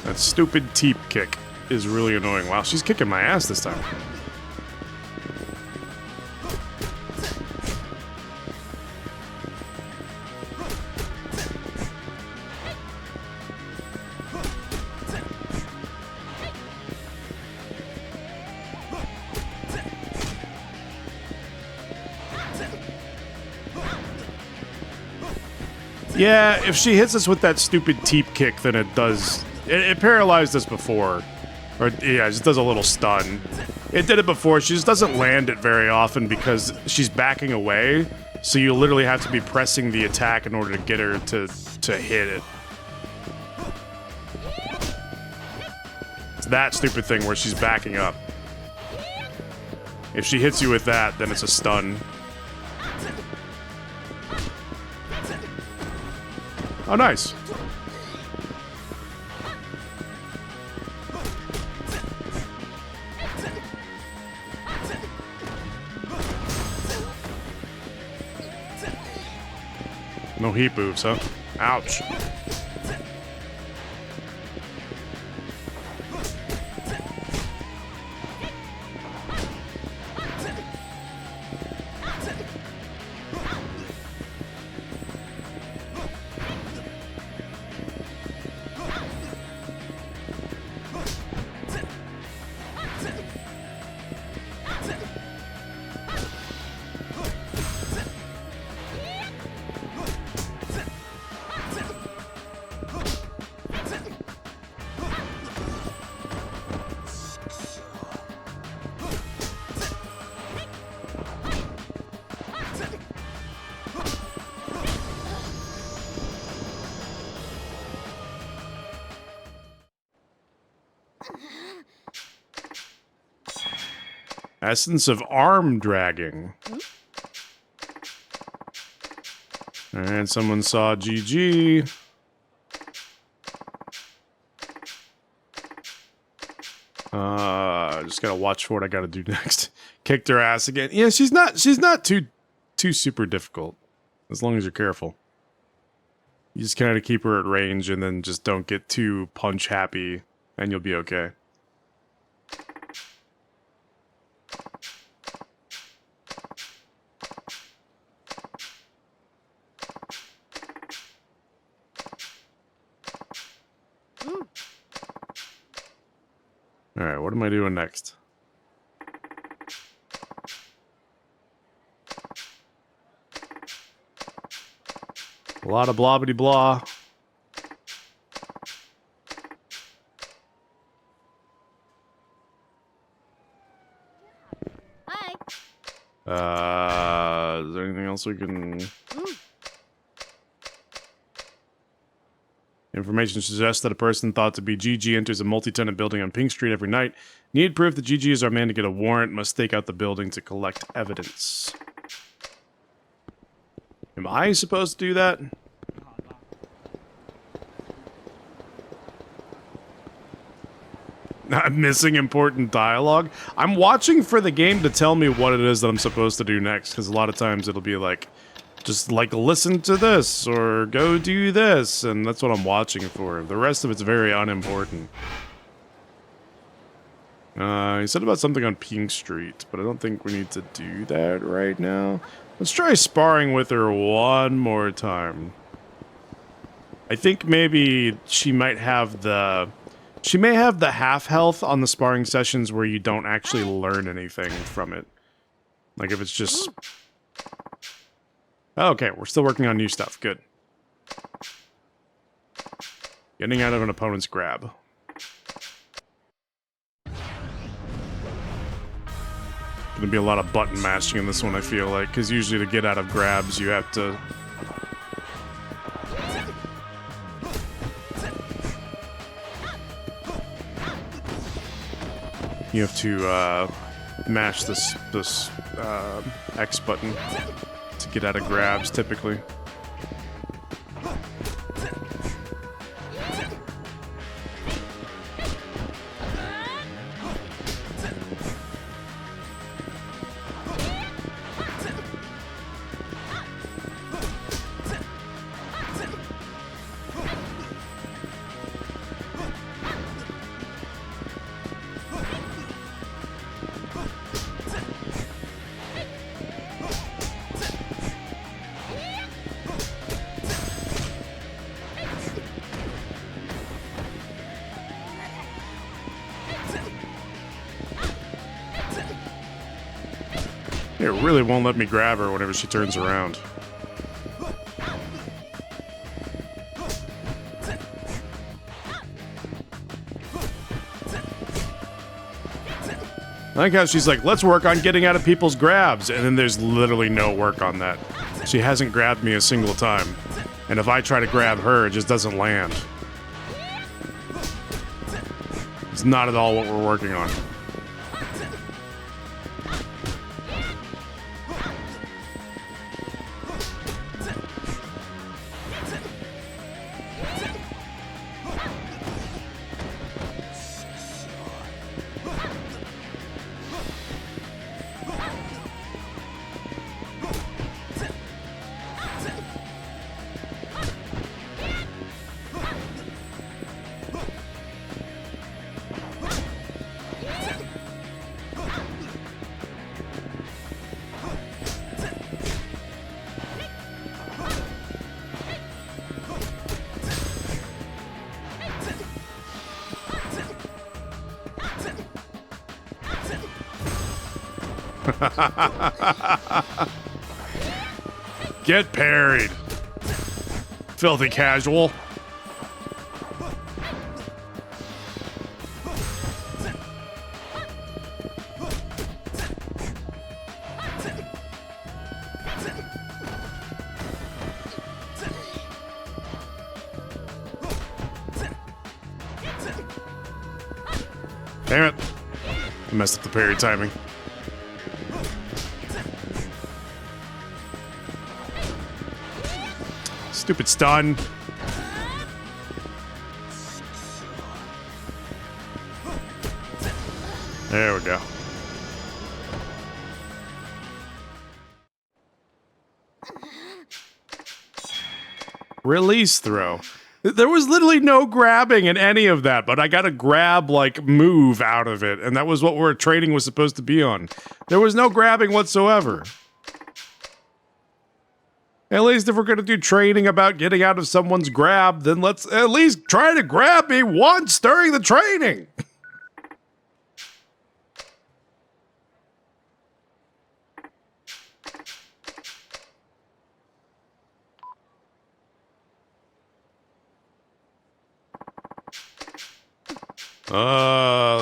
That stupid teep kick is really annoying. Wow, she's kicking my ass this time. Yeah, if she hits us with that stupid teep kick, then it does... It paralyzed us before. Or, yeah, it just does a little stun. It did it before. She just doesn't land it very often because she's backing away. So you literally have to be pressing the attack in order to get her to hit it. It's that stupid thing where she's backing up. If she hits you with that, then it's a stun. Oh, nice. No heat moves, huh? Ouch. Essence of arm dragging. And someone saw GG. Just gotta watch for what I gotta do next. Kicked her ass again. Yeah, she's not too super difficult. As long as you're careful. You just kind of keep her at range and then just don't get too punch happy and you'll be okay. Alright, what am I doing next? A lot of blah-bitty blah. Hi. Is there anything else we can... Information suggests that a person thought to be GG enters a multi-tenant building on Pink Street every night. Need proof that GG is our man to get a warrant. Must stake out the building to collect evidence. Am I supposed to do that? Not missing important dialogue. I'm watching for the game to tell me what it is that I'm supposed to do next, because a lot of times it'll be like, just like listen to this or go do this, and that's what I'm watching for. The rest of it's very unimportant. He said about something on Pink Street, but I don't think we need to do that right now. Let's try sparring with her one more time. I think maybe she might have the... She may have the half health on the sparring sessions where you don't actually learn anything from it. Like if it's just... Okay, we're still working on new stuff. Good. Getting out of an opponent's grab. Gonna be a lot of button mashing in this one, I feel like, because usually to get out of grabs, you have to... You have to, mash this X button to get out of grabs, typically. It really won't let me grab her whenever she turns around. I like how she's like, let's work on getting out of people's grabs, and then there's literally no work on that. She hasn't grabbed me a single time. And if I try to grab her, it just doesn't land. It's not at all what we're working on. Get parried. Filthy casual. Damn it. I messed up the parry timing. Stupid stun. There we go. Release throw. There was literally no grabbing in any of that, but I got a grab, like, move out of it, and that was what our training was supposed to be on. There was no grabbing whatsoever. At least if we're going to do training about getting out of someone's grab, then let's at least try to grab me once during the training.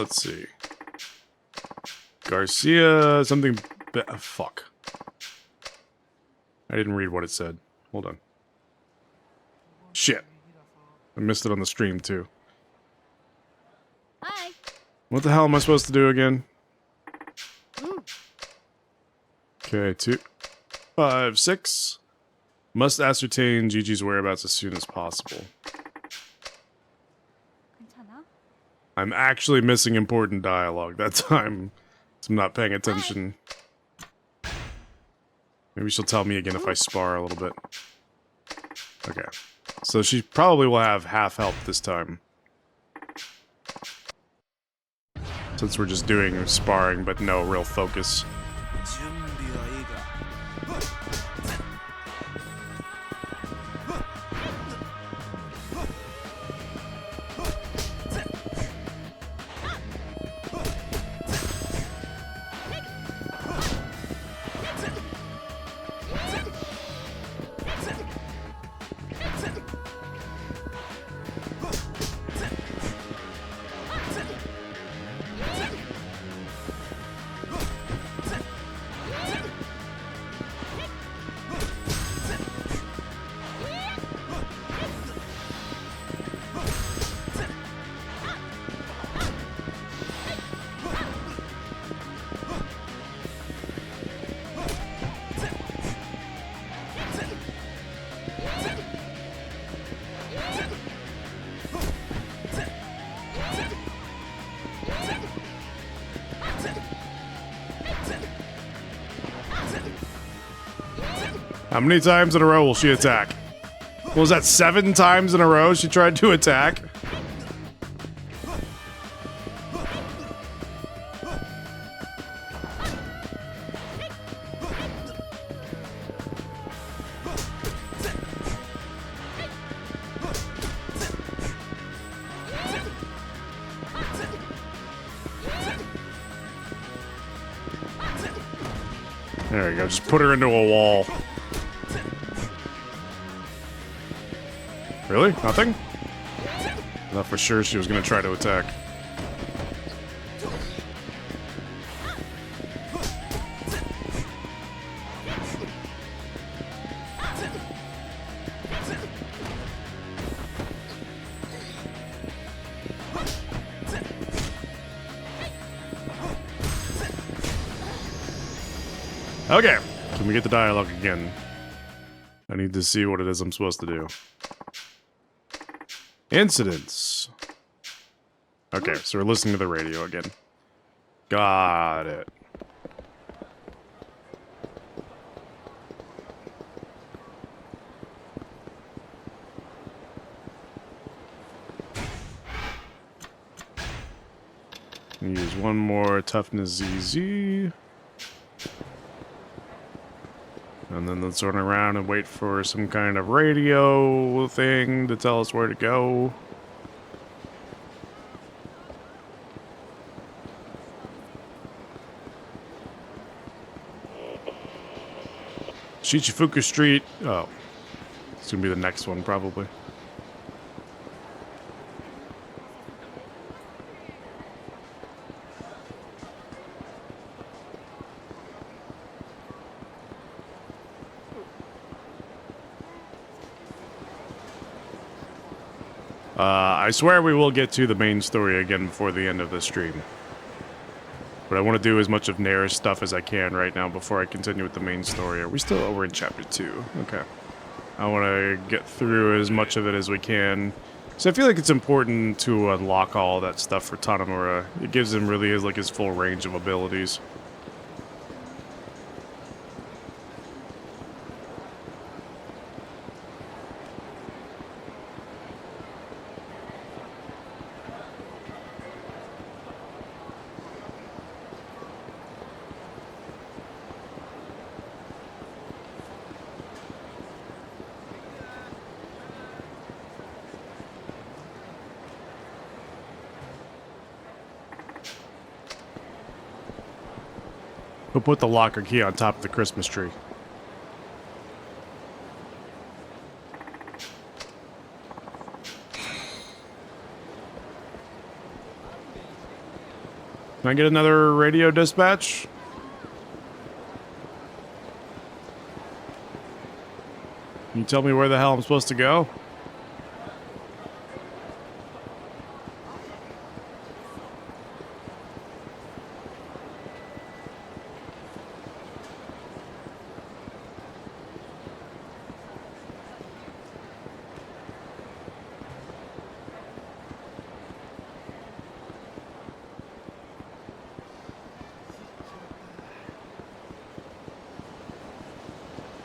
Let's see. Garcia, something... fuck. I didn't read what it said. Hold on. Shit. I missed it on the stream, too. Hi. What the hell am I supposed to do again? Okay, 2, 5, 6. Must ascertain Gigi's whereabouts as soon as possible. 괜찮아? I'm actually missing important dialogue that time. So I'm not paying attention. Maybe she'll tell me again if I spar a little bit. Okay. So she probably will have half health this time. Since we're just doing sparring, but no real focus. How many times in a row will she attack? What was that, 7 times in a row she tried to attack? There we go, just put her into a wall. Really? Nothing? I thought for sure she was going to try to attack. Okay, can we get the dialogue again? I need to see what it is I'm supposed to do. Incidents. Okay, so we're listening to the radio again. Got it. Use one more toughness ZZ. And then let's run around and wait for some kind of radio thing to tell us where to go. Shichifuku Street. Oh. It's gonna be the next one, probably. I swear we will get to the main story again before the end of the stream. But I want to do as much of Nair's stuff as I can right now before I continue with the main story. Are we still over in chapter 2? Okay. I want to get through as much of it as we can. So I feel like it's important to unlock all that stuff for Tanomura. It gives him really his full range of abilities. Who put the locker key on top of the Christmas tree? Can I get another radio dispatch? Can you tell me where the hell I'm supposed to go?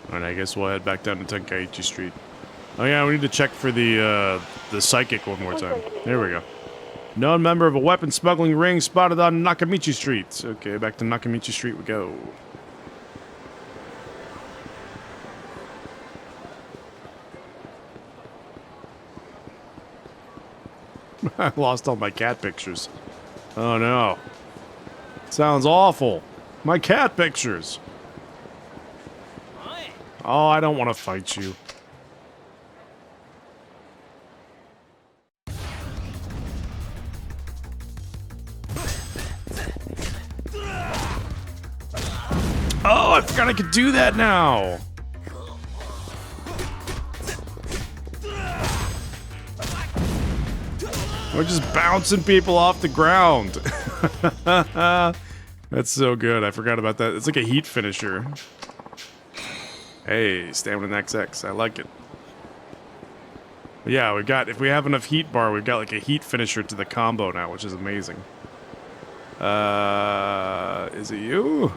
Alright, I guess we'll head back down to Tenkaichi Street. Oh yeah, we need to check for the psychic one more time. There we go. Known member of a weapon smuggling ring spotted on Nakamichi Street. Okay, back to Nakamichi Street we go. I lost all my cat pictures. Oh no. Sounds awful. My cat pictures. Oh, I don't want to fight you. Oh, I forgot I could do that now. We're just bouncing people off the ground. That's so good. I forgot about that. It's like a heat finisher. Hey, stamina XX. I like it. But yeah, we've got, if we have enough heat bar, we've got like a heat finisher to the combo now, which is amazing. Is it you?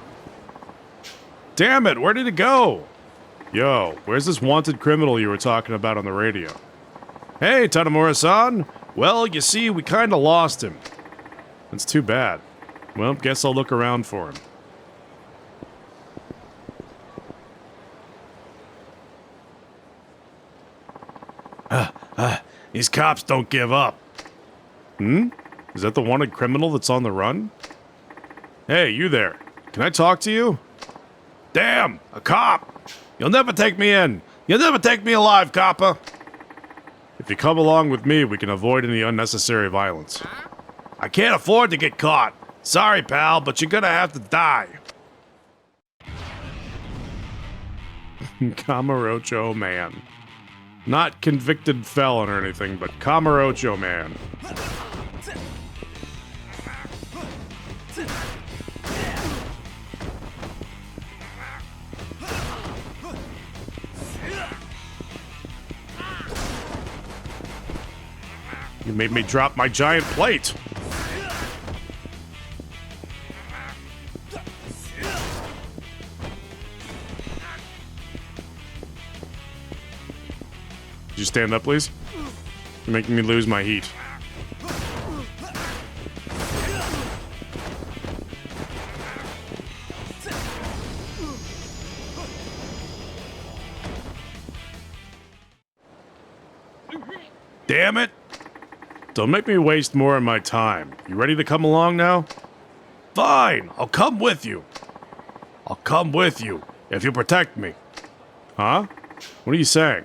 Damn it, where did it go? Yo, where's this wanted criminal you were talking about on the radio? Hey, Tanomura-san. Well, you see, we kinda lost him. That's too bad. Well, guess I'll look around for him. These cops don't give up. Hmm? Is that the wanted criminal that's on the run? Hey, you there. Can I talk to you? Damn, a cop! You'll never take me in. You'll never take me alive, copper. If you come along with me, we can avoid any unnecessary violence. I can't afford to get caught. Sorry, pal, but you're gonna have to die. Kamurocho man. Not convicted felon or anything, but Kamurocho man. You made me drop my giant plate. Could you stand up, please? You're making me lose my heat. Damn it! Don't make me waste more of my time. You ready to come along now? Fine, I'll come with you. I'll come with you if you protect me. Huh? What are you saying?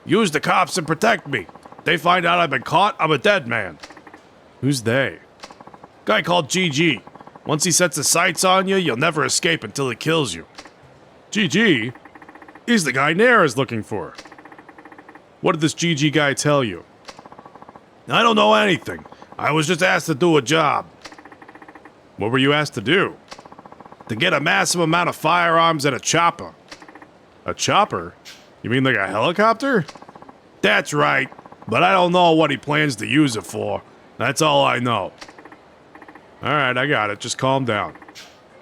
Use the cops and protect me. They find out I've been caught, I'm a dead man. Who's they? Guy called GG. Once he sets his sights on you, you'll never escape until he kills you. GG? He's the guy Nair is looking for. What did this GG guy tell you? I don't know anything. I was just asked to do a job. What were you asked to do? To get a massive amount of firearms and a chopper. A chopper? You mean like a helicopter? That's right, but I don't know what he plans to use it for. That's all I know. Alright, I got it. Just calm down.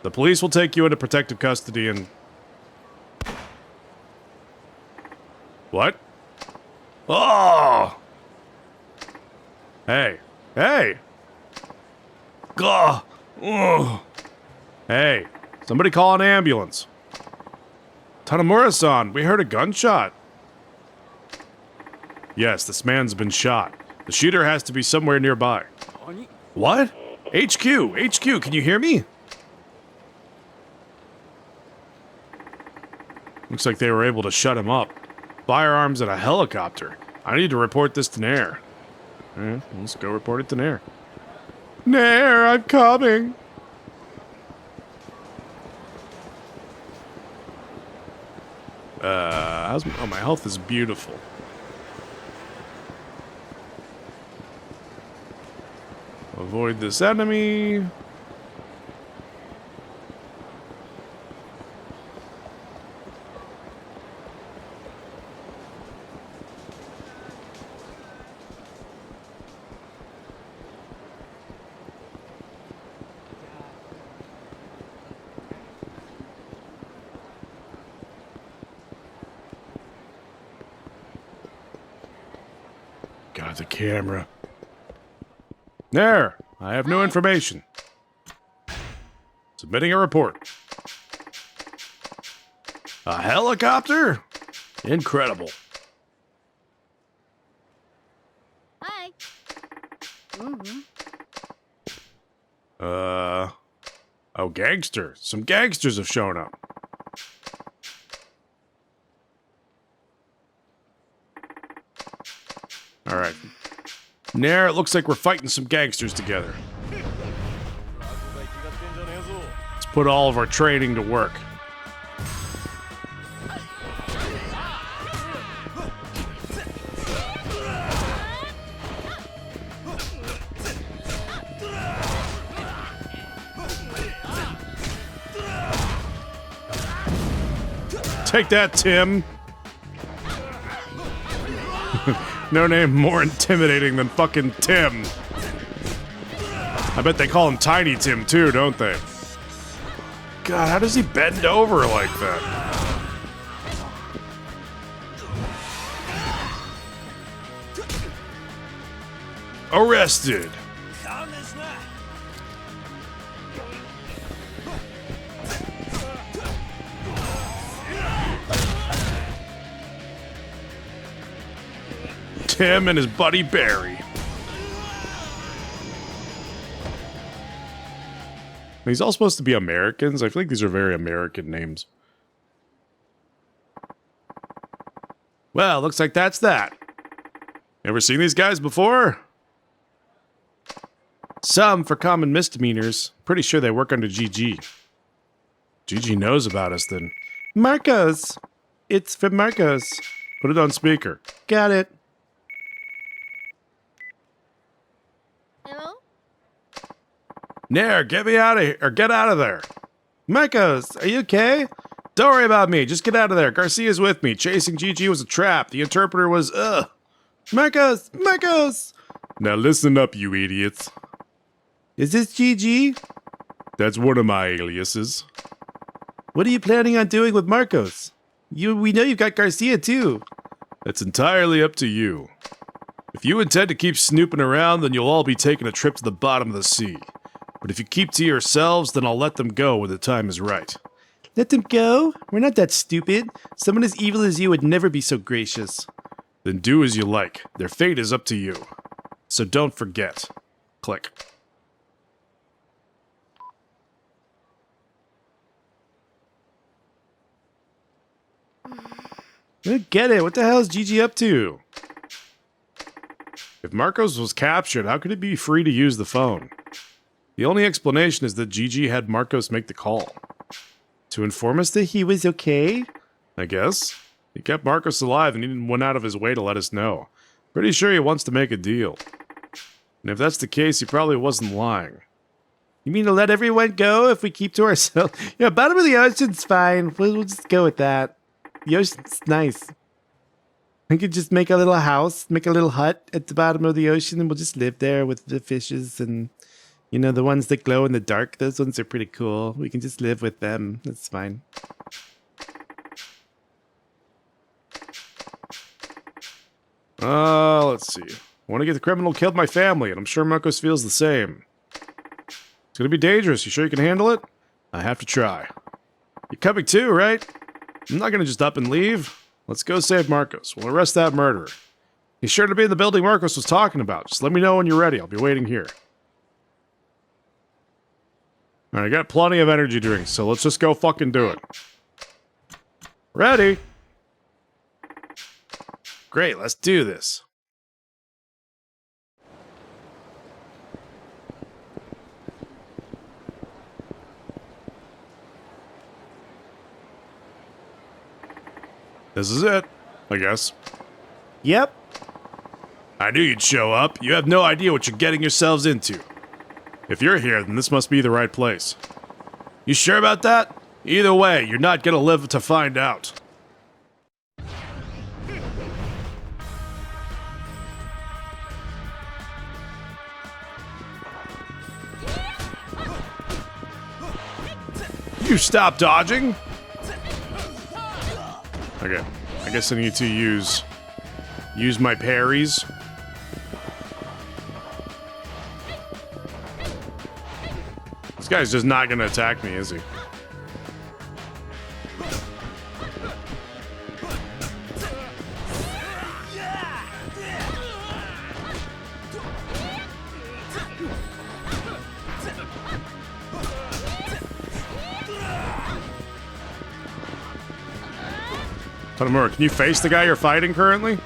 The police will take you into protective custody and... What? Oh! Hey. Hey! Gah! Ugh. Hey, somebody call an ambulance. Tanamura-san, we heard a gunshot. Yes, this man's been shot. The shooter has to be somewhere nearby. What? HQ, can you hear me? Looks like they were able to shut him up. Firearms and a helicopter. I need to report this to Nair. Alright, let's go report it to Nair. Nair, I'm coming. Oh, my health is beautiful. Avoid this enemy. God, the camera. There! I have new information. Submitting a report. A helicopter? Incredible. Hi. Oh, gangster. Some gangsters have shown up. Alright. Nair, it looks like we're fighting some gangsters together. Let's put all of our training to work. Take that, Tim. No name more intimidating than fucking Tim. I bet they call him Tiny Tim too, don't they? God, how does he bend over like that? Arrested. Tim and his buddy Barry. These all supposed to be Americans? I feel like these are very American names. Well, looks like that's that. Ever seen these guys before? Some for common misdemeanors. Pretty sure they work under GG. GG knows about us then. Marcos! It's from Marcos. Put it on speaker. Got it. Hello? Nair, get me out of here, or get out of there. Marcos, are you okay? Don't worry about me, just get out of there. Garcia's with me. Chasing GG was a trap. The interpreter was, Marcos! Marcos! Now listen up, you idiots. Is this GG? That's one of my aliases. What are you planning on doing with Marcos? We know you've got Garcia too. That's entirely up to you. If you intend to keep snooping around, then you'll all be taking a trip to the bottom of the sea. But if you keep to yourselves, then I'll let them go when the time is right. Let them go? We're not that stupid. Someone as evil as you would never be so gracious. Then do as you like. Their fate is up to you. So don't forget. Click. I don't get it. What the hell is Gigi up to? If Marcos was captured, how could he be free to use the phone? The only explanation is that Gigi had Marcos make the call. To inform us that he was okay? I guess. He kept Marcos alive and he went out of his way to let us know. Pretty sure he wants to make a deal. And if that's the case, he probably wasn't lying. You mean to let everyone go if we keep to ourselves? Yeah, bottom of the ocean's fine. We'll just go with that. The ocean's nice. We could just make a little house, make a little hut at the bottom of the ocean, and we'll just live there with the fishes and, you know, the ones that glow in the dark. Those ones are pretty cool. We can just live with them. That's fine. Let's see. I want to get the criminal who killed my family, and I'm sure Marcos feels the same. It's gonna be dangerous. You sure you can handle it? I have to try. You're coming too, right? I'm not gonna just up and leave. Let's go save Marcos. We'll arrest that murderer. He's sure to be in the building Marcos was talking about. Just let me know when you're ready. I'll be waiting here. Alright, I got plenty of energy drinks, so let's just go fucking do it. Ready? Great, let's do this. This is it, I guess. Yep. I knew you'd show up. You have no idea what you're getting yourselves into. If you're here, then this must be the right place. You sure about that? Either way, you're not gonna live to find out. You stop dodging! Okay, I guess I need to use my parries. This guy's just not gonna attack me, is he? Tatamura, can you face the guy you're fighting currently?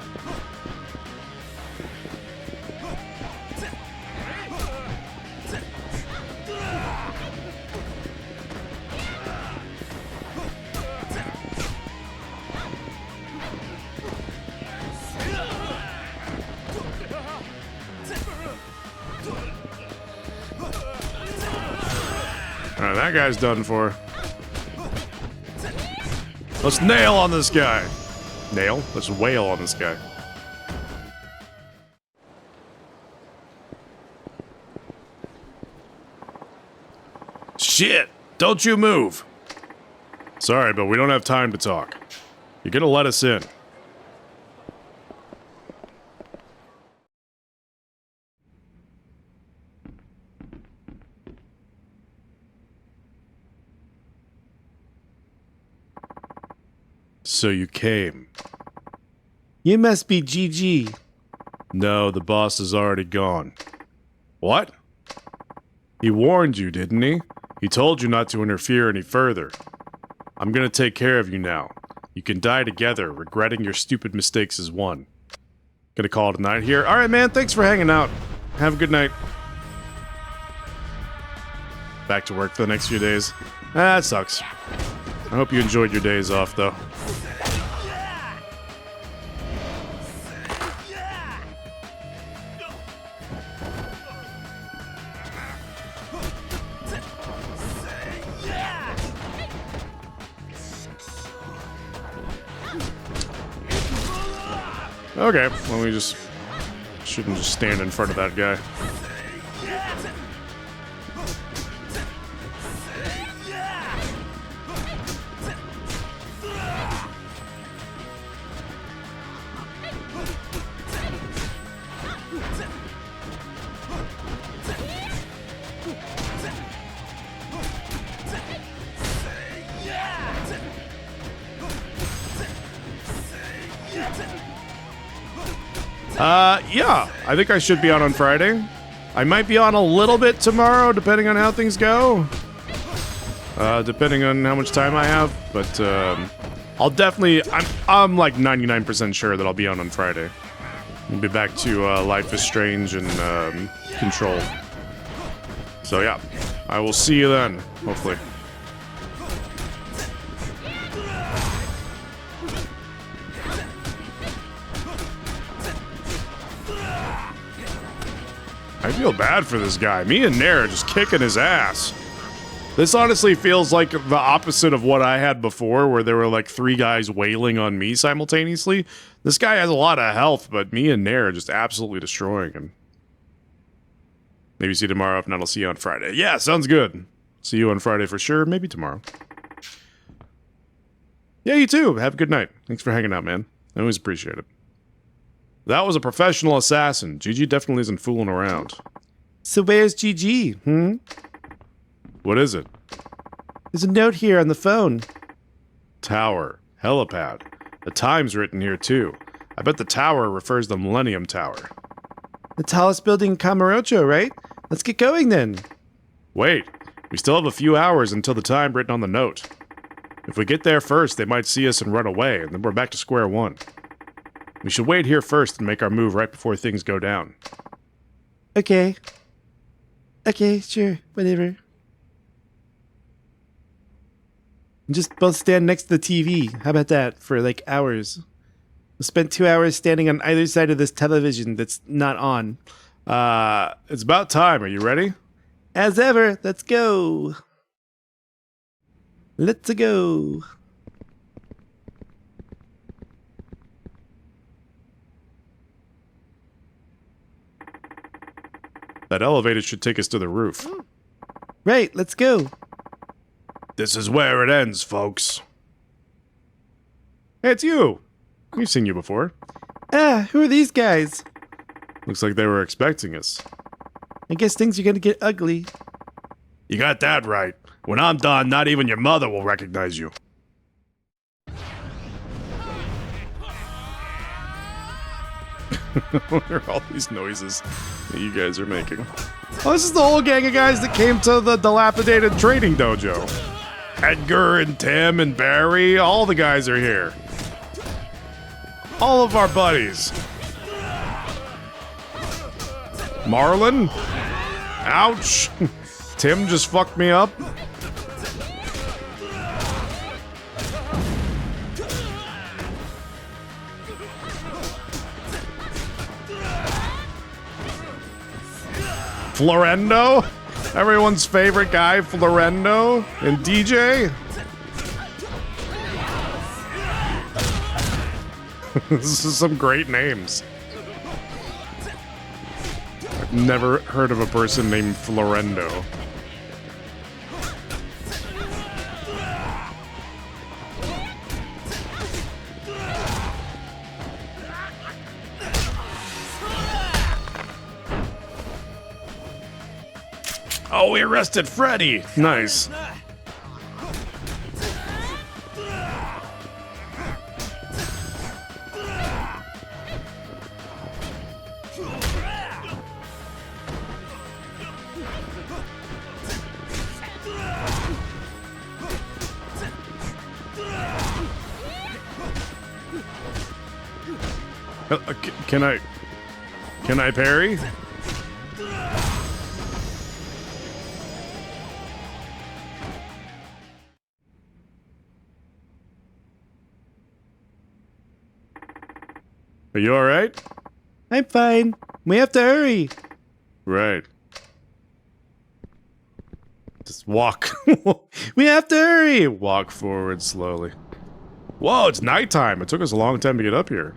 Alright, that guy's done for. Let's nail on this guy. Nail? Let's wail on this guy. Shit! Don't you move! Sorry, but we don't have time to talk. You're gonna let us in. So you came. You must be GG. No, the boss is already gone. What? He warned you, didn't he? He told you not to interfere any further. I'm gonna take care of you now. You can die together, regretting your stupid mistakes as one. Gonna call it a night here. Alright, man, thanks for hanging out. Have a good night. Back to work for the next few days. That sucks. I hope you enjoyed your days off, though. Okay, well, we just shouldn't just stand in front of that guy. Yeah, I think I should be on Friday. I might be on a little bit tomorrow, depending on how things go. Depending on how much time I have, but I'll definitely, I'm like 99% sure that I'll be on Friday. We'll be back to Life is Strange and Control. So yeah, I will see you then, hopefully. I feel bad for this guy. Me and Nair are just kicking his ass. This honestly feels like the opposite of what I had before, where there were like 3 guys wailing on me simultaneously. This guy has a lot of health, but me and Nair are just absolutely destroying him. Maybe see you tomorrow. If not, I'll see you on Friday. Yeah, sounds good. See you on Friday for sure. Maybe tomorrow. Yeah, you too. Have a good night. Thanks for hanging out, man. I always appreciate it. That was a professional assassin. GG definitely isn't fooling around. So where's GG, What is it? There's a note here on the phone. Tower. Helipad. The time's written here, too. I bet the tower refers to the Millennium Tower. The tallest building in Kamurocho, right? Let's get going then. Wait. We still have a few hours until the time written on the note. If we get there first, they might see us and run away, and then we're back to square one. We should wait here first and make our move right before things go down. Okay. Okay, sure. Whatever. And just both stand next to the TV. How about that? For like hours. We'll spend 2 hours standing on either side of this television that's not on. It's about time. Are you ready? As ever, let's go. Let's go. That elevator should take us to the roof. Right, let's go. This is where it ends, folks. Hey, it's you. We've seen you before. Ah, who are these guys? Looks like they were expecting us. I guess things are gonna get ugly. You got that right. When I'm done, not even your mother will recognize you. What are all these noises that you guys are making? Oh, this is the whole gang of guys that came to the dilapidated trading dojo. Edgar and Tim and Barry, all the guys are here. All of our buddies. Marlon? Ouch! Tim just fucked me up. Florendo? Everyone's favorite guy, Florendo? And DJ? This is some great names. I've never heard of a person named Florendo. Oh, we arrested Freddy! Nice. Can I parry? Are you alright? I'm fine. We have to hurry. Right. Just walk. We have to hurry. Walk forward slowly. Whoa, it's nighttime. It took us a long time to get up here.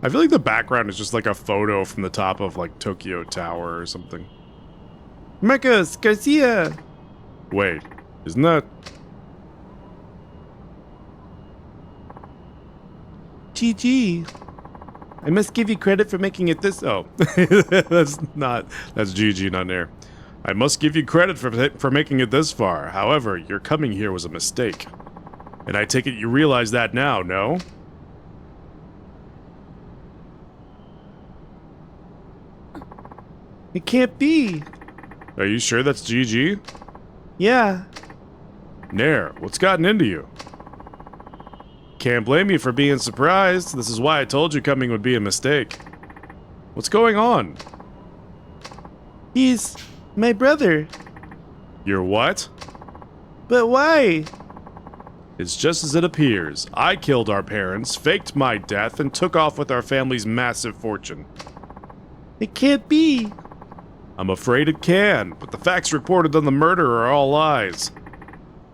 I feel like the background is just like a photo from the top of like Tokyo Tower or something. Marcos Garcia. Wait, isn't that... GG. I must give you credit for making it this. Oh, that's GG, not Nair. I must give you credit for making it this far. However, your coming here was a mistake. And I take it you realize that now, no? It can't be. Are you sure that's GG? Yeah. Nair, what's gotten into you? Can't blame you for being surprised. This is why I told you coming would be a mistake. What's going on? He's my brother. Your what? But why? It's just as it appears. I killed our parents, faked my death, and took off with our family's massive fortune. It can't be. I'm afraid it can, but the facts reported on the murder are all lies.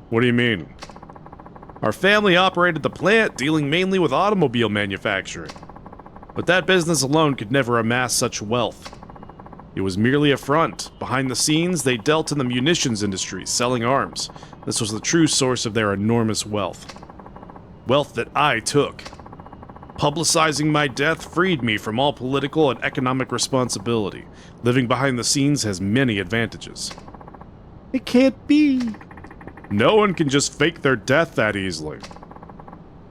What do you mean? Our family operated the plant, dealing mainly with automobile manufacturing. But that business alone could never amass such wealth. It was merely a front. Behind the scenes, they dealt in the munitions industry, selling arms. This was the true source of their enormous wealth. Wealth that I took. Publicizing my death freed me from all political and economic responsibility. Living behind the scenes has many advantages. It can't be. No one can just fake their death that easily.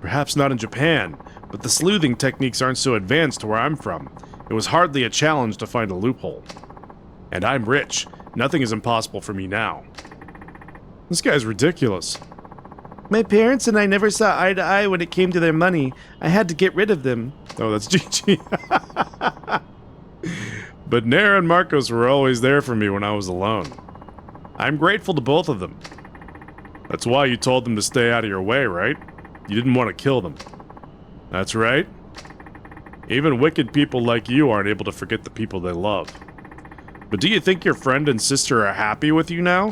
Perhaps not in Japan, but the sleuthing techniques aren't so advanced where I'm from. It was hardly a challenge to find a loophole. And I'm rich. Nothing is impossible for me now. This guy's ridiculous. My parents and I never saw eye to eye when it came to their money. I had to get rid of them. Oh, that's GG. But Nair and Marcos were always there for me when I was alone. I'm grateful to both of them. That's why you told them to stay out of your way, right? You didn't want to kill them. That's right. Even wicked people like you aren't able to forget the people they love. But do you think your friend and sister are happy with you now?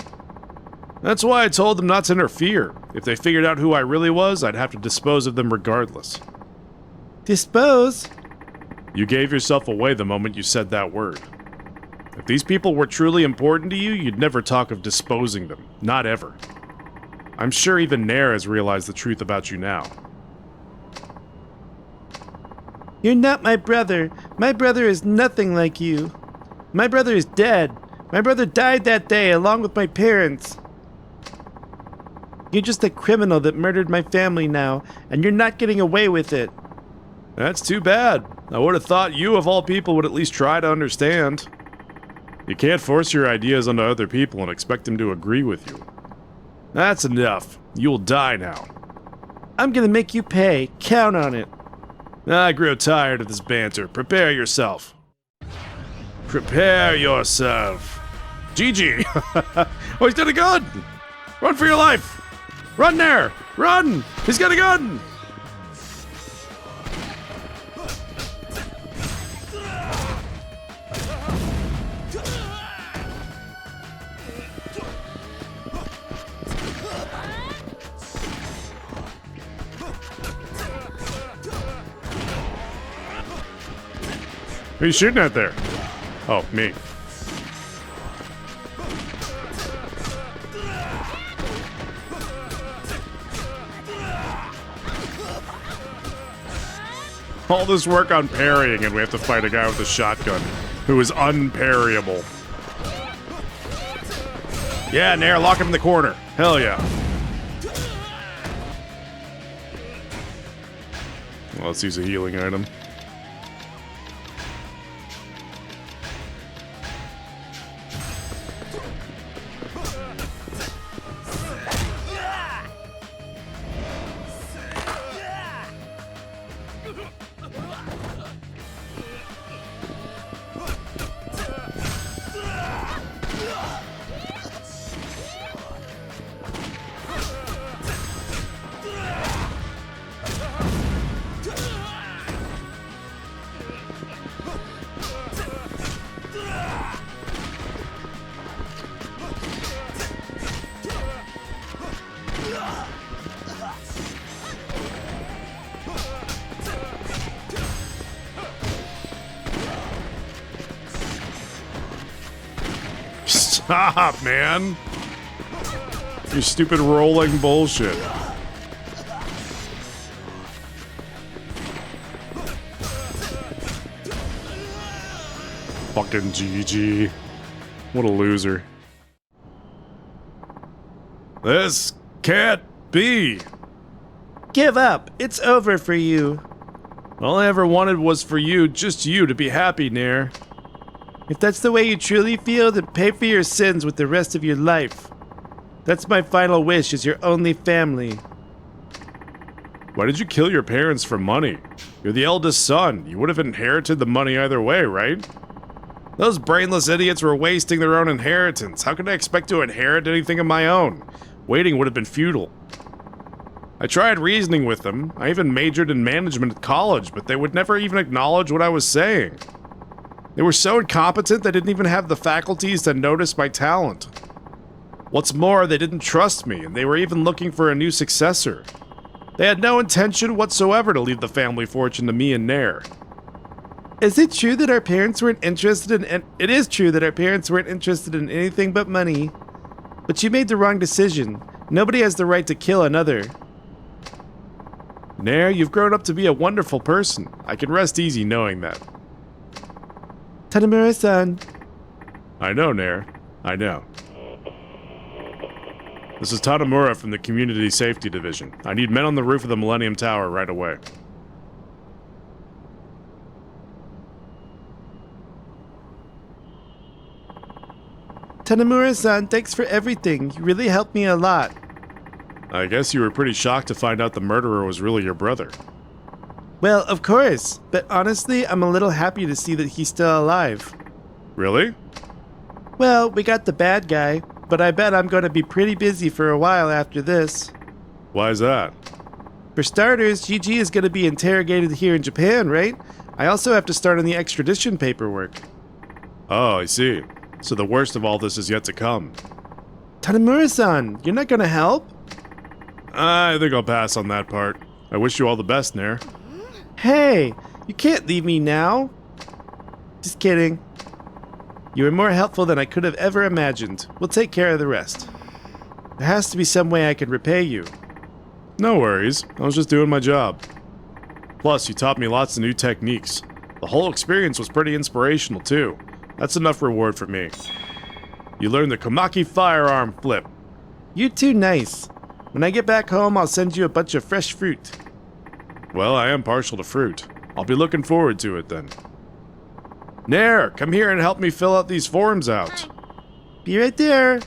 That's why I told them not to interfere. If they figured out who I really was, I'd have to dispose of them regardless. Dispose? You gave yourself away the moment you said that word. If these people were truly important to you, you'd never talk of disposing them. Not ever. I'm sure even Nair has realized the truth about you now. You're not my brother. My brother is nothing like you. My brother is dead. My brother died that day along with my parents. You're just a criminal that murdered my family now, and you're not getting away with it. That's too bad. I would have thought you, of all people, would at least try to understand. You can't force your ideas onto other people and expect them to agree with you. That's enough. You'll die now. I'm gonna make you pay. Count on it. I grow tired of this banter. Prepare yourself. Prepare yourself. GG! Oh, he's got a gun! Run for your life! Run there! Run! He's got a gun! Who are you shooting at there? Oh, me. All this work on parrying and we have to fight a guy with a shotgun who is unparryable. Yeah, Nair, lock him in the corner. Hell yeah. Well, let's use a healing item. Stop, man! You stupid rolling bullshit. Fucking GG. What a loser. This can't be! Give up. It's over for you. All I ever wanted was for you, just you, to be happy, Nair. If that's the way you truly feel, then pay for your sins with the rest of your life. That's my final wish as your only family. Why did you kill your parents for money? You're the eldest son. You would have inherited the money either way, right? Those brainless idiots were wasting their own inheritance. How could I expect to inherit anything of my own? Waiting would have been futile. I tried reasoning with them. I even majored in management at college, but they would never even acknowledge what I was saying. They were so incompetent they didn't even have the faculties to notice my talent. What's more, they didn't trust me, and they were even looking for a new successor. They had no intention whatsoever to leave the family fortune to me and Nair. Is it true that our parents weren't interested in... It is true that our parents weren't interested in anything but money. But you made the wrong decision. Nobody has the right to kill another. Nair, you've grown up to be a wonderful person. I can rest easy knowing that. Tanemura-san. I know, Nair. I know. This is Tanemura from the Community Safety Division. I need men on the roof of the Millennium Tower right away. Tanemura-san, thanks for everything. You really helped me a lot. I guess you were pretty shocked to find out the murderer was really your brother. Well, of course. But honestly, I'm a little happy to see that he's still alive. Really? Well, we got the bad guy, but I bet I'm going to be pretty busy for a while after this. Why's that? For starters, Gigi is going to be interrogated here in Japan, right? I also have to start on the extradition paperwork. Oh, I see. So the worst of all this is yet to come. Tanemura-san, you're not going to help? I think I'll pass on that part. I wish you all the best, Nair. Hey, you can't leave me now. Just kidding. You were more helpful than I could have ever imagined. We'll take care of the rest. There has to be some way I can repay you. No worries. I was just doing my job. Plus, you taught me lots of new techniques. The whole experience was pretty inspirational, too. That's enough reward for me. You learned the Komaki firearm flip. You're too nice. When I get back home, I'll send you a bunch of fresh fruit. Well, I am partial to fruit. I'll be looking forward to it then. Nair, come here and help me fill out these forms out. Be right there.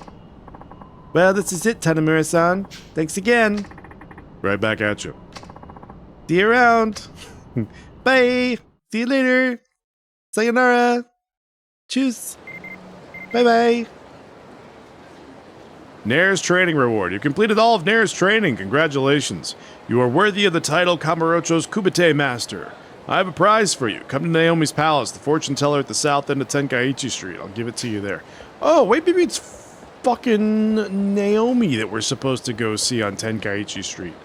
Well, this is it, Tanemura-san. Thanks again. Right back at you. See you around. Bye. See you later. Sayonara. Tschüss. Bye-bye. Nair's training reward. You completed all of Nair's training. Congratulations. You are worthy of the title Kamurocho's Kubite Master. I have a prize for you. Come to Naomi's Palace, the fortune teller at the south end of Tenkaichi Street. I'll give it to you there. Oh, wait, maybe it's fucking Naomi that we're supposed to go see on Tenkaichi Street.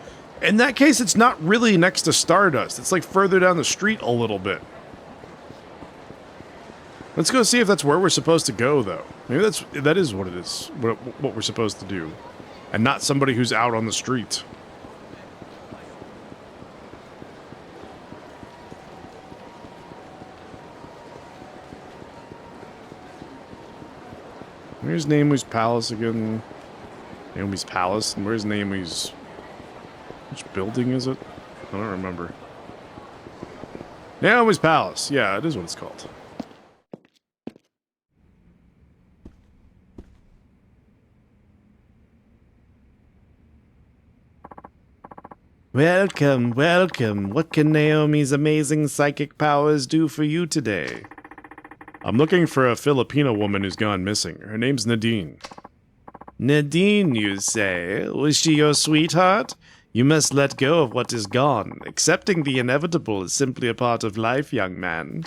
In that case, it's not really next to Stardust. It's like further down the street a little bit. Let's go see if that's where we're supposed to go, though. Maybe that is what it is, what we're supposed to do. And not somebody who's out on the street. Where's Naomi's Palace again? Naomi's Palace? And where's Naomi's... Which building is it? I don't remember. Naomi's Palace. Yeah, it is what it's called. Welcome, welcome. What can Naomi's amazing psychic powers do for you today? I'm looking for a Filipino woman who's gone missing. Her name's Nadine. Nadine, you say? Was she your sweetheart? You must let go of what is gone. Accepting the inevitable is simply a part of life, young man.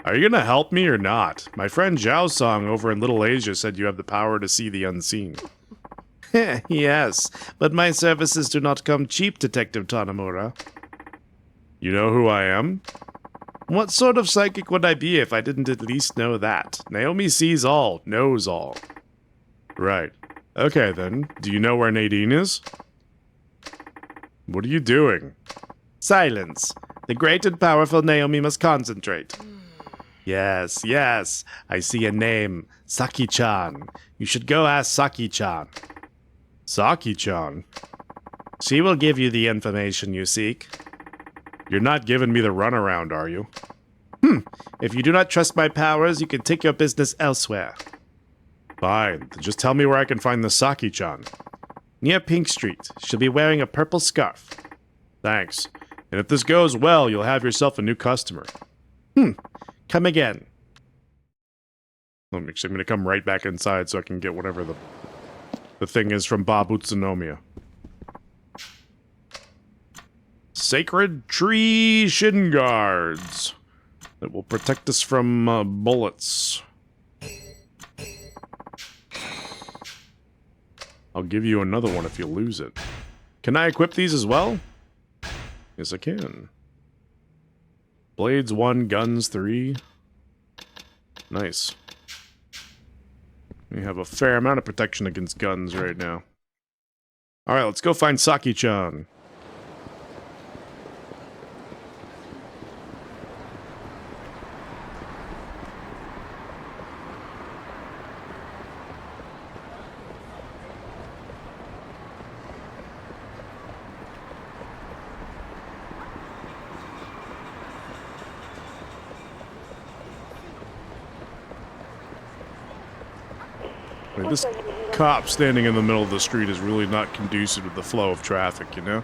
Are you gonna help me or not? My friend Zhao Song over in Little Asia said you have the power to see the unseen. Yes, but my services do not come cheap, Detective Tanemura. You know who I am? What sort of psychic would I be if I didn't at least know that? Naomi sees all, knows all. Right. Okay then, do you know where Nadine is? What are you doing? Silence. The great and powerful Naomi must concentrate. Yes, yes, I see a name. Saki-chan. You should go ask Saki-chan. Saki-chan? She will give you the information you seek. You're not giving me the runaround, are you? If you do not trust my powers, you can take your business elsewhere. Fine, then just tell me where I can find the Saki-chan. Near Pink Street. She'll be wearing a purple scarf. Thanks. And if this goes well, you'll have yourself a new customer. Come again. I'm actually going to come right back inside so I can get whatever the thing is from Bob Utsunomiya. Sacred Tree Shin Guards that will protect us from bullets. I'll give you another one if you lose it. Can I equip these as well? Yes, I can. Blades 1, guns 3. Nice. We have a fair amount of protection against guns right now. Alright, let's go find Saki-chan. Like, this cop standing in the middle of the street is really not conducive to the flow of traffic, you know?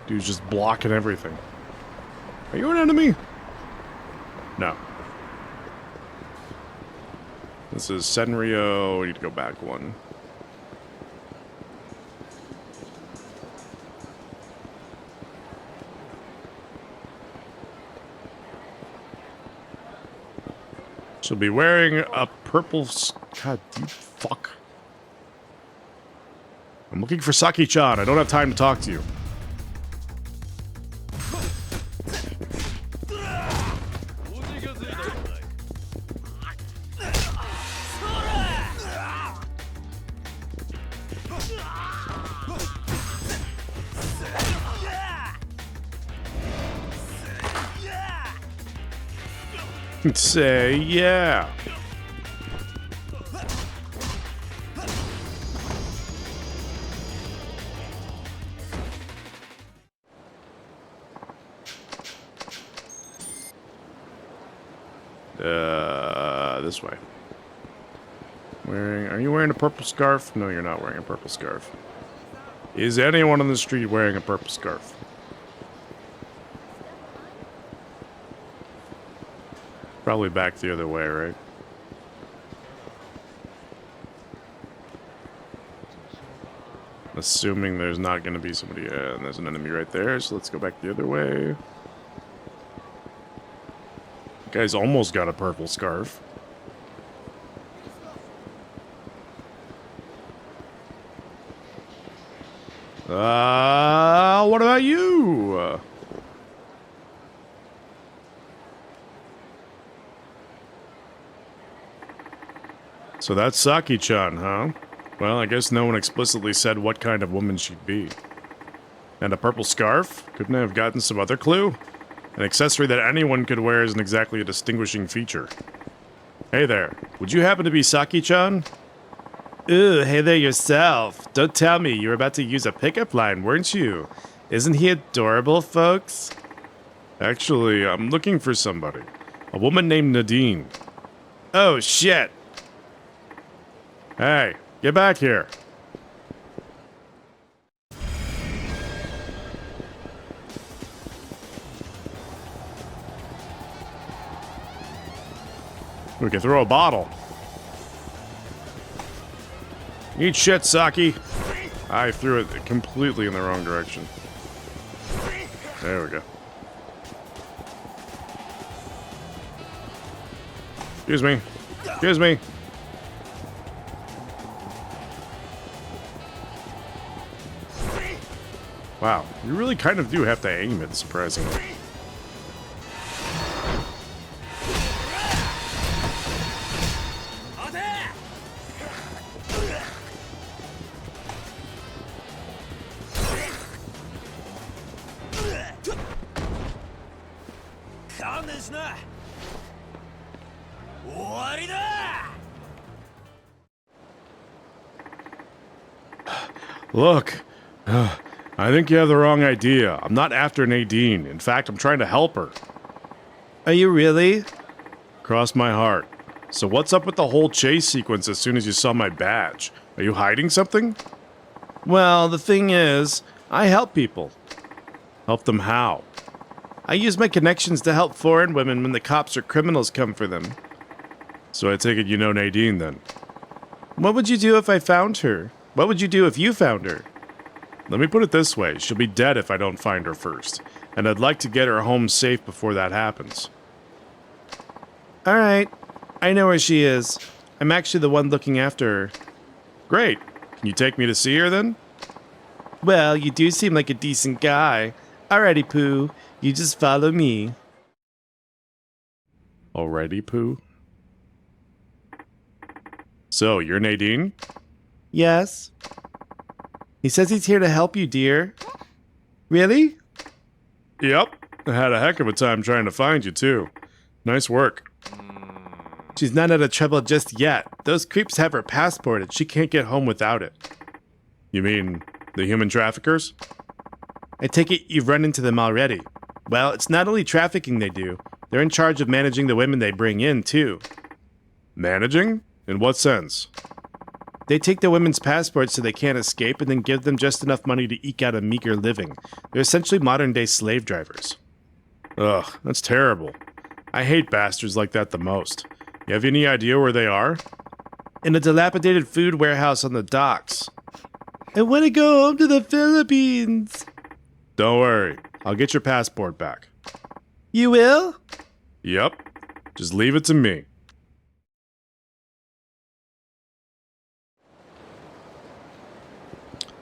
Dude's just blocking everything. Are you an enemy? No. This is Senryo. We need to go back one. She'll be wearing a purple... God, you fuck. I'm looking for Saki-chan. I don't have time to talk to you. Say yeah. This way. Are you wearing a purple scarf? No, you're not wearing a purple scarf. Is anyone on the street wearing a purple scarf? Probably back the other way, right? Assuming there's not going to be somebody... and there's an enemy right there, so let's go back the other way. Guy's almost got a purple scarf. What about you? So that's Saki-chan, huh? Well, I guess no one explicitly said what kind of woman she'd be. And a purple scarf? Couldn't I have gotten some other clue? An accessory that anyone could wear isn't exactly a distinguishing feature. Hey there, would you happen to be Saki-chan? Ooh, hey there yourself. Don't tell me you were about to use a pickup line, weren't you? Isn't he adorable, folks? Actually, I'm looking for somebody. A woman named Nadine. Oh, shit. Hey, get back here. We can throw a bottle. Eat shit, Saki. I threw it completely in the wrong direction. There we go. Excuse me. Excuse me. Wow, you really kind of do have to aim it, surprisingly. Look, I think you have the wrong idea. I'm not after Nadine. In fact, I'm trying to help her. Are you really? Cross my heart. So what's up with the whole chase sequence as soon as you saw my badge? Are you hiding something? Well, the thing is, I help people. Help them how? I use my connections to help foreign women when the cops or criminals come for them. So I take it you know Nadine then? What would you do if I found her? What would you do if you found her? Let me put it this way, she'll be dead if I don't find her first. And I'd like to get her home safe before that happens. Alright, I know where she is. I'm actually the one looking after her. Great. Can you take me to see her then? Well, you do seem like a decent guy. Alrighty, Pooh. You just follow me. Alrighty, Pooh. So, you're Nadine? Yes. He says he's here to help you, dear. Really? Yep. I had a heck of a time trying to find you, too. Nice work. She's not out of trouble just yet. Those creeps have her passport and she can't get home without it. You mean the human traffickers? I take it you've run into them already. Well, it's not only trafficking they do. They're in charge of managing the women they bring in, too. Managing? In what sense? They take the women's passports so they can't escape and then give them just enough money to eke out a meager living. They're essentially modern-day slave drivers. Ugh, that's terrible. I hate bastards like that the most. You have any idea where they are? In a dilapidated food warehouse on the docks. I want to go home to the Philippines. Don't worry. I'll get your passport back. You will? Yep. Just leave it to me.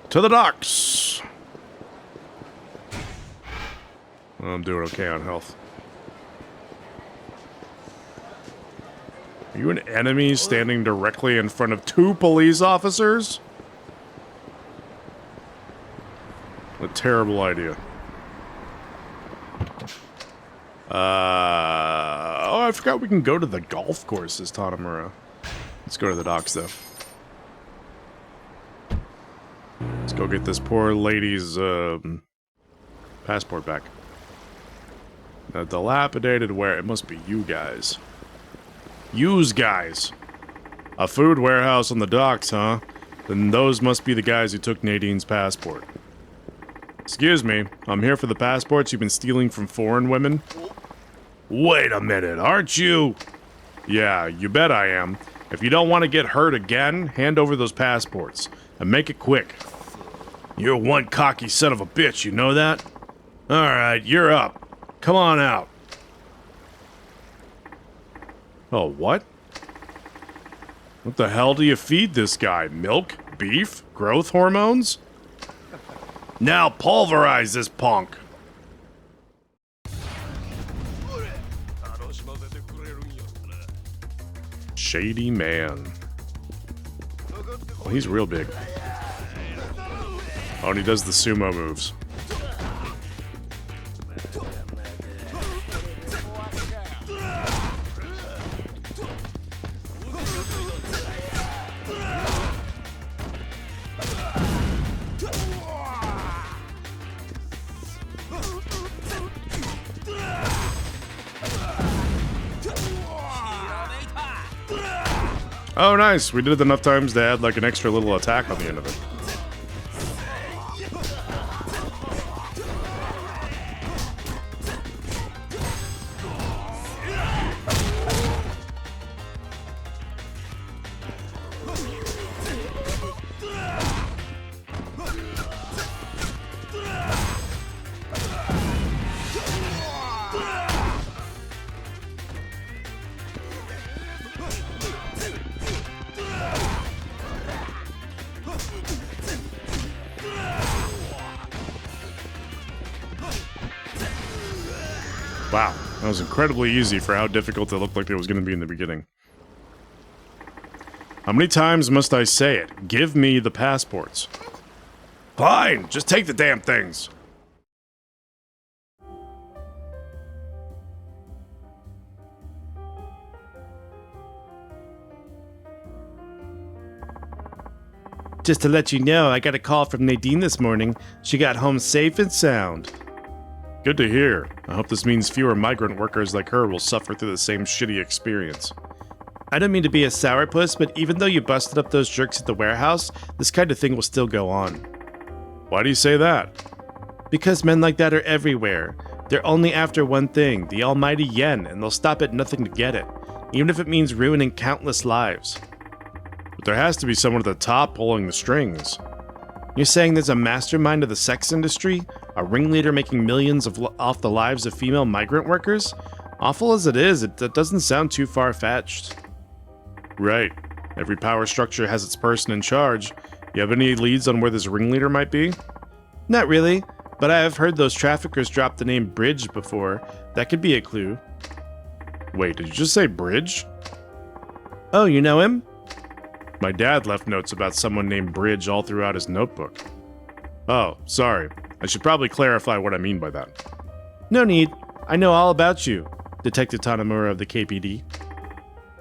To the docks! I'm doing okay on health. Are you an enemy standing directly in front of 2 police officers? A terrible idea. Oh, I forgot we can go to the golf courses, Tanamura. Let's go to the docks, though. Let's go get this poor lady's, passport back. A dilapidated where it must be you guys. Yous guys. A food warehouse on the docks, huh? Then those must be the guys who took Nadine's passport. Excuse me, I'm here for the passports you've been stealing from foreign women. Wait a minute, aren't you? Yeah, you bet I am. If you don't want to get hurt again, hand over those passports. And make it quick. You're one cocky son of a bitch, you know that? Alright, you're up. Come on out. Oh, what? What the hell do you feed this guy? Milk? Beef? Growth hormones? Now pulverize this punk. Shady man. Oh, he's real big. Oh, and he does the sumo moves. Oh, nice. We did it enough times to add like an extra little attack on the end of it. Wow, that was incredibly easy for how difficult it looked like it was going to be in the beginning. How many times must I say it? Give me the passports. Fine, just take the damn things. Just to let you know, I got a call from Nadine this morning. She got home safe and sound. Good to hear. I hope this means fewer migrant workers like her will suffer through the same shitty experience. I don't mean to be a sourpuss, but even though you busted up those jerks at the warehouse, this kind of thing will still go on. Why do you say that? Because men like that are everywhere. They're only after one thing, the almighty yen, and they'll stop at nothing to get it, even if it means ruining countless lives. But there has to be someone at the top pulling the strings. You're saying there's a mastermind of the sex industry? A ringleader making millions off the lives of female migrant workers? Awful as it is, it doesn't sound too far-fetched. Right. Every power structure has its person in charge. You have any leads on where this ringleader might be? Not really, but I have heard those traffickers drop the name Bridge before. That could be a clue. Wait, did you just say Bridge? Oh, you know him? My dad left notes about someone named Bridge all throughout his notebook. Oh, sorry. I should probably clarify what I mean by that. No need. I know all about you, Detective Tanamura of the KPD.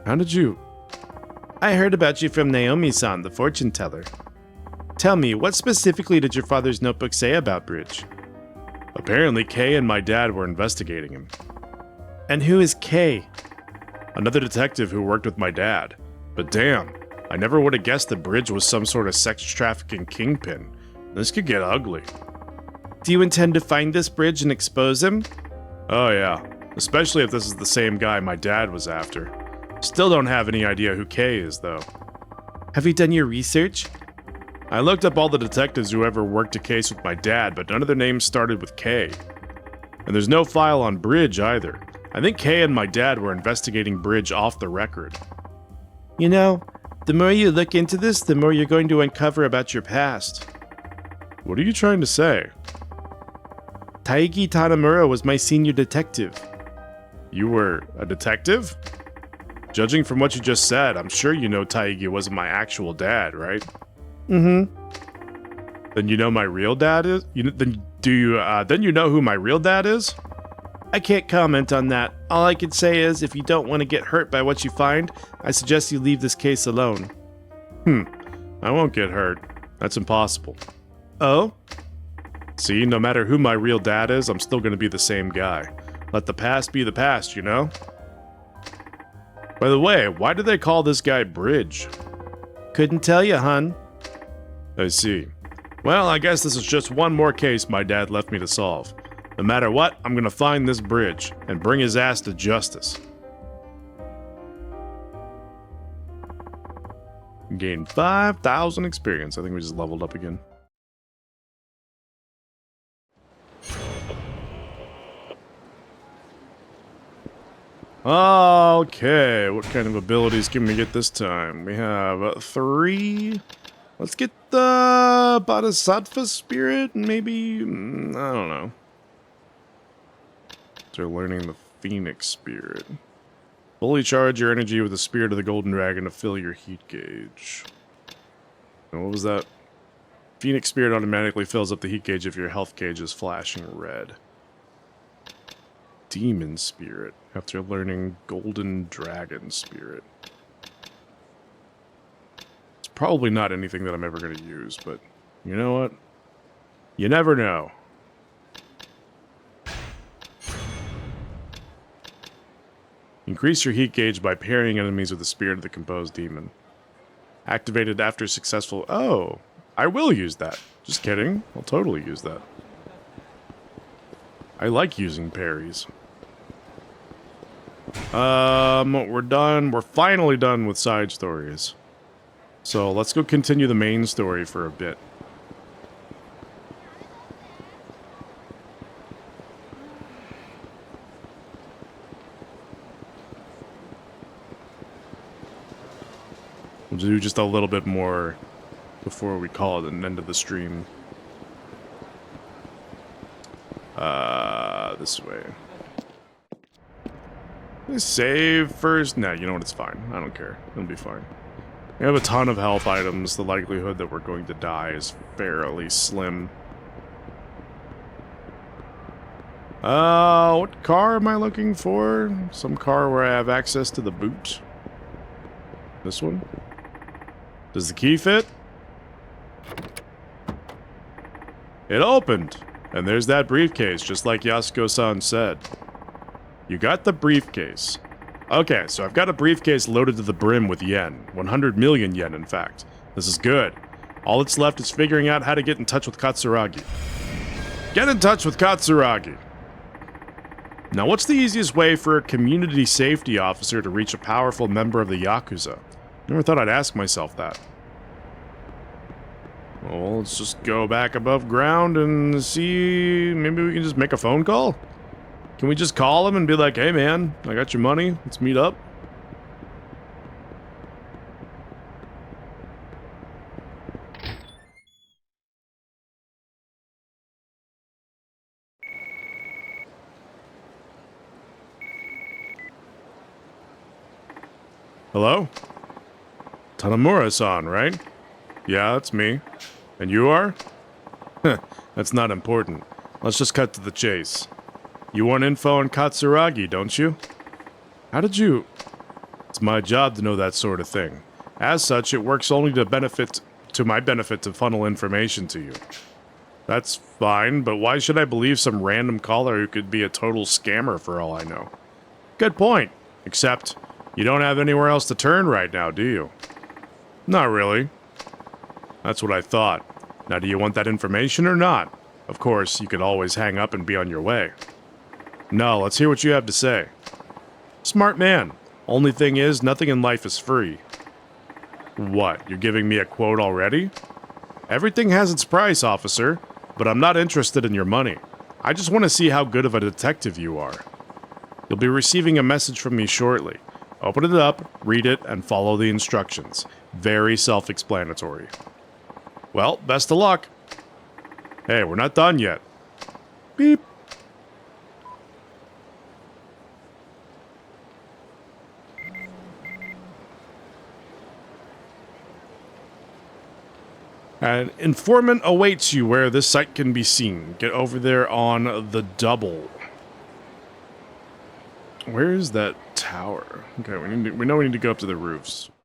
How did you... I heard about you from Naomi-san, the fortune teller. Tell me, what specifically did your father's notebook say about Bridge? Apparently, Kay and my dad were investigating him. And who is Kay? Another detective who worked with my dad. But damn, I never would have guessed that Bridge was some sort of sex trafficking kingpin. This could get ugly. Do you intend to find this Bridge and expose him? Oh yeah, especially if this is the same guy my dad was after. Still don't have any idea who Kay is, though. Have you done your research? I looked up all the detectives who ever worked a case with my dad, but none of their names started with K. And there's no file on Bridge either. I think Kay and my dad were investigating Bridge off the record. You know, the more you look into this, the more you're going to uncover about your past. What are you trying to say? Taigi Tanamura was my senior detective. You were a detective? Judging from what you just said, I'm sure you know Taigi wasn't my actual dad, right? Mm-hmm. Then you know my real dad is? Then you know who my real dad is? I can't comment on that. All I can say is, if you don't want to get hurt by what you find, I suggest you leave this case alone. I won't get hurt. That's impossible. Oh? See, no matter who my real dad is, I'm still gonna be the same guy. Let the past be the past, you know? By the way, why do they call this guy Bridge? Couldn't tell you, hun. I see. Well, I guess this is just one more case my dad left me to solve. No matter what, I'm gonna find this Bridge and bring his ass to justice. Gain 5,000 experience. I think we just leveled up again. Okay, what kind of abilities can we get this time? We have 3. Let's get the Bodhisattva Spirit, maybe? I don't know. So learning the Phoenix Spirit. Fully charge your energy with the Spirit of the Golden Dragon to fill your heat gauge. And what was that? Phoenix Spirit automatically fills up the heat gauge if your health gauge is flashing red. Demon Spirit, after learning Golden Dragon Spirit. It's probably not anything that I'm ever going to use, but you know what? You never know. Increase your heat gauge by parrying enemies with the Spirit of the Composed Demon. Activated after successful... Oh, I will use that. Just kidding. I'll totally use that. I like using parries. We're done. We're finally done with side stories. So let's go continue the main story for a bit. We'll do just a little bit more before we call it an end of the stream. This way. Let's save first. Nah, you know what? It's fine. I don't care. It'll be fine. We have a ton of health items. The likelihood that we're going to die is fairly slim. What car am I looking for? Some car where I have access to the boot. This one? Does the key fit? It opened! And there's that briefcase, just like Yasuko-san said. You got the briefcase. Okay, so I've got a briefcase loaded to the brim with yen. 100 million yen, in fact. This is good. All that's left is figuring out how to get in touch with Katsuragi. Get in touch with Katsuragi! Now, what's the easiest way for a community safety officer to reach a powerful member of the Yakuza? Never thought I'd ask myself that. Well, let's just go back above ground and see... Maybe we can just make a phone call? Can we just call him and be like, hey man, I got your money, let's meet up? Hello? Tanamura-san, right? Yeah, that's me. And you are? That's not important. Let's just cut to the chase. You want info on Katsuragi, don't you? How did you... It's my job to know that sort of thing. As such, it works only to my benefit to funnel information to you. That's fine, but why should I believe some random caller who could be a total scammer for all I know? Good point. Except, you don't have anywhere else to turn right now, do you? Not really. That's what I thought. Now, do you want that information or not? Of course, you could always hang up and be on your way. No, let's hear what you have to say. Smart man. Only thing is, nothing in life is free. What, you're giving me a quote already? Everything has its price, officer, but I'm not interested in your money. I just want to see how good of a detective you are. You'll be receiving a message from me shortly. Open it up, read it, and follow the instructions. Very self-explanatory. Well, best of luck. Hey, we're not done yet. Beep. An informant awaits you where this site can be seen. Get over there on the double. Where is that tower? Okay, we know we need to go up to the roofs.